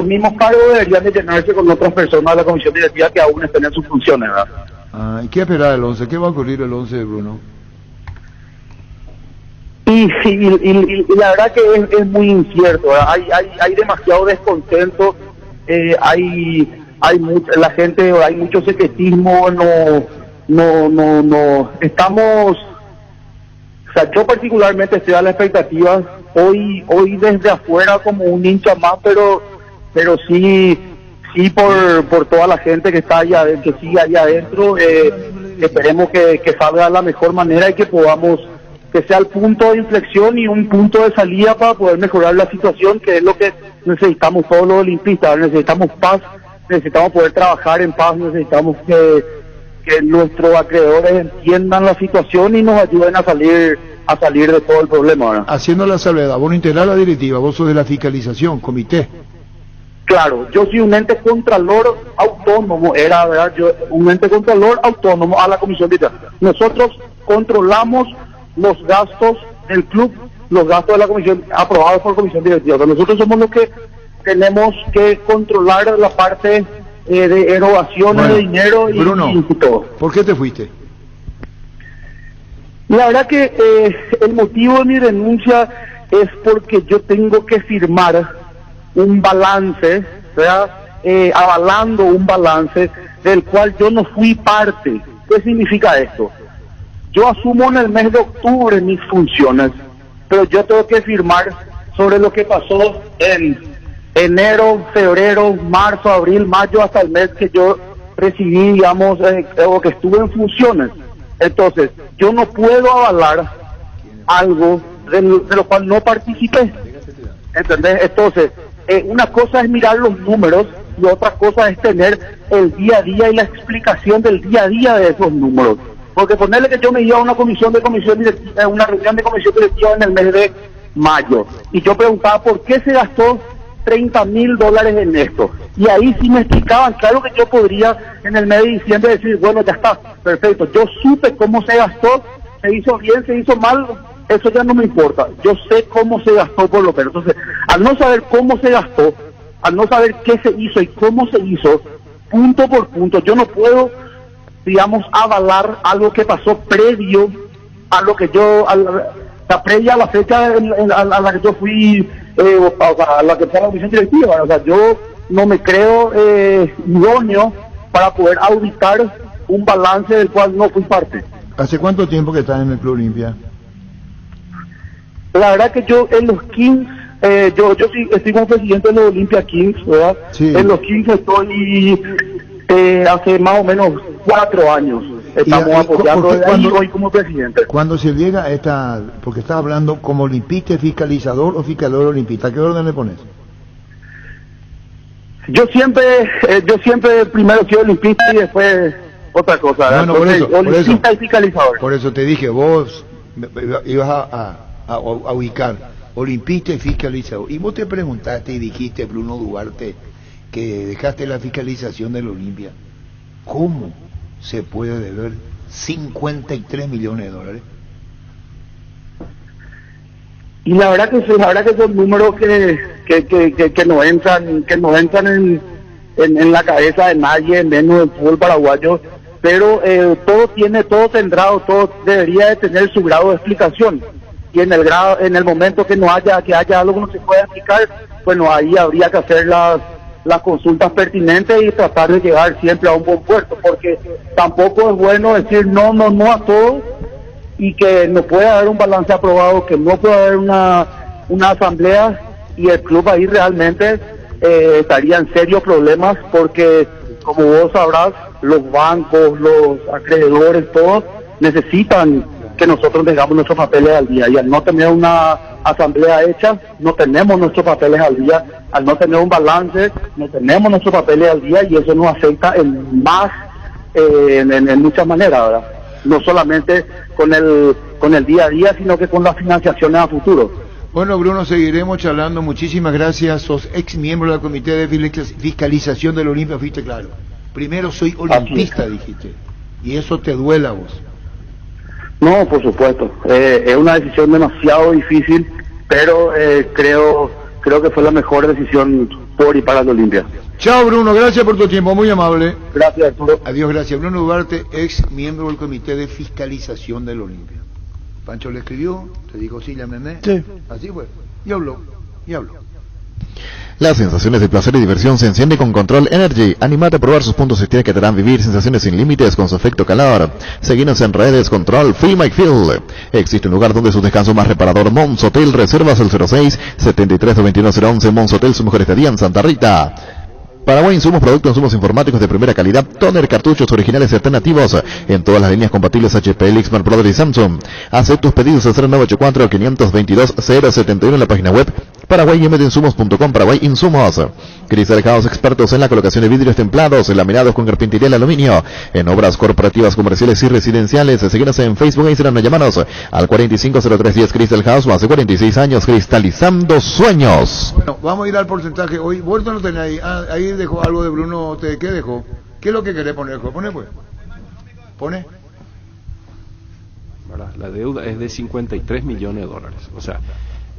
mismos cargos deberían de llenarse con otras personas de la comisión directiva que aún estén en sus funciones, ¿verdad? ¿Y qué esperar el 11? ¿Qué va a ocurrir el 11, Bruno? Y la verdad que es muy incierto, ¿verdad? Hay demasiado descontento, la gente, hay mucho secretismo, no estamos, o sea, yo particularmente estoy a la expectativa hoy desde afuera como un hincha más, pero sí por toda la gente que está allá, que sigue allá adentro, esperemos que salga de la mejor manera y que podamos, que sea el punto de inflexión y un punto de salida para poder mejorar la situación, que es lo que necesitamos todos los olimpistas. Necesitamos paz, necesitamos poder trabajar en paz, necesitamos que nuestros acreedores entiendan la situación y nos ayuden a salir a salir de todo el problema, ¿verdad? Haciendo la salvedad, vos no integrás la directiva, vos sos de la fiscalización, comité. Claro, yo soy un ente contralor autónomo, era, ¿verdad? Yo, un ente contralor autónomo a la comisión directiva. Nosotros controlamos los gastos del club, los gastos de la comisión, aprobados por comisión directiva. Nosotros somos los que tenemos que controlar la parte de erogaciones de dinero y, Bruno, y todo. ¿Por qué te fuiste? La verdad que el motivo de mi renuncia es porque yo tengo que firmar un balance, ¿verdad? Avalando un balance del cual yo no fui parte. ¿Qué significa esto? Yo asumo en el mes de octubre mis funciones, pero yo tengo que firmar sobre lo que pasó en enero, febrero, marzo, abril, mayo, hasta el mes que yo recibí, digamos, o que estuve en funciones. Entonces, yo no puedo avalar algo de lo cual no participé. ¿Entendés? Entonces, una cosa es mirar los números y otra cosa es tener el día a día y la explicación del día a día de esos números. Porque ponerle que yo me iba a una comisión directiva, una reunión de comisión directiva en el mes de mayo, y yo preguntaba por qué se gastó $30,000 en esto, y ahí sí me explicaban. Claro que yo podría en el mes de diciembre decir, bueno, ya está, perfecto, yo supe cómo se gastó, se hizo bien, se hizo mal, eso ya no me importa, yo sé cómo se gastó por lo menos. Entonces, al no saber cómo se gastó, al no saber qué se hizo y cómo se hizo, punto por punto, yo no puedo, digamos, avalar algo que pasó previo a lo que yo, previa a la fecha a la que yo fui, a la que fue la comisión directiva. O sea, yo no me creo idóneo para poder auditar un balance del cual no fui parte. ¿Hace cuánto tiempo que estás en el Club Olimpia? La verdad que yo en los Kings, yo sí estoy como presidente de los Olimpia Kings, ¿verdad? Sí. En los Kings estoy hace más o menos 4 años. Estamos apoyando de ahí hoy como presidente. Cuando se llega a esta, porque estás hablando como olimpista, fiscalizador o fiscalizador olimpista, ¿qué orden le pones? Yo siempre primero soy olimpista y después otra cosa. Bueno, olimpista y fiscalizador. Por eso te dije, vos ibas a ubicar olimpista y fiscalizador. Y vos te preguntaste y dijiste, Bruno Duarte, que dejaste la fiscalización del Olimpia. ¿Cómo se puede deber $53 millones? Y la verdad que son números que no entran en la cabeza de nadie, menos del fútbol paraguayo, pero todo debería de tener su grado de explicación, y en el momento que haya algo que no se pueda explicar, bueno, ahí habría que hacer las consultas pertinentes y tratar de llegar siempre a un buen puerto, porque tampoco es bueno decir no a todo y que no pueda haber un balance aprobado, que no pueda haber una asamblea, y el club ahí realmente estaría en serios problemas, porque como vos sabrás, los bancos, los acreedores, todos necesitan que nosotros tengamos nuestros papeles al día, y al no tener una asamblea hecha, no tenemos nuestros papeles al día. Al no tener un balance, no tenemos nuestros papeles al día, y eso nos afecta en muchas maneras, ¿verdad? No solamente con el día a día, sino que con las financiaciones a futuro. Bueno, Bruno, seguiremos charlando. Muchísimas gracias. Sos ex miembro del Comité de Fiscalización del Olimpia, fuiste claro. Primero soy olimpista, dijiste, y eso te duele a vos. No, por supuesto. Es una decisión demasiado difícil, pero creo que fue la mejor decisión por y para el Olimpia. Chao, Bruno, gracias por tu tiempo, muy amable. Gracias, Arturo. Adiós, gracias. Bruno Duarte, ex miembro del Comité de Fiscalización del Olimpia. Pancho le escribió, te dijo, sí, llámeme. Sí. Así fue. Y habló. Las sensaciones de placer y diversión se encienden con Control Energy. Animate a probar sus puntos estrella que te harán vivir sensaciones sin límites con su efecto calor. Seguinos en redes Control Feel My Feel. Existe un lugar donde su descanso más reparador, Mons Hotel. Reservas el 06-73-21011. Mons Hotel, su mejor estadía en Santa Rita. Paraguay Insumos, productos insumos informáticos de primera calidad, toner, cartuchos originales y alternativos en todas las líneas compatibles HP, Lixman, Brother y Samsung. Haz tus pedidos al 0984-522-071 en la página web paraguaymdinsumos.com. Paraguay Insumos. Crystal House, expertos en la colocación de vidrios templados, laminados con carpintería y aluminio, en obras corporativas, comerciales y residenciales. Síguenos en Facebook e Instagram, llámanos al 450310. Crystal House, más de 46 años cristalizando sueños. Bueno, vamos a ir al porcentaje. Hoy, vos no lo tenés ahí. Ahí dejó algo de Bruno. ¿Qué dejó? ¿Qué es lo que querés poner? Pone pues. Pone. La deuda es de 53 millones de dólares. O sea,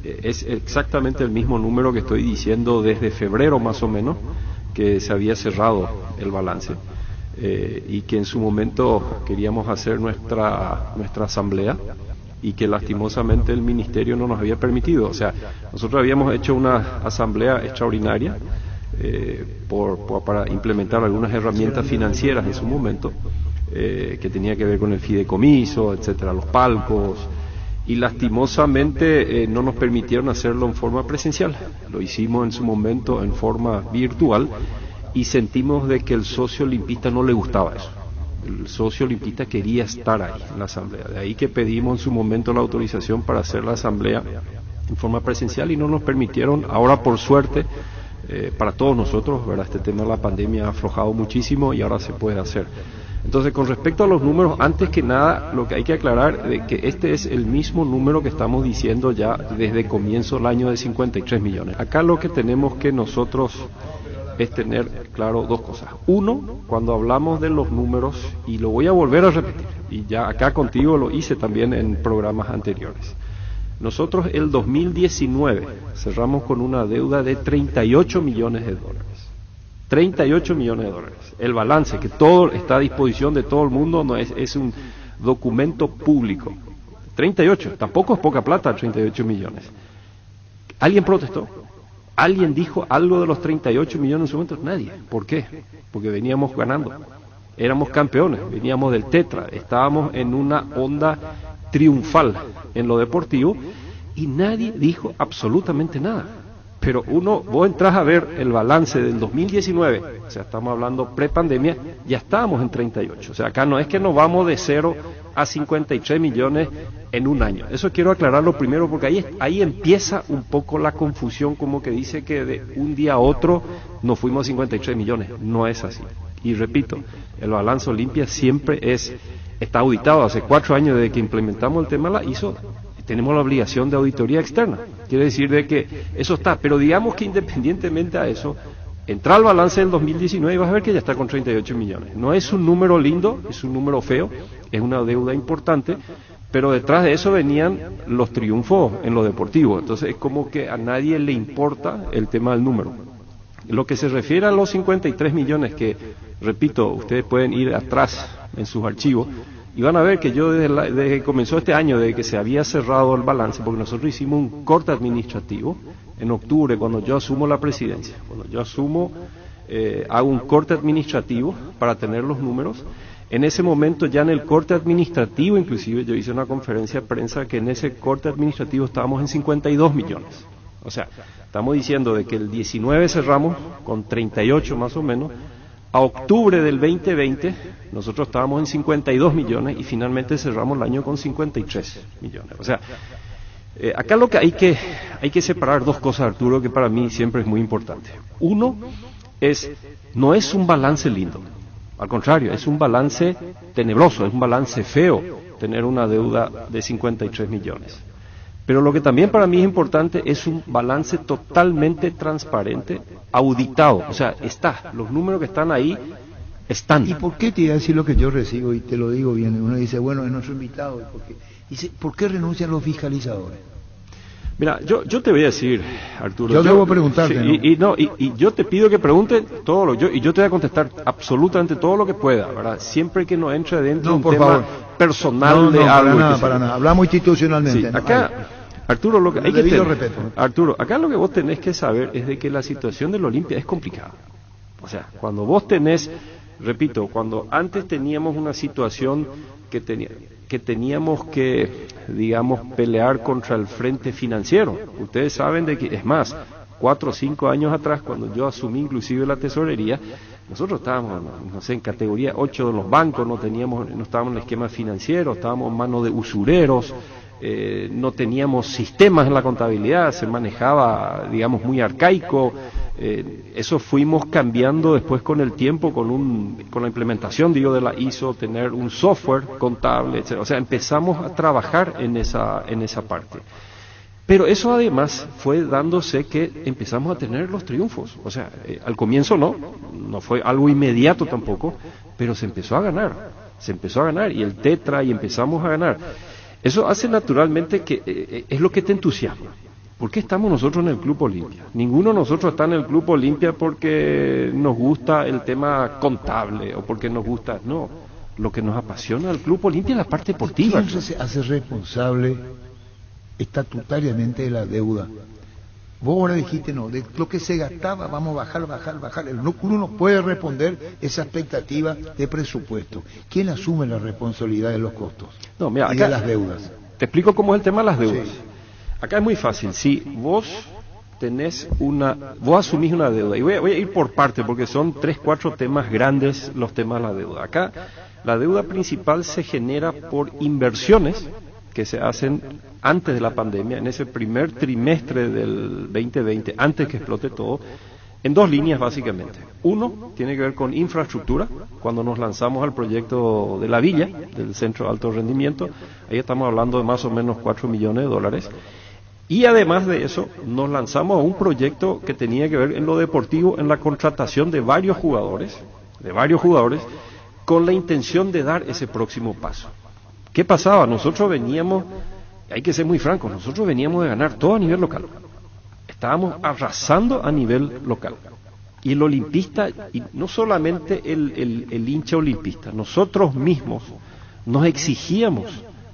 es exactamente el mismo número que estoy diciendo desde febrero más o menos, que se había cerrado el balance, y que en su momento queríamos hacer nuestra asamblea y que lastimosamente el ministerio no nos había permitido. O sea, nosotros habíamos hecho una asamblea extraordinaria para implementar algunas herramientas financieras en su momento, que tenía que ver con el fideicomiso, etcétera, los palcos, y lastimosamente no nos permitieron hacerlo en forma presencial. Lo hicimos en su momento en forma virtual y sentimos de que el socio olimpista no le gustaba eso. El socio olimpista quería estar ahí en la asamblea. De ahí que pedimos en su momento la autorización para hacer la asamblea en forma presencial y no nos permitieron. Ahora, por suerte, para todos nosotros, ¿verdad?, este tema de la pandemia ha aflojado muchísimo y ahora se puede hacer. Entonces, con respecto a los números, antes que nada, lo que hay que aclarar es que este es el mismo número que estamos diciendo ya desde comienzo del año de 53 millones. Acá lo que tenemos que nosotros es tener claro dos cosas. Uno, cuando hablamos de los números, y lo voy a volver a repetir, y ya acá contigo lo hice también en programas anteriores. Nosotros el 2019 cerramos con una deuda de 38 millones de dólares. 38 millones de dólares. El balance, que todo está a disposición de todo el mundo, no es un documento público. 38, tampoco es poca plata, 38 millones. ¿Alguien protestó? ¿Alguien dijo algo de los 38 millones en su momento? Nadie. ¿Por qué? Porque veníamos ganando. Éramos campeones, veníamos del Tetra, estábamos en una onda triunfal en lo deportivo y nadie dijo absolutamente nada. Pero vos entras a ver el balance del 2019, o sea, estamos hablando pre-pandemia, ya estábamos en 38. O sea, acá no es que nos vamos de 0 a 53 millones en un año. Eso quiero aclararlo primero porque ahí empieza un poco la confusión, como que dice que de un día a otro nos fuimos a 53 millones. No es así. Y repito, el balance Olimpia siempre está auditado. Hace 4 años desde que implementamos el tema la ISO, tenemos la obligación de auditoría externa. Quiere decir de que eso está, pero digamos que independientemente a eso, entra al balance del 2019 y vas a ver que ya está con 38 millones. No es un número lindo, es un número feo, es una deuda importante, pero detrás de eso venían los triunfos en lo deportivo. Entonces es como que a nadie le importa el tema del número. Lo que se refiere a los 53 millones, que, repito, ustedes pueden ir atrás en sus archivos, y van a ver que yo desde que comenzó este año, desde que se había cerrado el balance, porque nosotros hicimos un corte administrativo en octubre, cuando yo asumo la presidencia. Cuando yo asumo, hago un corte administrativo para tener los números. En ese momento, ya en el corte administrativo, inclusive yo hice una conferencia de prensa que en ese corte administrativo estábamos en 52 millones. O sea, estamos diciendo de que el 19 cerramos con 38 más o menos. A octubre del 2020 nosotros estábamos en 52 millones y finalmente cerramos el año con 53 millones. O sea, acá lo que hay que separar dos cosas, Arturo, que para mí siempre es muy importante. Uno no es un balance lindo, al contrario, es un balance tenebroso, es un balance feo tener una deuda de 53 millones. Pero lo que también para mí es importante es un balance totalmente transparente, auditado. O sea, los números que están ahí están. ¿Y por qué te iba a decir lo que yo recibo y te lo digo bien? Uno dice, bueno, es nuestro invitado. Dice, ¿por qué renuncian los fiscalizadores? Mira, yo te voy a decir, Arturo. Yo debo preguntarte, sí, ¿no? Y yo te pido que preguntes todo y yo te voy a contestar absolutamente todo lo que pueda, ¿verdad? Siempre que no entre dentro un tema personal de algo. Para nada. Hablamos institucionalmente. Sí, acá, Arturo, lo que hay que tener, Arturo, acá lo que vos tenés que saber es de que la situación del Olimpia es complicada. O sea, cuando vos tenés, repito, cuando antes teníamos una situación que teníamos que, digamos, pelear contra el frente financiero. Ustedes saben de que, es más, 4 o 5 años atrás, cuando yo asumí inclusive la tesorería, nosotros estábamos, no sé, en categoría 8 de los bancos, no estábamos en el esquema financiero, estábamos en manos de usureros, no teníamos sistemas en la contabilidad, se manejaba, digamos, muy arcaico. Eso fuimos cambiando después con el tiempo, con la implementación, digo, de la ISO, tener un software contable, etc. O sea, empezamos a trabajar en esa parte. Pero eso además fue dándose que empezamos a tener los triunfos. O sea, al comienzo no fue algo inmediato tampoco, pero se empezó a ganar, y el tetra, y empezamos a ganar. Eso hace naturalmente que es lo que te entusiasma. ¿Por qué estamos nosotros en el Club Olimpia? Ninguno de nosotros está en el Club Olimpia porque nos gusta el tema contable o porque nos gusta, no. Lo que nos apasiona al Club Olimpia es la parte deportiva. ¿Quién se hace responsable estatutariamente de la deuda? Vos ahora dijiste, no, de lo que se gastaba vamos a bajar. Uno no puede responder esa expectativa de presupuesto. ¿Quién asume la responsabilidad de los costos? No, mira, y acá de las deudas? Te explico cómo es el tema de las deudas. Sí. Acá es muy fácil. Si vos vos asumís una deuda, y voy a ir por parte porque son 3-4 temas grandes los temas de la deuda. Acá la deuda principal se genera por inversiones que se hacen antes de la pandemia, en ese primer trimestre del 2020, antes que explote todo, en 2 líneas básicamente. Uno tiene que ver con infraestructura. Cuando nos lanzamos al proyecto de la Villa, del Centro de Alto Rendimiento, ahí estamos hablando de más o menos $4 millones. Y además de eso, nos lanzamos a un proyecto que tenía que ver en lo deportivo, en la contratación de varios jugadores, con la intención de dar ese próximo paso. ¿Qué pasaba? Nosotros veníamos, hay que ser muy francos, nosotros veníamos de ganar todo a nivel local. Estábamos arrasando a nivel local. Y el olimpista, y no solamente el hincha olimpista, nosotros mismos nos exigíamos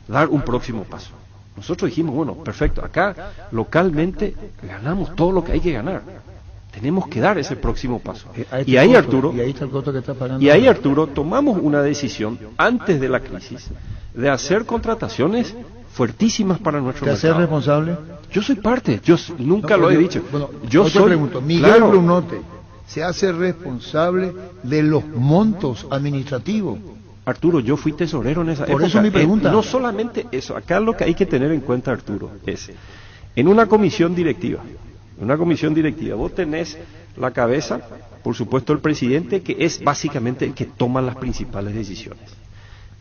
dar un próximo paso. Nosotros dijimos, bueno, perfecto, acá localmente ganamos todo lo que hay que ganar. Tenemos que dar ese próximo paso. Y ahí, Arturo, tomamos una decisión antes de la crisis de hacer contrataciones fuertísimas para nuestro mercado. ¿Te haces responsable? Yo soy parte, yo nunca lo he dicho. Bueno, yo soy, pregunto, Miguel Brunote se hace responsable de los montos administrativos. Arturo, yo fui tesorero en esa época. Por eso mi pregunta. No solamente eso, acá lo que hay que tener en cuenta, Arturo, es en una comisión directiva, vos tenés la cabeza, por supuesto el presidente, que es básicamente el que toma las principales decisiones.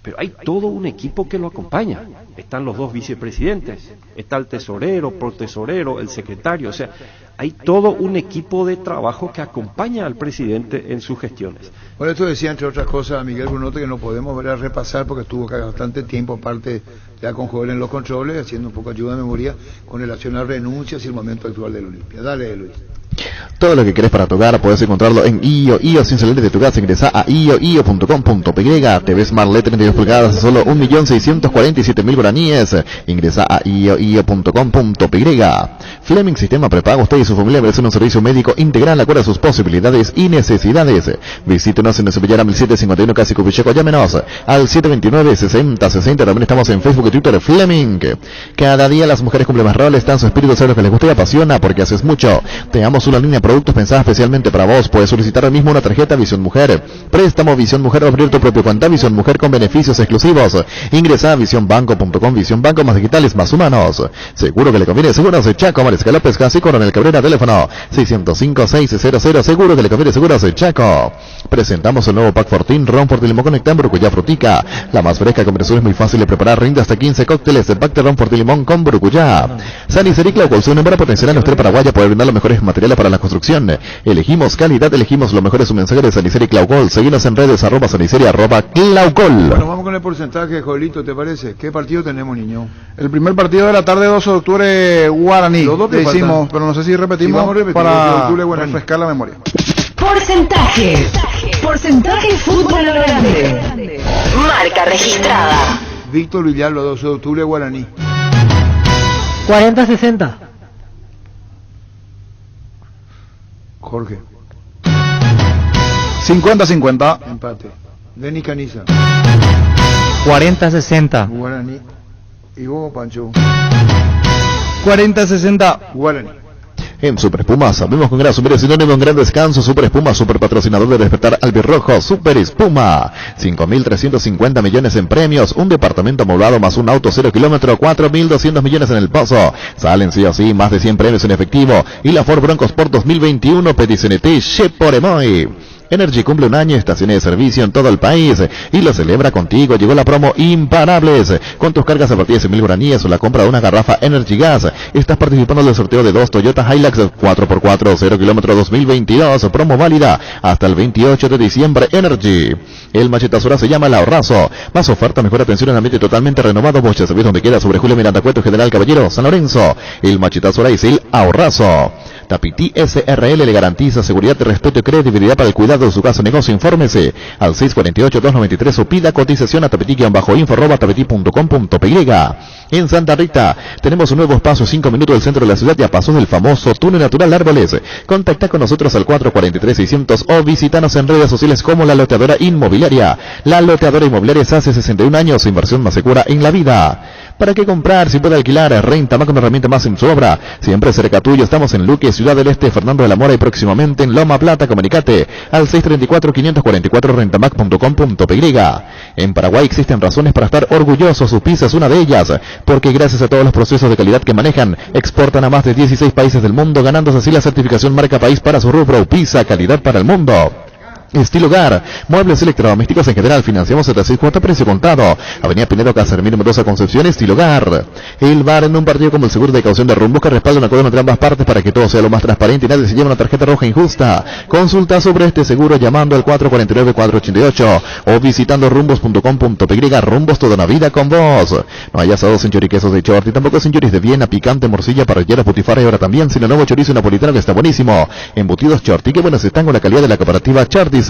Pero hay todo un equipo que lo acompaña. Están los 2 vicepresidentes, está el tesorero, protesorero, el secretario, o sea, hay todo un equipo de trabajo que acompaña al presidente en sus gestiones. Por esto decía, entre otras cosas, a Miguel Brunote, que no podemos ver a repasar porque estuvo acá bastante tiempo, aparte ya con Joel en los controles, haciendo un poco ayuda de memoria con relación a renuncias y el momento actual del Olimpia. Dale, Luis. Todo lo que querés para tu hogar puedes encontrarlo en IO sin salir de tu casa. Ingresa a io.com.py. TV Smart LED 32 pulgadas a solo 1.647.000 guaraníes. Ingresa a io.com.py. Fleming Sistema Prepago. Usted y su familia merecen un servicio médico integral acorde a sus posibilidades y necesidades. Visítenos en Cepillera 1751 Casi Cupicheco. Llámenos al 729-6060. También estamos en Facebook y Twitter. Fleming. Cada día las mujeres cumplen más roles. Tan su espíritu ser lo que les gusta y apasiona porque haces mucho. Te damos una línea de productos pensada especialmente para vos. Puedes solicitar hoy mismo una tarjeta Visión Mujer. Préstamo Visión Mujer o abrir tu propia cuenta Visión Mujer con beneficios exclusivos. Ingresa a visionbanco.com. Visión Banco, más digitales, más humanos. Seguro que le conviene. Seguros Chaco, Mariscal López, Casi Coronel Cabrera, teléfono 605-600. Seguro que le conviene. Seguros Chaco. Presentamos el nuevo Pack Fortín, Ron Fortín Limón Conecta en Brucuya Frutica. La más fresca combinación es muy fácil de preparar. Rinde hasta 15 cócteles. El Pack de Ron Fortín Limón con Brucuya. Sanicería Claucol, su nombre potencial a nuestra Paraguaya poder brindar los mejores materiales para la construcción. Elegimos calidad, elegimos lo mejor. Es un mensaje de Sanicería Claucol. Seguinos en redes @Sanicería @Claucol. Bueno, vamos con el porcentaje, Joelito, ¿te parece? ¿Qué partido tenemos, niño? El primer partido de la tarde, 12 de octubre, Guaraní. Decimos, pero no sé si repetimos para refrescar la memoria. Porcentaje fútbol a lo grande. Marca registrada. Víctor Villalba, 12 de octubre, Guaraní. 40-60. Jorge. 50-50. Empate. Denis Caniza. 40-60. Guaraní. Y vos, Pancho. 40-60. Guaraní. En Super Espuma sabemos con gran sumero sinónimo en gran descanso. Super Espuma, super patrocinador de Despertar Albirrojo. Super Espuma, 5.350 millones en premios, un departamento amoblado más un auto 0 kilómetro, 4.200 millones en el pozo. Salen sí o sí más de 100 premios en efectivo. Y la Ford Bronco Sport 2021 Peticionete Cheporemoy. Energy cumple un año, estaciones de servicio en todo el país y lo celebra contigo. Llegó la promo Imparables. Con tus cargas a partir de 100.000 guaraníes o la compra de una garrafa Energy Gas, estás participando del sorteo de 2 Toyota Hilux 4x4 0 kilómetro 2022. Promo válida hasta el 28 de diciembre. Energy. El machetazo ahora se llama El Ahorrazo. Más oferta, mejor atención en ambiente totalmente renovado. Boche, sabés donde queda, sobre Julio Miranda Cueto, General Caballero, San Lorenzo. El machetazo ahora es El Ahorrazo. Tapití SRL le garantiza seguridad, respeto y credibilidad para el cuidado de su casa o negocio. Infórmese al 648-293 o pida cotización a tapití-info@tapití.com.py. En Santa Rita tenemos un nuevo espacio 5 minutos del centro de la ciudad y a pasos del famoso túnel natural Árboles. Contacta con nosotros al 443-600 o visítanos en redes sociales como La Loteadora Inmobiliaria. La Loteadora Inmobiliaria hace 61 años, inversión más segura en la vida. ¿Para qué comprar si puede alquilar? Renta más con herramienta más en su obra. Siempre cerca tuyo. Estamos en Luque, Ciudad del Este, Fernando de la Mora y próximamente en Loma Plata. Comunicate al 634-544 rentamac.com.py. En Paraguay existen razones para estar orgullosos. Su pizza es una de ellas, porque gracias a todos los procesos de calidad que manejan, exportan a más de 16 países del mundo, ganándose así la certificación marca país para su rubro. Pizza, calidad para el mundo. Estilo Hogar, muebles electrodomésticos en general, financiamos hasta 6 cuotas, precio contado. Avenida Pinedo, Casermín, número 2, Concepción. Estilo Hogar. El bar en un partido como el seguro de caución de rumbo que respalda un acuerdo entre ambas partes para que todo sea lo más transparente y nadie se lleve una tarjeta roja injusta. Consulta sobre este seguro llamando al 449-488 o visitando rumbos.com.py. Rumbos, toda una vida con vos. No hay asados sin choriquesos de Chorti, tampoco sin choris de Viena, picante, morcilla, parrillera, putifara y ahora también sin el nuevo chorizo napolitano que está buenísimo. Embutidos Chorti, que buenos están con la calidad de la cooperativa Chorti.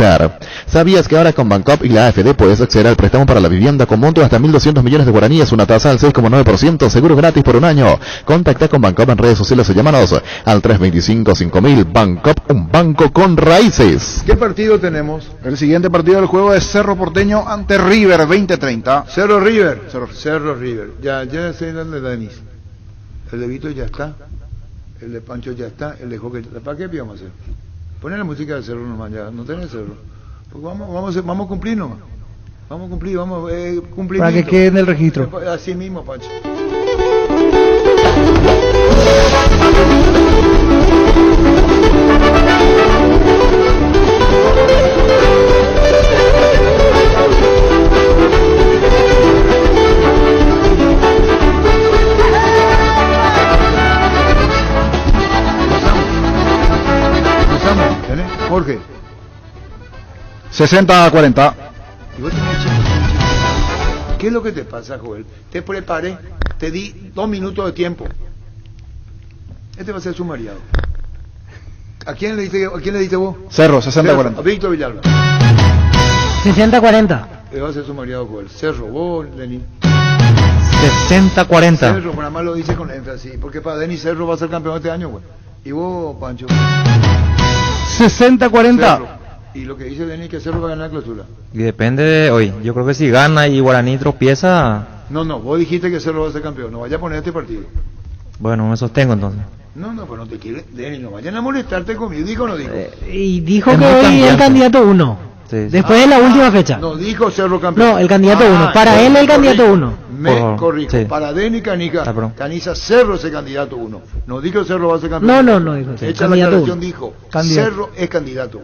¿Sabías que ahora con Bancop y la AFD puedes acceder al préstamo para la vivienda con monto de hasta 1.200 millones de guaraníes, una tasa al 6,9%, seguro gratis por un año? Contacta con Bancop en redes sociales o llámanos al 325-5000. Bancop, un banco con raíces. ¿Qué partido tenemos? El siguiente partido del juego es Cerro Porteño ante River 2030. Cerro River. Cerro River. Ya sé el de Denis. El de Vito ya está. El de Pancho ya está. El de Joque. ¿Para qué vamos a hacer? Poner la música del cerro nomás, ya no tenés cerro. Porque vamos a cumplir nomás. Vamos a cumplir, cumplir. Para que quede en el registro. Así mismo, Pancho. Jorge. 60-40. ¿Qué es lo que te pasa, Joel? Te preparé, te di 2 minutos de tiempo. Este va a ser sumariado. ¿A quién le diste vos? Cerro, 60-40. A Víctor Villalba. 60-40. Le va a ser sumariado, Joel. Cerro, vos, Lenín. 60-40. Cerro, nada más lo dice con énfasis. Porque para Denis Cerro va a ser campeón este año, güey. ¿Y vos, Pancho? 60-40. Y lo que dice Denis que Cerro va a ganar la clausura. Y depende de hoy. Yo creo que si gana y Guaraní tropieza... No, vos dijiste que Cerro va a ser campeón. No vaya a poner este partido. Bueno, me sostengo entonces. No, pues no te quiere. Denis, no vayan a molestarte conmigo. ¿Dijo o no dijo? Y dijo que hoy es el candidato 1. Sí. Después de la última fecha. No, dijo Cerro campeón. No, el candidato 1. Para él el candidato 1. Me corrijo. Sí. Para Denis Caniza, Cerro es el candidato 1. No dijo Cerro va a ser campeón. No dijo. Echa la aclaración, dijo Cerro es candidato.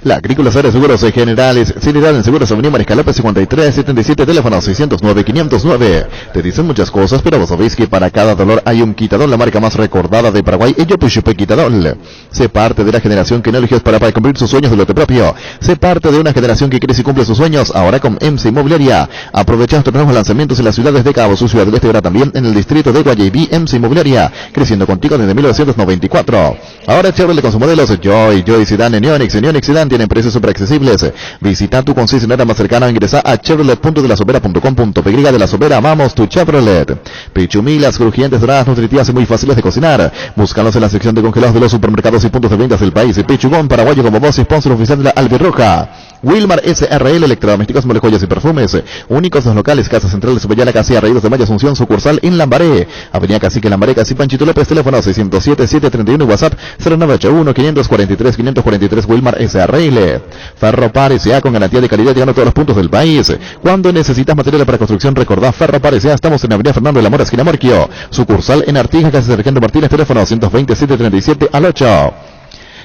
La Agrícola Sara Seguros Generales, Seriedad en Seguros, Avenida Mariscal López 5377, teléfono 609-509. Te dicen muchas cosas, pero vos sabéis que para cada dolor hay un Quitadol, la marca más recordada de Paraguay, y yo Puchupe Quitadol. Sé parte de la generación que no eliges para cumplir sus sueños de lote propio. Sé parte de una generación que crece y cumple sus sueños, ahora con MC Inmobiliaria. Aprovecha nuestros nuevos lanzamientos en las ciudades de Cabo, su ciudad del Este, ahora también en el distrito de Guayaquil. MC Inmobiliaria, creciendo contigo desde 1994. Ahora Chevrolet con sus modelos Joy Sedan, Neonix Sedan tienen precios súper accesibles. Visita tu concesionaria más cercana o ingresa a chevrolet.delasobera.com.py. De La Sobera, amamos tu Chevrolet. Pichumilas crujientes, doradas, nutritivas y muy fáciles de cocinar. Búscalos en la sección de congelados de los supermercados y puntos de ventas del país. Pichugón paraguayo como voz y sponsor oficial de la Albirroja. Wilmar SRL, electrodomésticos, muebles, joyas y perfumes. Únicos los locales, Casa Central de Supayala, Casi Arraídos de Maya, Asunción, sucursal en Lambaré. Avenida Cacique Lambaré, Casi Panchito López, teléfono 607-731 y WhatsApp 0981-543-543, Wilmar SRL. Ferropar S.A. con garantía de calidad llegando a todos los puntos del país. Cuando necesitas materiales para construcción, recordá Ferropar S.A. Estamos en Avenida Fernando de la Mora, esquina Morquio. Sucursal en Artigas, Casa Sargento Martínez, teléfono 120-737 al 8.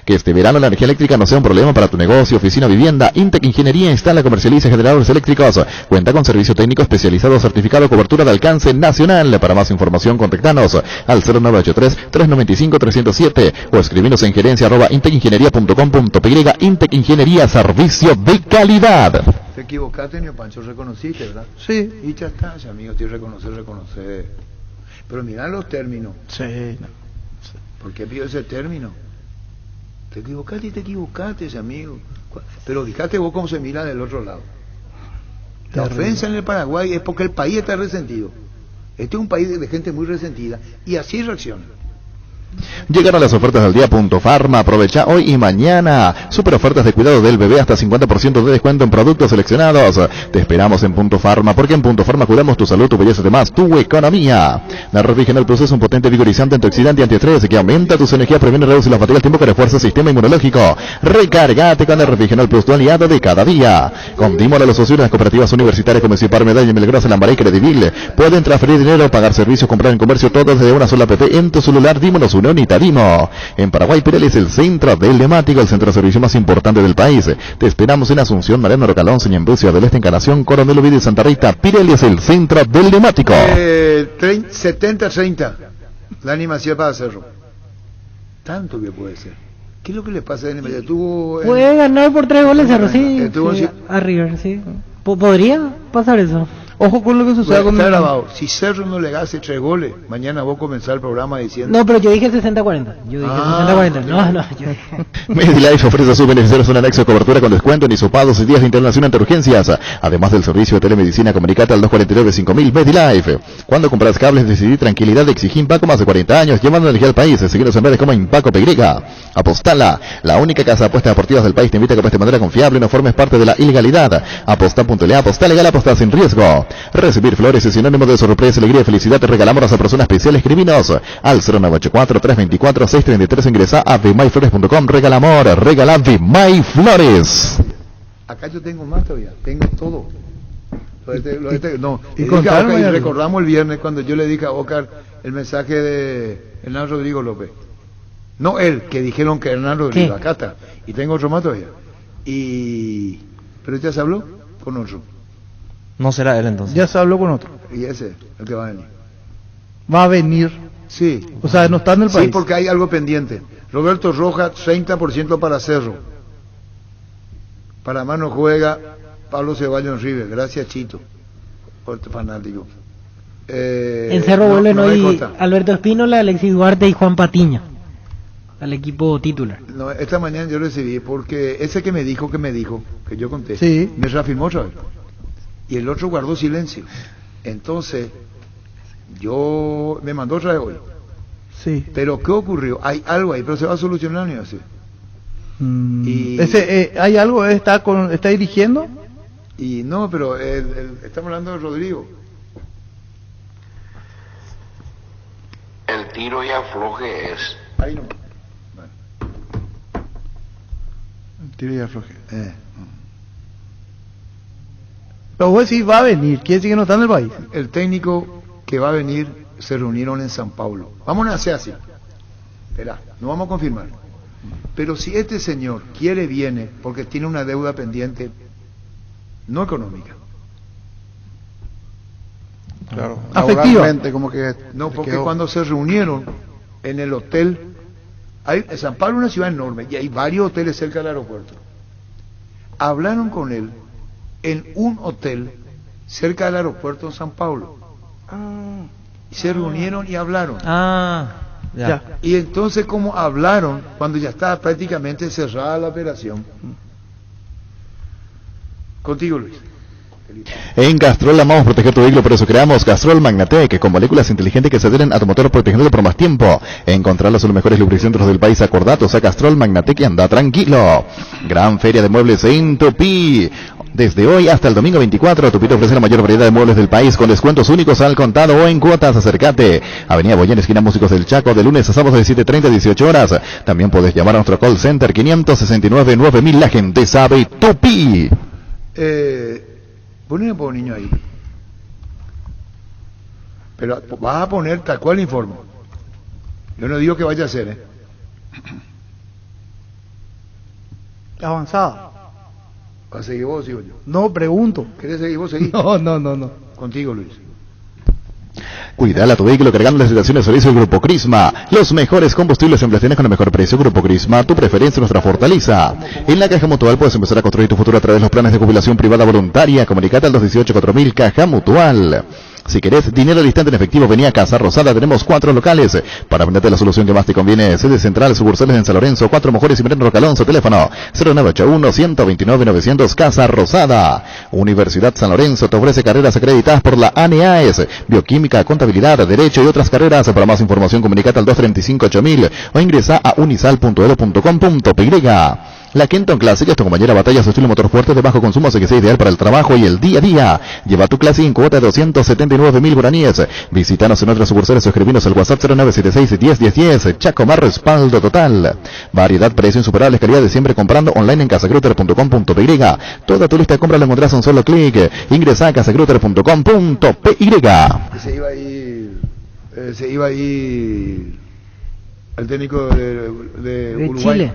Que este verano la energía eléctrica no sea un problema para tu negocio, oficina, vivienda. Intec Ingeniería instala, comercializa generadores eléctricos. Cuenta con servicio técnico especializado, certificado, cobertura de alcance nacional. Para más información, contactanos al 0983-395-307 o escribinos en gerencia@intecingeniería.com.py. Intec Ingeniería, servicio de calidad. Te equivocaste, Nio Pancho, reconociste, ¿verdad? Sí. Y ya está, amigo, te reconocer. Pero mirá los términos. Sí. ¿Por qué pido ese término? Te equivocaste, amigo. Pero fíjate vos cómo se mira del otro lado. La ofensa en el Paraguay es porque el país está resentido. Este es un país de gente muy resentida y así reacciona. Llegaron las ofertas del día Punto Farma. Aprovecha hoy y mañana. Super ofertas de cuidado del bebé, hasta 50% de descuento en productos seleccionados. Te esperamos en Punto Farma, porque en Punto Farma cuidamos tu salud, tu belleza, además tu economía. Nervigenol Plus es un potente vigorizante, antioxidante y antiestrés que aumenta tus energías, previene y reduce la fatiga al tiempo que refuerza el sistema inmunológico. Recárgate con Nervigenol Plus, tu aliado de cada día. Con Dimol a los socios de las cooperativas universitarias como Cipar, Medalla, Melgrosa, Lambaré y Credibil. Pueden transferir dinero, pagar servicios, comprar en comercio, todo desde una sola app en tu celular. Dímonos Unión y Tarimo. En Paraguay, Pirelli es el centro del neumático, el centro de servicio más importante del país. Te esperamos en Asunción, Mariano Rocalón, Señembucio del Este, Encarnación, Coronel Ovidio y Santa Rita. Pirelli es el centro del neumático. 70-30, la animación para Cerro. Tanto que puede ser. ¿Qué es lo que le pasa a animación? Puede ganar por 3 goles, Cerro, sí. Sí, a River, sí. Podría pasar eso. Ojo con lo que suceda con el grabado. Si Cerro no le hace 3 goles, mañana vos comenzar el programa diciendo... No, pero yo dije 60-40. Yo dije 60-40. No. MediLife ofrece a sus beneficiarios un anexo de cobertura con descuento en hisopados y días de internación ante urgencias. Además del servicio de telemedicina, comunicate al 249-5000 MediLife. Cuando compras cables, decidí tranquilidad, exigí Impaco, más de 40 años, llevando energía al país. Seguinos en redes como Impaco PY. Apostala, la única casa de apuestas deportivas del país, te invita a que apuestes de manera confiable y no formes parte de la ilegalidad. Aposta.le, aposta legal, aposta sin riesgo. Recibir flores es sinónimo de sorpresa, alegría y felicidad. Te regalamos a persona especial. Escribinos al 0984-324-633. Ingresa a vmayflores.com. Regala amor, regala Vmayflores. Acá yo tengo más todavía, tengo todo. Y recordamos el viernes cuando yo le dije a Ocar el mensaje de Hernán Rodrigo López. No él, que dijeron que Hernán Rodrigo, acá está. Y tengo otro más todavía. Pero ya se habló con otro. No será él entonces. Ya se habló con otro. Y ese, el que va a venir. Va a venir. Sí. O sea, no está en el país. Sí, porque hay algo pendiente. Roberto Rojas, 30% para Cerro. Para Mano juega Pablo Ceballos en River. Gracias, Chito. Fuerte fanático. En Cerro vuelven hoy Alberto Espínola, Alexis Duarte y Juan Patiño al equipo titular. No, esta mañana yo recibí, porque ese que me dijo, que yo conté, sí, me reafirmó otra vez. Y el otro guardó silencio. Entonces, me mandó otra vez hoy. Sí. Pero ¿qué ocurrió? Hay algo ahí, pero se va a solucionar, ¿no? ¿Hay algo? ¿Está dirigiendo? Y no, pero estamos hablando de Rodrigo. El tiro y afloje es. Ahí no. Bueno. El tiro y afloje. Pero vos decís va a venir, quiere decir que no está en el país. El técnico que va a venir se reunieron en San Paulo. Vamos a hacer así. Espera, no vamos a confirmar. Pero si este señor quiere, viene, porque tiene una deuda pendiente, no económica. Claro. Afectivamente, como que. No, porque cuando se reunieron en el hotel, San Pablo es una ciudad enorme y hay varios hoteles cerca del aeropuerto. Hablaron con él en un hotel cerca del aeropuerto en San Paulo. Se reunieron y hablaron. Ya. Y entonces, como hablaron, cuando ya estaba prácticamente cerrada la operación. Contigo, Luis. En Castrol amamos proteger tu vehículo, por eso creamos Castrol Magnatec, con moléculas inteligentes que se adhieren a tu motor protegiéndolo por más tiempo. Encontrarlos en los mejores lubricentros del país, acordatos a Castrol Magnatec y anda tranquilo. Gran feria de muebles en Tupí. Desde hoy hasta el domingo 24, Tupí te ofrece la mayor variedad de muebles del país con descuentos únicos al contado o en cuotas. Acércate. Avenida Boyén, esquina Músicos del Chaco, de lunes a sábado de 7:30 a 18 horas. También puedes llamar a nuestro call center 569-9000. La gente sabe Tupí. Ponle un niño ahí. Pero vas a poner tal cual informo. Yo no digo que vaya a hacer, Avanzada. ¿Vas a seguir vos o sigo yo? No, pregunto. ¿Querés seguir vos? Seguir. No. Contigo, Luis. Cuidala tu vehículo cargando las estaciones de servicio del Grupo Crisma. Los mejores combustibles en estaciones con el mejor precio. Grupo Crisma, tu preferencia, nuestra fortaleza. En la Caja Mutual puedes empezar a construir tu futuro a través de los planes de jubilación privada voluntaria. Comunicate al 218-4000 Caja Mutual. Si querés dinero al instante en efectivo, vení a Casa Rosada. Tenemos 4 locales para venderte la solución que más te conviene. Sede central, sucursales en San Lorenzo, 4 Mejores y Mariano Rocalonso. Teléfono 0981-129-900. Casa Rosada. Universidad San Lorenzo te ofrece carreras acreditadas por la ANEAES. Bioquímica, contabilidad, derecho y otras carreras. Para más información, comunicate al 235-8000 o ingresa a unisal.edu.com.py. La Kenton Classic es tu compañera batalla, su estilo motor fuerte de bajo consumo, así que sea ideal para el trabajo y el día a día. Lleva tu Classic en cuota de 279.000 guaraníes. Visítanos en otras sucursales o escribinos al WhatsApp 0976-101010. Chacomar, respaldo total. Variedad, precio insuperables, calidad de siempre comprando online en casagruter.com.py. Toda tu lista de compras la encontrás a un solo clic. Ingresa a casagruter.com.py. Se iba a ir el técnico de Uruguay. Chile,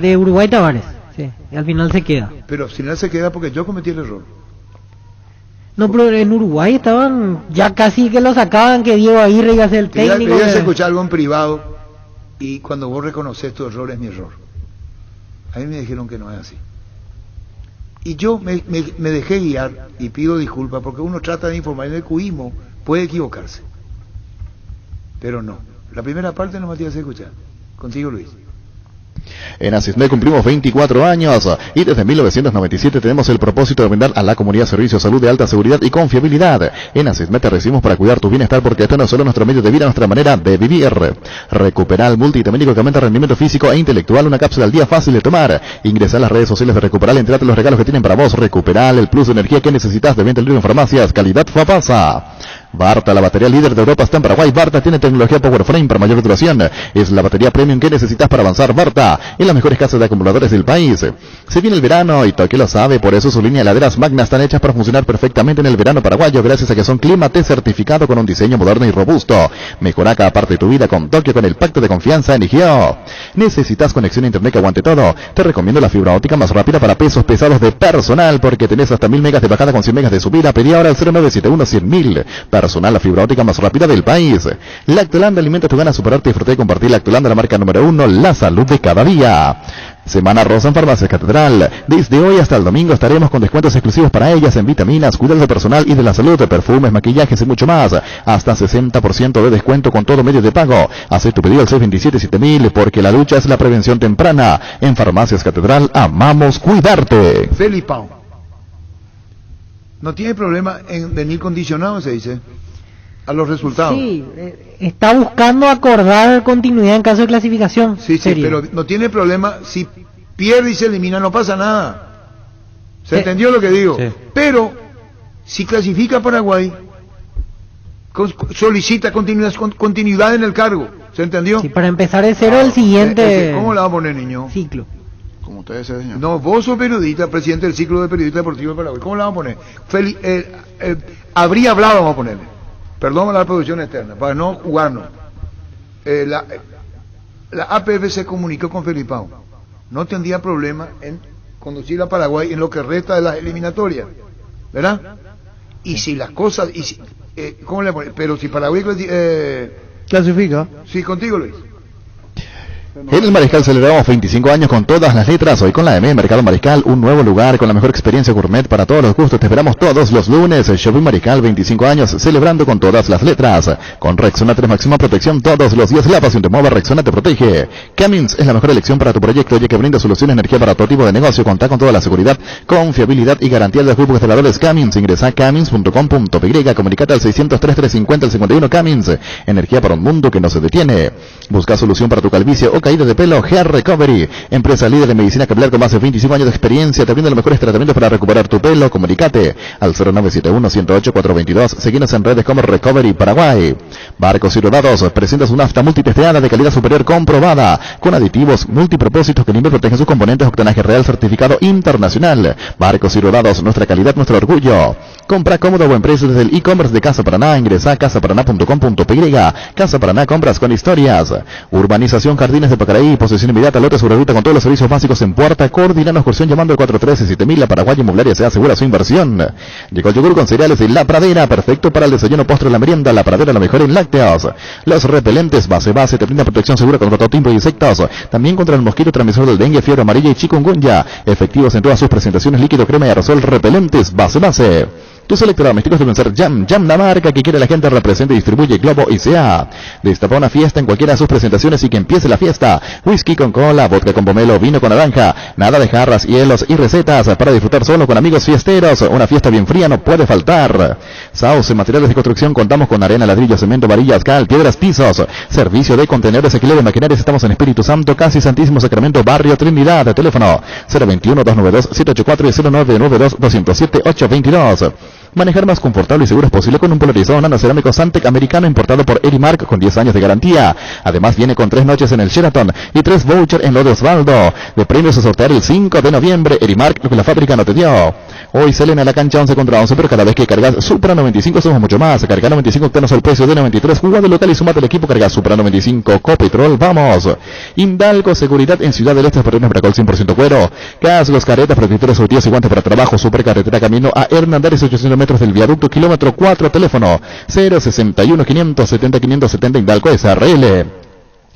de Uruguay Tavares, sí, y al final se queda. Pero al final se queda porque yo cometí el error. No, pero en Uruguay estaban ya casi que lo sacaban, que Diego Aguirre iba a ser el técnico. Querías escuchar algo en privado y cuando vos reconoces tu error es mi error. A mí me dijeron que no es así. Y yo me dejé guiar y pido disculpas porque uno trata de informar en el cuismo, puede equivocarse. Pero no. La primera parte no me tienes que escuchar. Contigo, Luis. En Asismed cumplimos 24 años y desde 1997 tenemos el propósito de brindar a la comunidad servicios de salud de alta seguridad y confiabilidad. En Asismed te recibimos para cuidar tu bienestar porque esto no es solo nuestro medio de vida, nuestra manera de vivir. Recuperal multivitamínico que aumenta el rendimiento físico e intelectual, una cápsula al día fácil de tomar. Ingresa a las redes sociales de Recuperal, entrate los regalos que tienen para vos. Recuperal, el plus de energía que necesitas de venta libre en farmacias, calidad Fapasa. Barta, la batería líder de Europa, está en Paraguay. Barta tiene tecnología PowerFrame para mayor duración. Es la batería premium que necesitas para avanzar. Barta, en las mejores casas de acumuladores del país. Se viene el verano y Tokio lo sabe, por eso su línea de heladeras Magna están hechas para funcionar perfectamente en el verano paraguayo, gracias a que son Climate certificado con un diseño moderno y robusto. Mejora cada parte de tu vida con Tokio, con el pacto de confianza en Igio. ¿Necesitas conexión a internet que aguante todo? Te recomiendo la fibra óptica más rápida para pesos pesados de personal, porque tenés hasta 1000 megas de bajada con 100 megas de subida. Pedí ahora al 0971-100.000. Personal, la fibra óptica más rápida del país. Lactolanda alimenta tu ganas de superarte, disfrutar y compartir. Lactolanda, la marca número 1, la salud de cada día. Semana rosa en Farmacias Catedral. Desde hoy hasta el domingo estaremos con descuentos exclusivos para ellas en vitaminas, cuidados de personal y de la salud, perfumes, maquillajes y mucho más. Hasta 60% de descuento con todo medio de pago. Haz tu pedido al 627-7000 porque la lucha es la prevención temprana. En Farmacias Catedral amamos cuidarte. Felipao. No tiene problema en venir condicionado, se dice, a los resultados. Sí, está buscando acordar continuidad en caso de clasificación. Sí, pero no tiene problema. Si pierde y se elimina, no pasa nada. ¿Se entendió lo que digo? Sí. Pero, si clasifica Paraguay, solicita continuidad en el cargo. ¿Se entendió? Sí, para empezar de cero el siguiente... ¿Cómo la va a poner, niño? Ciclo. Como usted desea, señor. No, vos sos periodista, presidente del ciclo de periodista deportivo de Paraguay. ¿Cómo la vamos a poner? Habría hablado, vamos a ponerle. Perdón a la producción externa, para no jugarnos. La APF se comunicó con Felipao. No tendría problema en conducir a Paraguay en lo que resta de las eliminatorias, ¿verdad? Y si las cosas... ¿cómo le ponen? Pero si Paraguay... clasifica. Sí, contigo, Luis. En el Mariscal celebramos 25 años con todas las letras. Hoy con la M, Mercado Mariscal, un nuevo lugar con la mejor experiencia gourmet para todos los gustos. Te esperamos todos los lunes. Shopping Mariscal, 25 años celebrando con todas las letras. Con Rexona 3 máxima protección todos los días. La pasión te mueve, Rexona te protege. Cummins es la mejor elección para tu proyecto, ya que brinda soluciones de energía para todo tipo de negocio. Contá con toda la seguridad, confiabilidad y garantía de los grupos instaladores Cummins. Ingresa a cummins.com.py. Comunicate al 600-3350-51 Cummins. Energía para un mundo que no se detiene. Busca solución para tu calvicie o caída de pelo. Hair Recovery, empresa líder de medicina capilar con más de 25 años de experiencia, te brinda los mejores tratamientos para recuperar tu pelo. Comunicate al 0971-108-422. Seguinos en redes como Recovery Paraguay. Barcos y Rodados presenta su nafta multitesteada de calidad superior comprobada, con aditivos multipropósitos que limpian y protegen sus componentes. Octanaje real certificado internacional. Barcos y Rodados, nuestra calidad, nuestro orgullo. Compra cómodo a buen precio desde el e-commerce de Casa Paraná. Ingresa a casaparaná.com.py. Casa Paraná, compras con historias. Urbanización Jardines de Pacaraí, posesión inmediata, lote sobre ruta con todos los servicios básicos en puerta. Coordinanos excursión llamando al 413-7000. La Paraguaya Inmobiliaria se asegura su inversión. Llegó el yogur con cereales de La Pradera, perfecto para el desayuno, postre, la merienda. La Pradera, lo mejor en lácteos. Los repelentes base te brindan protección segura contra todo tipo de insectos. También contra el mosquito transmisor del dengue, fiebre amarilla y chikungunya. Efectivos en todas sus presentaciones, líquido, crema y aerosol. Repelentes base. Tus electrodomésticos deben ser Jam, la marca que quiere la gente. Representa y distribuye Globo ICA. Destapa una fiesta en cualquiera de sus presentaciones y que empiece la fiesta. Whisky con cola, vodka con pomelo, vino con naranja. Nada de jarras, hielos y recetas para disfrutar solo con amigos fiesteros. Una fiesta bien fría no puede faltar. Sauce, materiales de construcción, contamos con arena, ladrillo, cemento, varillas, cal, piedras, pisos. Servicio de contenedores, alquiler de maquinarias. Estamos en Espíritu Santo, casi Santísimo Sacramento, Barrio Trinidad. Teléfono 021-292-784 y 0992-207-822. Manejar más confortable y seguro es posible con un polarizado nano cerámico Santec americano importado por Erimark con 10 años de garantía. Además viene con 3 noches en el Sheraton y 3 vouchers en lo de Osvaldo. De premios a sortear el 5 de noviembre. Erimark, lo que la fábrica no te dio. Hoy salen a la cancha 11 contra 11, pero cada vez que cargas Supra 95 somos mucho más. Carga 95 octanos al precio de 93. Jugado local y sumate al equipo. Carga Supra 95. Copetrol, vamos. Indalco, seguridad en Ciudad del Este, Perrenes, Bracol 100% cuero. Cascos, caretas, protectores, surtidos y guantes para trabajo. Supercarretera camino a Hernandares, 800 metros del viaducto, kilómetro 4, teléfono 061 570 570. Indalco SRL.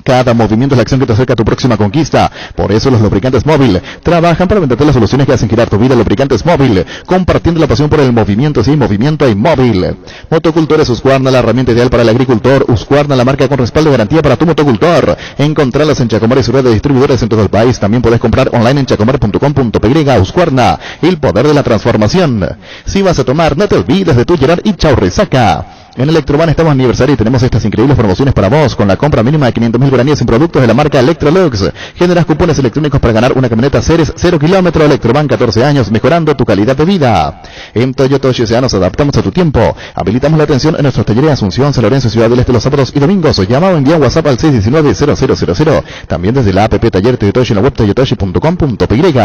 Cada movimiento es la acción que te acerca a tu próxima conquista. Por eso los lubricantes Móvil trabajan para venderte las soluciones que hacen girar tu vida. Lubricantes Móvil, compartiendo la pasión por el movimiento. Sí, movimiento hay Móvil. Motocultores Husqvarna, la herramienta ideal para el agricultor. Husqvarna, la marca con respaldo y garantía para tu motocultor. Encontralas en Chacomar y su red de distribuidores en todo el país. También puedes comprar online en chacomar.com.py. Husqvarna, el poder de la transformación. Si vas a tomar, no te olvides de tu Gerard y Chau Resaca. En Electroban estamos aniversario y tenemos estas increíbles promociones para vos. Con la compra mínima de 500.000 guaraníes en productos de la marca Electrolux, generas cupones electrónicos para ganar una camioneta Ceres 0 kilómetro. Electroban, 14 años, mejorando tu calidad de vida. En Toyota S.A. nos adaptamos a tu tiempo. Habilitamos la atención en nuestros talleres de Asunción, San Lorenzo, Ciudad del Este los sábados y domingos. Llama o envía WhatsApp al 619-0000. También desde la app Taller Toyotoshi en la web toyotoshi.com.py.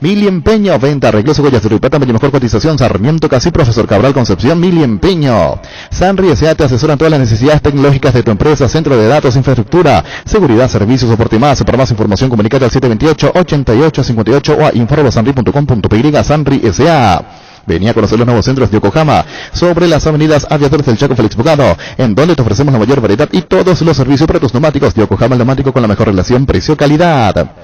Mili Empeño, venta, arreglos, huellas de Ripata, mejor cotización, Sarmiento, Casi, Profesor Cabral, Concepción. Mili Empeño. Sanri S.A. te asesoran todas las necesidades tecnológicas de tu empresa, centro de datos, infraestructura, seguridad, servicios, soporte y más. Para más información, comunícate al 728-8858 o a info@sanri.com.py. Sanri S.A. Venía a conocer los nuevos centros de Yokohama, sobre las avenidas Aviadores del Chaco, Félix Bogado, en donde te ofrecemos la mayor variedad y todos los servicios para tus neumáticos. Yokohama, el neumático con la mejor relación precio-calidad.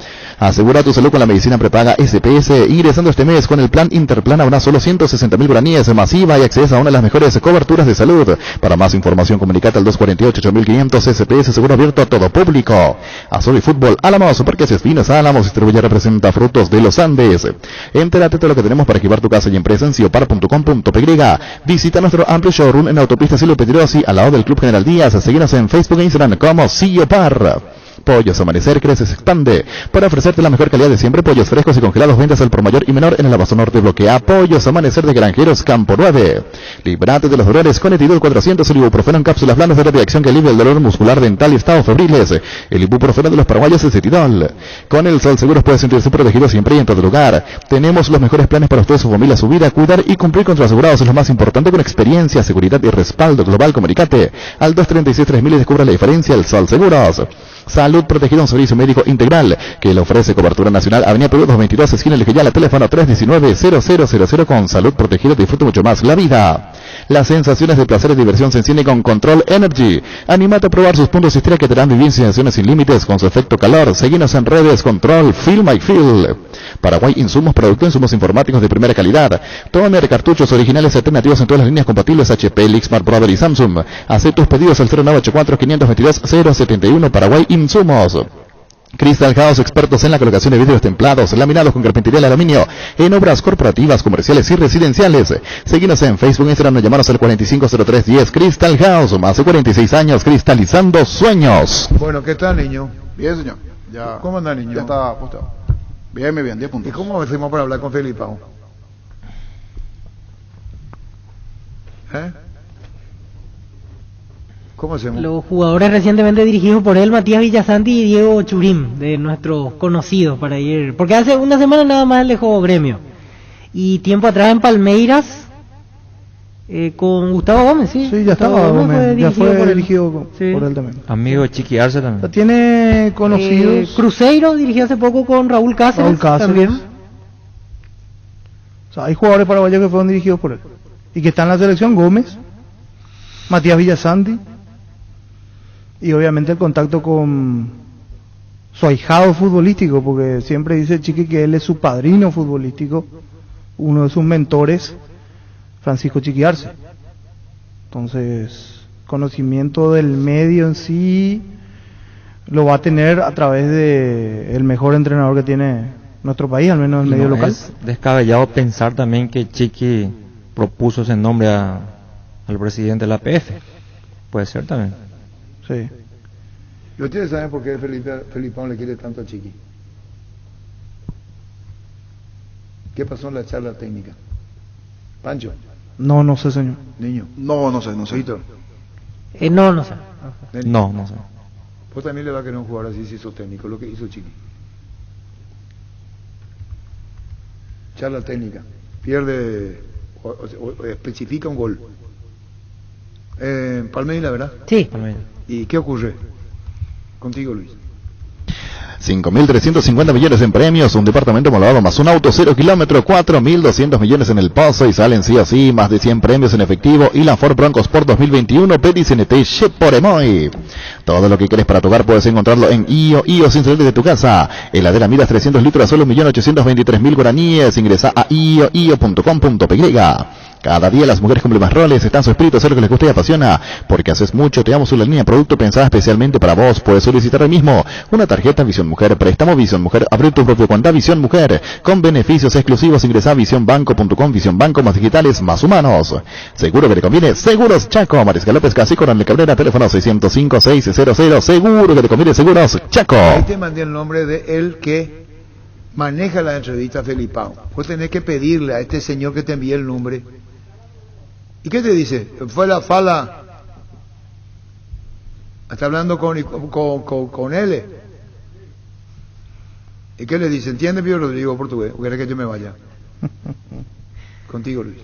Asegura tu salud con la medicina prepaga SPS, ingresando este mes con el plan Interplan a solo 160.000 guaraníes masiva y acceso a una de las mejores coberturas de salud. Para más información, comunicate al 248-8500. SPS, seguro abierto a todo público. Azul y Fútbol Álamos, Parques Espinas Álamos, distribuye representa Frutos de los Andes. Entérate de lo que tenemos para equipar tu casa y empresa en ciopar.com.py. Visita nuestro amplio showroom en Autopista Silvio Petrosi, al lado del Club General Díaz. Seguinos en Facebook e Instagram como Ciopar. Pollos Amanecer crece, se expande para ofrecerte la mejor calidad de siempre. Pollos frescos y congelados, ventas al por mayor y menor en el Abasto Norte. Bloquea Pollos Amanecer de Granjeros Campo 9. Librate de los dolores con Etidol 400, el ibuprofeno en cápsulas blandas de rápida acción que alivia el dolor muscular, dental y estados febriles. El ibuprofeno de los paraguayos es Etidol. Con el Sol Seguros puedes sentirse protegido siempre y en todo lugar. Tenemos los mejores planes para usted, su familia, su vida. Cuidar y cumplir con sus asegurados es lo más importante, con experiencia, seguridad y respaldo global. Comunicate al 236-3000 y descubra la diferencia. El Sol Seguros. Salud Salud Protegida, un servicio médico integral que le ofrece cobertura nacional. Avenida Perú 222, esquina El Geyala, teléfono 319-0000. Con Salud Protegida disfruta mucho más la vida. Las sensaciones de placer y diversión se encienden con Control Energy. Anímate a probar sus puntos Istria que te darán vivir sensaciones sin límites con su efecto calor. Seguinos en redes Control Feel My Feel. Paraguay Insumos, producto insumos informáticos de primera calidad. Toner, cartuchos originales alternativos en todas las líneas compatibles HP, Lixmar, Brother y Samsung. Haz tus pedidos al 0984-522-071. Paraguay Insumos. Crystal House, expertos en la colocación de vidrios templados, laminados con carpintería de aluminio, en obras corporativas, comerciales y residenciales. Seguinos en Facebook, Instagram, llamanos al 450310. Crystal House, más de 46 años cristalizando sueños. Bueno, ¿qué tal, niño? Bien, señor. Ya, ¿Cómo anda, niño? Ya está apostado. Bien, 10 puntos. ¿Y cómo hacemos para hablar con Felipao? ¿Cómo hacemos? Los jugadores recientemente dirigidos por él, Matías Villasanti y Diego Churín, de nuestros conocidos para ir, porque hace una semana nada más él dejó Gremio, y tiempo atrás en Palmeiras con Gustavo Gómez, sí. Sí, ya estaba Gómez, ya fue dirigido por él también. Amigo de Chiqui Arce también. Tiene conocidos. Cruzeiro dirigió hace poco con Raúl Cáceres, también. O sea, hay jugadores paraguayos que fueron dirigidos por él y que están en la selección: Gómez, Matías Villasanti, y obviamente el contacto con su ahijado futbolístico, porque siempre dice Chiqui que él es su padrino futbolístico, uno de sus mentores, Francisco Chiqui Arce. Entonces, conocimiento del medio en sí lo va a tener a través de el mejor entrenador que tiene nuestro país, al menos el medio local. Es descabellado pensar también que Chiqui propuso ese nombre al presidente de la APF. Puede ser también. Sí. ¿Y ustedes saben por qué Felipao le quiere tanto a Chiqui? ¿Qué pasó en la charla técnica? Pancho. No sé, señor. Niño. No sé. Víctor. No sé. No sé. Pues también le va a querer un jugador así si hizo técnico, lo que hizo Chiqui. Charla técnica. Pierde o especifica un gol. Palmeiras, ¿verdad? Sí. ¿Y qué ocurre? Contigo, Luis. 5.350 millones en premios, un departamento homologado más un auto 0 kilómetro, 4.200 millones en el pozo y salen sí o sí más de 100 premios en efectivo y la Ford Bronco Sport 2021 Petit CNT Chip por Emoy. Todo lo que quieres para tu hogar puedes encontrarlo en IO sin salir de tu casa. Heladera Midas 300 litros a solo 1.823.000 guaraníes. Ingresa a io.com.py. Cada día las mujeres cumplen más roles, están su espíritu, hacer lo que les gusta y apasiona. Porque haces mucho, te damos una línea de producto pensada especialmente para vos. Puedes solicitar hoy mismo una tarjeta Visión Mujer, préstamo Visión Mujer, abrir tu propio cuenta Visión Mujer, con beneficios exclusivos. Ingresa a visionbanco.com, Visión Banco, más digitales, más humanos. Seguro que te conviene, Seguros Chaco. Mariscal López Casi, Coronel Cabrera, teléfono 605-600. Seguro que te conviene, Seguros Chaco. Ahí te mandé el nombre de él que maneja la entrevista Felipao. Vos tenés que pedirle a este señor que te envíe el nombre. ¿Y qué te dice? Fue la fala. Está hablando con él. ¿Y qué le dice? ¿Entiende, Pío Rodrigo, portugués? ¿O querés que yo me vaya? Contigo, Luis.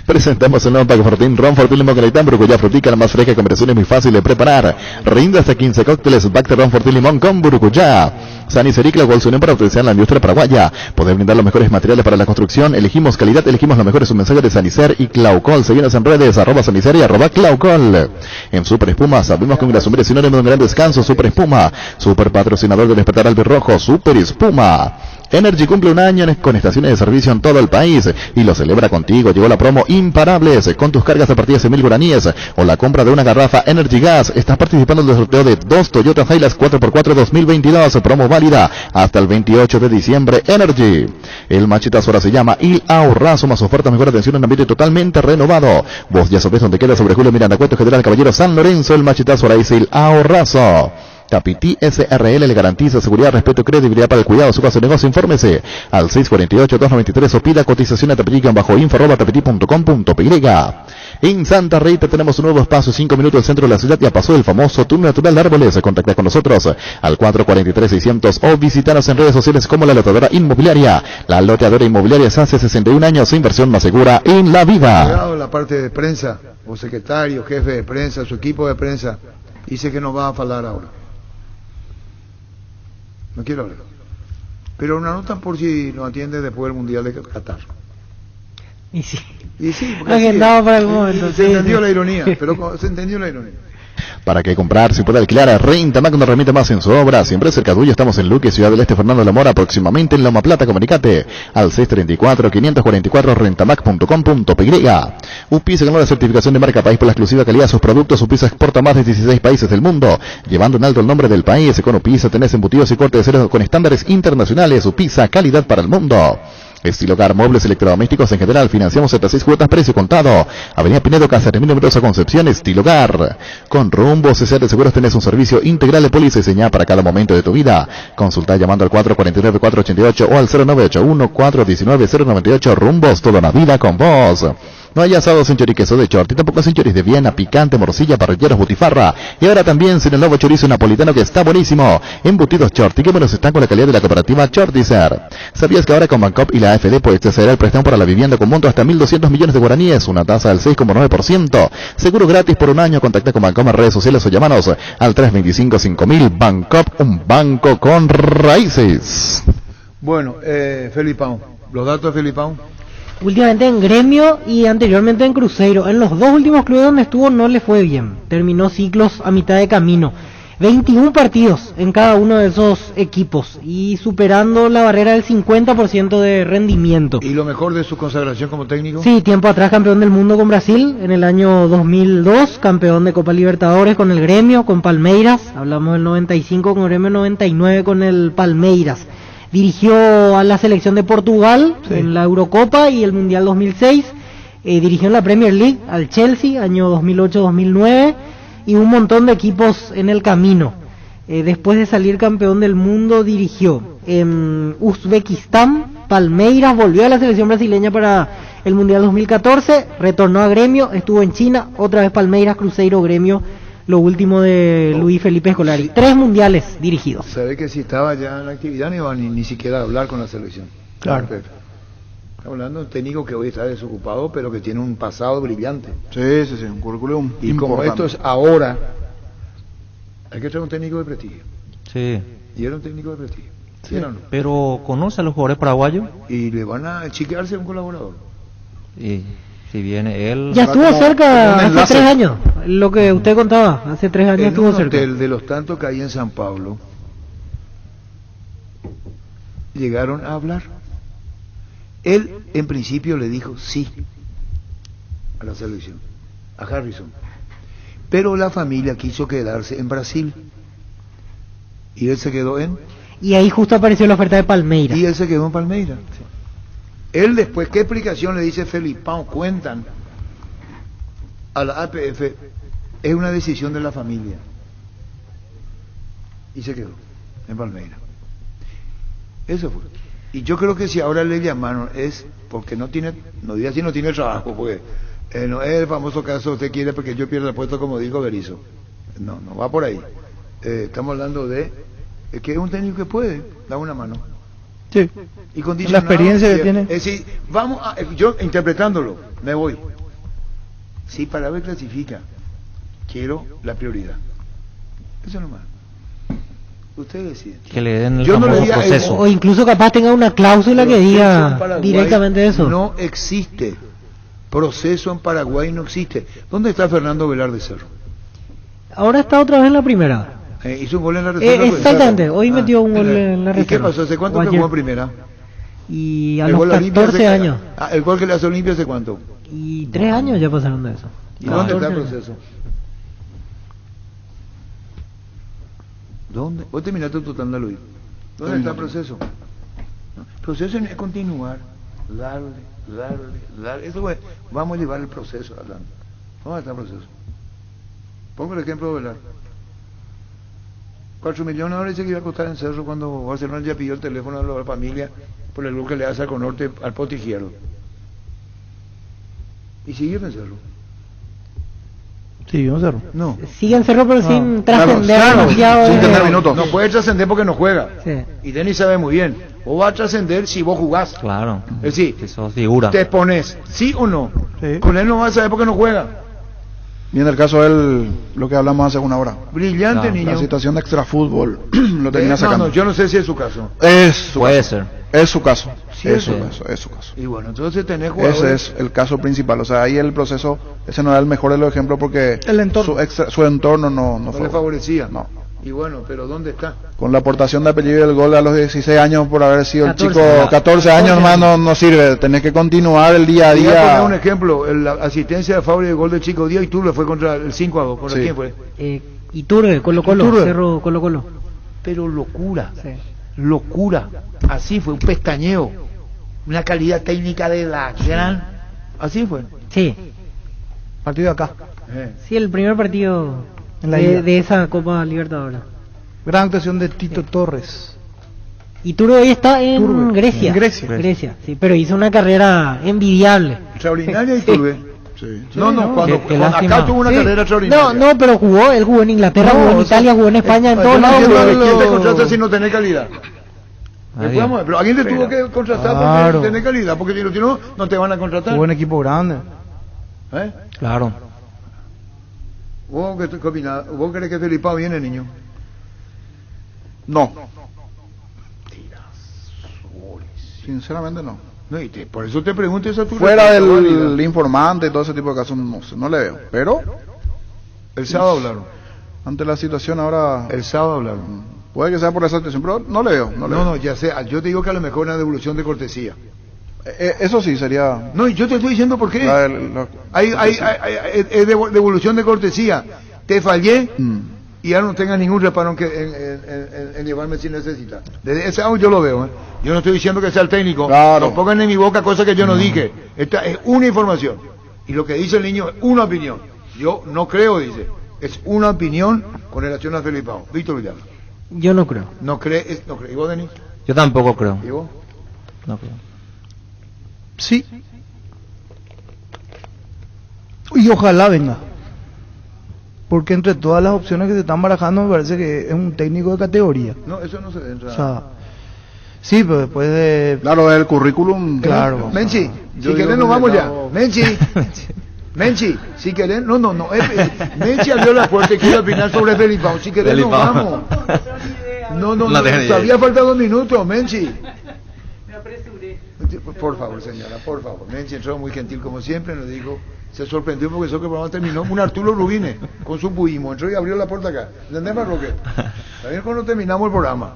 Presentamos el nuevo Paco Fortín, Ron Fortín Limón con Leitán, Brucuyá Frutica, la más fresca combinación es muy fácil de preparar. Rinde hasta 15 cócteles, Bacter Ron Fortín Limón con Brucuyá. San Isericla, cual su unión para utilizar la industria paraguaya. Poder brindar los mejores materiales para la construcción. Elegimos calidad, elegimos los mejores mensajes de Sanicer y Claucol. Seguimos en redes, @Sanicer y @Claucol. En Super Espuma, sabemos que un gran es sinónimo de un gran descanso. Super Espuma, super patrocinador del Despertar Albirrojo. Super Espuma. Energy cumple un año con estaciones de servicio en todo el país y lo celebra contigo. Llegó la promo Imparables con tus cargas a partir de 1.000 guaraníes o la compra de una garrafa Energy Gas. Estás participando en el sorteo de 2 Toyota Hilux 4x4 2022. Promo válida hasta el 28 de diciembre. Energy. El machetazo ahora se llama Il Ahorrazo, más ofertas, mejor atención en un ambiente totalmente renovado. Vos ya sabés dónde queda, sobre Julio Miranda, Cueto General Caballero San Lorenzo. El machetazo ahora es Il Ahorrazo. Capití SRL le garantiza seguridad, respeto y credibilidad para el cuidado de su caso de negocio. Infórmese al 648-293 o pida cotización a tapetí-info@tapetí.com.py. En Santa Rita tenemos un nuevo espacio, 5 minutos del centro de la ciudad. Ya pasó el famoso túnel natural de árboles. Contacta con nosotros al 443-600 o visítanos en redes sociales como La Loteadora Inmobiliaria. La Loteadora Inmobiliaria es hace 61 años, inversión más segura en la vida. Llegado la parte de prensa, o secretario, jefe de prensa, su equipo de prensa, dice que nos va a hablar ahora. No quiero hablar. Pero no anotan por si nos atiende después del Mundial de Qatar. Y sí. Y sí, porque agendado para el momento. Se entendió la ironía, pero se entendió la ironía. ¿Para qué comprar? Si puede alquilar a Rentamac, no remite más en su obra. Siempre cerca tuyo, estamos en Luque, Ciudad del Este, Fernando de la Mora, próximamente en Loma Plata. Comunicate al 634-544 rentamac.com.py. UPISA ganó la certificación de marca país por la exclusiva calidad de sus productos. UPISA exporta a más de 16 países del mundo, llevando en alto el nombre del país. Con UPISA tenés embutidos y cortes de cero con estándares internacionales. UPISA, calidad para el mundo. Estilo Hogar, muebles electrodomésticos en general, financiamos hasta 6 cuotas, precio contado. Avenida Pinedo, Casa de Numerosa Concepción, Estilo Hogar. Con Rumbo CCR Seguros tenés un servicio integral de póliza diseñada para cada momento de tu vida. Consulta llamando al 449-488 o al 0981-419-098. Rumbos, toda una vida con vos. No hay asados sin choriqueso de Chorti, tampoco sin choris de Viena, picante, morcilla, parrilleros, butifarra. Y ahora también sin el nuevo chorizo napolitano que está buenísimo. Embutidos Chorti, que buenos están con la calidad de la cooperativa Chortizer. ¿Sabías que ahora con Bancop y la AFD puedes acceder al préstamo para la vivienda con monto hasta 1.200 millones de guaraníes, una tasa del 6,9%? Seguro gratis por un año. Contacta con Bancop en redes sociales o llámanos al 325-5000. Bancop, un banco con raíces. Bueno, Felipao, los datos de Felipao. Últimamente en Gremio y anteriormente en Cruzeiro. En los dos últimos clubes donde estuvo no le fue bien. Terminó ciclos a mitad de camino. 21 partidos en cada uno de esos equipos y superando la barrera del 50% de rendimiento. ¿Y lo mejor de su consagración como técnico? Sí, tiempo atrás campeón del mundo con Brasil, en el año 2002, campeón de Copa Libertadores con el Gremio, con Palmeiras, hablamos del 95 con Gremio, 99 con el Palmeiras. Dirigió a la selección de Portugal en la Eurocopa y el Mundial 2006, dirigió en la Premier League al Chelsea, año 2008-2009, y un montón de equipos en el camino. Después de salir campeón del mundo, dirigió en Uzbekistán, Palmeiras, volvió a la selección brasileña para el Mundial 2014, retornó a Gremio, estuvo en China, otra vez Palmeiras, Cruzeiro, Gremio, lo último de Luis Felipe Scolari. 3 mundiales dirigidos. Sabe que si estaba ya en la actividad no iba ni siquiera a hablar con la selección. Claro. Estamos hablando de un técnico que hoy está desocupado, pero que tiene un pasado brillante. Sí, un currículum y importante. Como esto es ahora, hay que traer un técnico de prestigio. Sí. Y era un técnico de prestigio. Sí. ¿No? Pero ¿conoce a los jugadores paraguayos? Y le van a chiquearse a un colaborador. Y si viene él... Ya estuvo cerca hace 3 años, lo que usted contaba, hace 3 años estuvo cerca. En un hotel de los tantos que hay en San Pablo, llegaron a hablar. Él en principio le dijo sí a la selección, a Harrison, pero la familia quiso quedarse en Brasil y él se quedó en... Y ahí justo apareció la oferta de Palmeiras. Y él se quedó en Palmeiras. Sí. Él después, ¿qué explicación le dice Felipao? Cuentan a la APF, es una decisión de la familia. Y se quedó en Palmeiras. Eso fue. Y yo creo que si ahora le llamaron es porque no tiene, no diga si no tiene trabajo, porque no es el famoso caso, usted quiere porque yo pierda el puesto como dijo Berizzo. No va por ahí. Estamos hablando de que es un técnico que puede dar una mano. Sí. Y con la experiencia que tiene. Es decir, vamos a, yo interpretándolo, me voy. Si Paraguay clasifica, quiero la prioridad. Eso nomás. Ustedes deciden. Que le den el yo famoso no le diga proceso. O incluso capaz tenga una cláusula que diga directamente eso. No existe. Proceso en Paraguay no existe. ¿Dónde está Fernando Velarde Cerro? Ahora está otra vez en la primera. Hizo un gol en la reserva. Exactamente, hoy metió un gol en la reserva. ¿Y qué pasó? ¿Hace cuánto que jugó en primera? Y a los 14 años. ¿El gol que le hace Olimpia hace cuánto? Y 3 años ya pasaron de eso. ¿Y dónde está el proceso? ¿Dónde? Vos terminaste tu total de Luis. ¿Dónde está el proceso? El proceso es continuar, darle. Eso es, vamos a llevar el proceso hablando. ¿Dónde está el proceso? Pongo el ejemplo de Velar. 4 millones ahora dice que iba a costar en Cerro cuando Barcelona ya pidió el teléfono a la familia por el gol que le hace al Conorte al pote izquierdo. Y sigue en Cerro. Sí, en Cerro. No. Sigue en Cerro pero sin trascender demasiado. Sin tener minutos. No puede trascender porque no juega. Sí. Y Denis sabe muy bien. Vos vas a trascender si vos jugás. Claro. Es decir, si sos figura. te pones, ¿sí o no? Sí. Con él no vas a saber porque no juega. Y en el caso de él, lo que hablamos hace una hora. Brillante, La niño. situación de extrafútbol lo termina sacando. No, yo no sé si es su caso. Puede ser. Es su caso. Sí, es su sí. caso. Es su caso. Y bueno, entonces tenés jugadores. Ese es el caso principal. O sea, ahí el proceso, ese no era el mejor de los ejemplos porque su entorno no le favorecía. No. Y bueno, pero ¿dónde está? Con la aportación de apellido y el gol a los 16 años por haber sido 14, el chico, 14 años más no sirve. Tenés que continuar el día a Voy a poner día. un ejemplo, la asistencia de Fabri de gol de Chico Díaz y Iturbe fue contra el 5-2. ¿Contra Sí. quién fue? Iturbe, Colo Colo, Iturbe. Cerro Colo Colo. Pero locura, locura. Así fue, un pestañeo. Una calidad técnica de la gran. Así fue. Sí. Partido de acá. Sí, el primer partido En la ida. de esa Copa Libertadores. Gran actuación de Tito Torres. Iturbe hoy está en Iturbe. Grecia. En Grecia. Grecia, sí, pero hizo una carrera envidiable. Extraordinaria Sí. Iturbe. No, cuando acá tuvo una Sí. carrera extraordinaria. No, pero él jugó en Inglaterra, No, jugó en o sea, Italia, jugó en España, en Yo todos no lados. entiendo jugó. quién te contrata si no tenés calidad. Después vamos a ver, pero alguien te tuvo que contratar Claro. porque tenés calidad, porque si no, no te van a contratar. Jugó en equipo grande. ¿Eh? Claro. ¿Vos qué opinás? ¿Vos crees que Felipao viene, niño? No. Sinceramente no. No, por eso te pregunto esa tu Fuera respuesta del válida. informante y todo ese tipo de casos, no sé, no le veo. Pero El sábado hablaron. ante la situación ahora, El sábado hablaron. puede que sea por esa situación, pero no le veo. No, ya sé. Yo te digo que a lo mejor una devolución de cortesía. Eso sí sería. No, y yo te estoy diciendo por qué. la- Es devolución de cortesía. Te fallé y ya no tengas ningún reparo en llevarme si necesitas. Desde ese lado yo lo veo. Yo no estoy diciendo que sea el técnico. Claro. No pongan en mi boca cosas que yo no dije. Esta es una información. Y lo que dice el niño es una opinión. Yo no creo, dice. Es una opinión con relación a Felipao. Víctor Villar. Yo no creo. No cree. No cree. ¿Y vos, Denis? Yo tampoco creo. ¿Y vos? No creo. Sí. Y ojalá venga. Porque entre todas las opciones que se están barajando me parece que es un técnico de categoría. No, eso no se entra. O sea, sí, pero después de... Claro, el currículum. Claro. Menchi, Yo si digo querés que nos vamos ya. no. Menchi, si querés, no. Menchi abrió la puerta y quiere opinar sobre Felipao. Si querés nos Felipao. vamos. No, No tengo ni todavía idea. faltan 2 minutos, Menchi. Por favor, señora, por favor. Menchi entró muy gentil como siempre, nos dijo, se sorprendió porque eso que el programa terminó. Un Arturo Rubines con su buismo, entró y abrió la puerta acá. ¿Entendés, Marroque? También cuando terminamos el programa.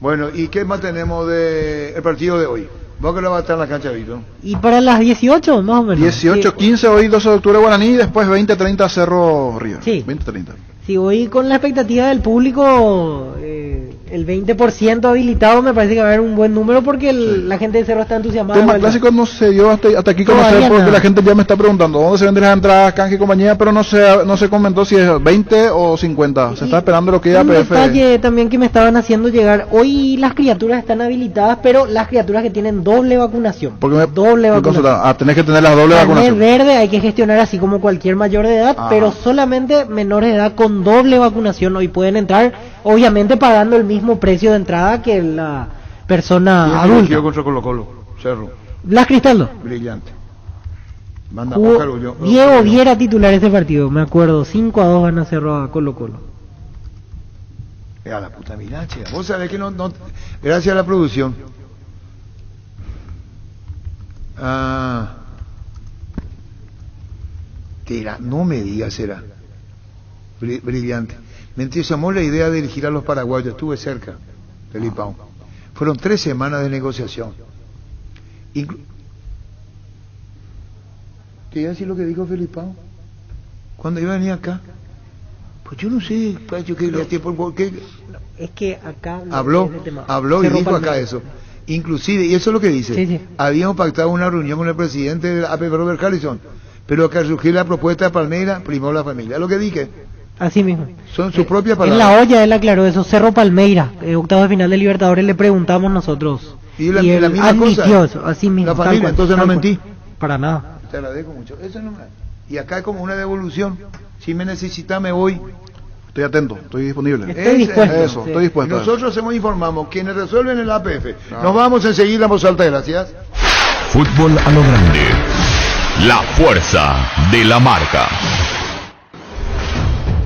Bueno, ¿y qué más tenemos del partido de hoy? ¿Vos que lo va a estar en la cancha, Vito? Y para las 18, más o menos. 18, 15 hoy, 12 de octubre Guaraní y después 20-30 Cerro River. Sí. 20-30. Si voy con la expectativa del público, el 20% habilitado, me parece que va a haber un buen número porque la gente de Cerro está entusiasmada. Tema de vuelta. clásico no se dio hasta aquí conocer Todavía porque nada. la gente ya me está preguntando dónde se venden las entradas, canje y compañía, pero no se comentó si es 20 o 50. Se está esperando lo que Un APF. detalle también que me estaban haciendo llegar, hoy las criaturas están habilitadas, pero las criaturas que tienen doble vacunación. Porque doble me vacunación. consultaron, tenés que tener las doble Carnet vacunación. verde hay que gestionar así como cualquier mayor de edad, Ah. pero solamente menores de edad con doble vacunación hoy pueden entrar, obviamente pagando el mismo precio de entrada que la persona ¿Quién adulta. dirigió contra Colo-Colo? Cerro. Blas Cristaldo. Brillante. Manda Jugó Óscar Ulloa. Diego Viera titular ese partido, me acuerdo, 5-2 van a Cerro a Colo Colo. A la puta mirache. Vos sabés que no. Gracias a la producción. Tira, no me digas, será. Brillante. Me entusiasmó la idea de dirigir a los paraguayos. Estuve cerca, Felipao. Fueron 3 semanas de negociación. ¿Te iba a decir lo que dijo Felipao? Cuando iba a venir acá. Pues yo no sé, yo quería tiempo. ¿Qué? Es que acá Habló y Cerro dijo acá Palmeiras. eso. Inclusive, y eso es lo que dice, Sí, sí. habíamos pactado una reunión con el presidente de la APF, Robert Harrison, pero que al surgir la propuesta de Palmeiras, primó la familia. Lo que dije, Así mismo. son sus propias En palabras. la olla él aclaró eso, Cerro Palmeiras, octavos de final de Libertadores, le preguntamos nosotros. Y la él misma admitió cosa. eso, así mismo. La tal familia, cual, entonces tal no cual. mentí. Para nada. Te agradezco mucho. Eso no me... Y acá es como una devolución. Si me necesitas, me voy. Estoy atento, estoy disponible. Estoy dispuesto. Eso, Sí. estoy dispuesto. Nosotros hacemos informamos, quienes resuelven el APF. Nos vamos enseguida, voz alta, gracias. Fútbol a lo grande. La fuerza de la marca.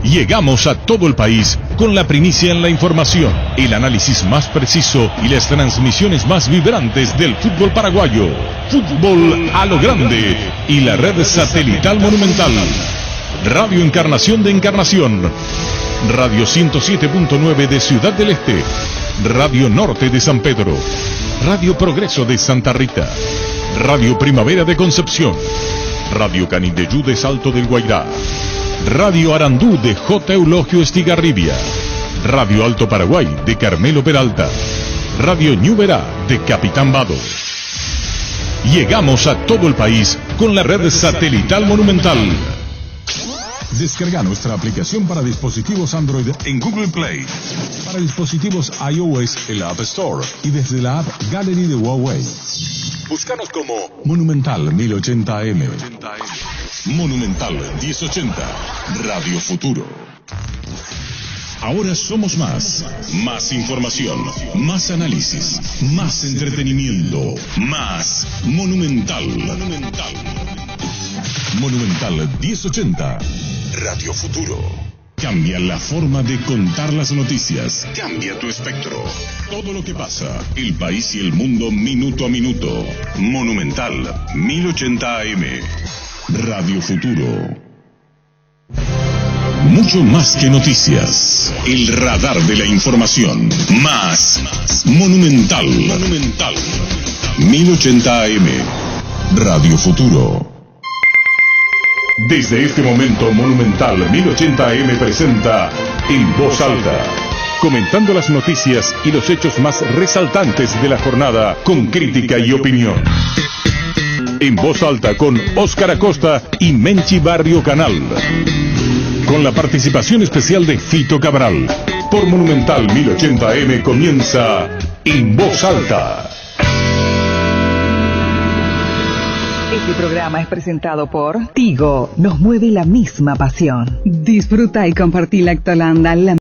Llegamos a todo el país con la primicia en la información, el análisis más preciso y las transmisiones más vibrantes del fútbol paraguayo. Fútbol a lo grande y la red satelital Monumental. Radio Encarnación de Encarnación. Radio 107.9 de Ciudad del Este. Radio Norte de San Pedro. Radio Progreso de Santa Rita. Radio Primavera de Concepción. Radio Canindeyú de Salto del Guairá. Radio Arandú de J. Eulogio Estigarribia. Radio Alto Paraguay de Carmelo Peralta. Radio Ñuberá de Capitán Vado. Llegamos a todo el país con la red satelital Monumental. Descarga nuestra aplicación para dispositivos Android en Google Play. Para dispositivos iOS en la App Store y desde la App Gallery de Huawei. Búscanos como Monumental 1080M. Monumental 1080. Radio Futuro. Ahora somos más. Más información. Más análisis. Más entretenimiento. Más Monumental. Monumental 1080. Radio Futuro. Cambia la forma de contar las noticias. Cambia tu espectro. Todo lo que pasa, el país y el mundo minuto a minuto. Monumental 1080 AM. Radio Futuro. Mucho más que noticias. El radar de la información. Más. Monumental. 1080 AM. Radio Futuro. Desde este momento Monumental 1080 AM presenta En Voz Alta, comentando las noticias y los hechos más resaltantes de la jornada con crítica y opinión. En Voz Alta con Óscar Acosta y Menchi Barrio Canal. Con la participación especial de Fito Cabral. Por Monumental 1080 AM comienza En Voz Alta. Este programa es presentado por Tigo. Nos mueve la misma pasión. Disfruta y compartí Lactolanda, la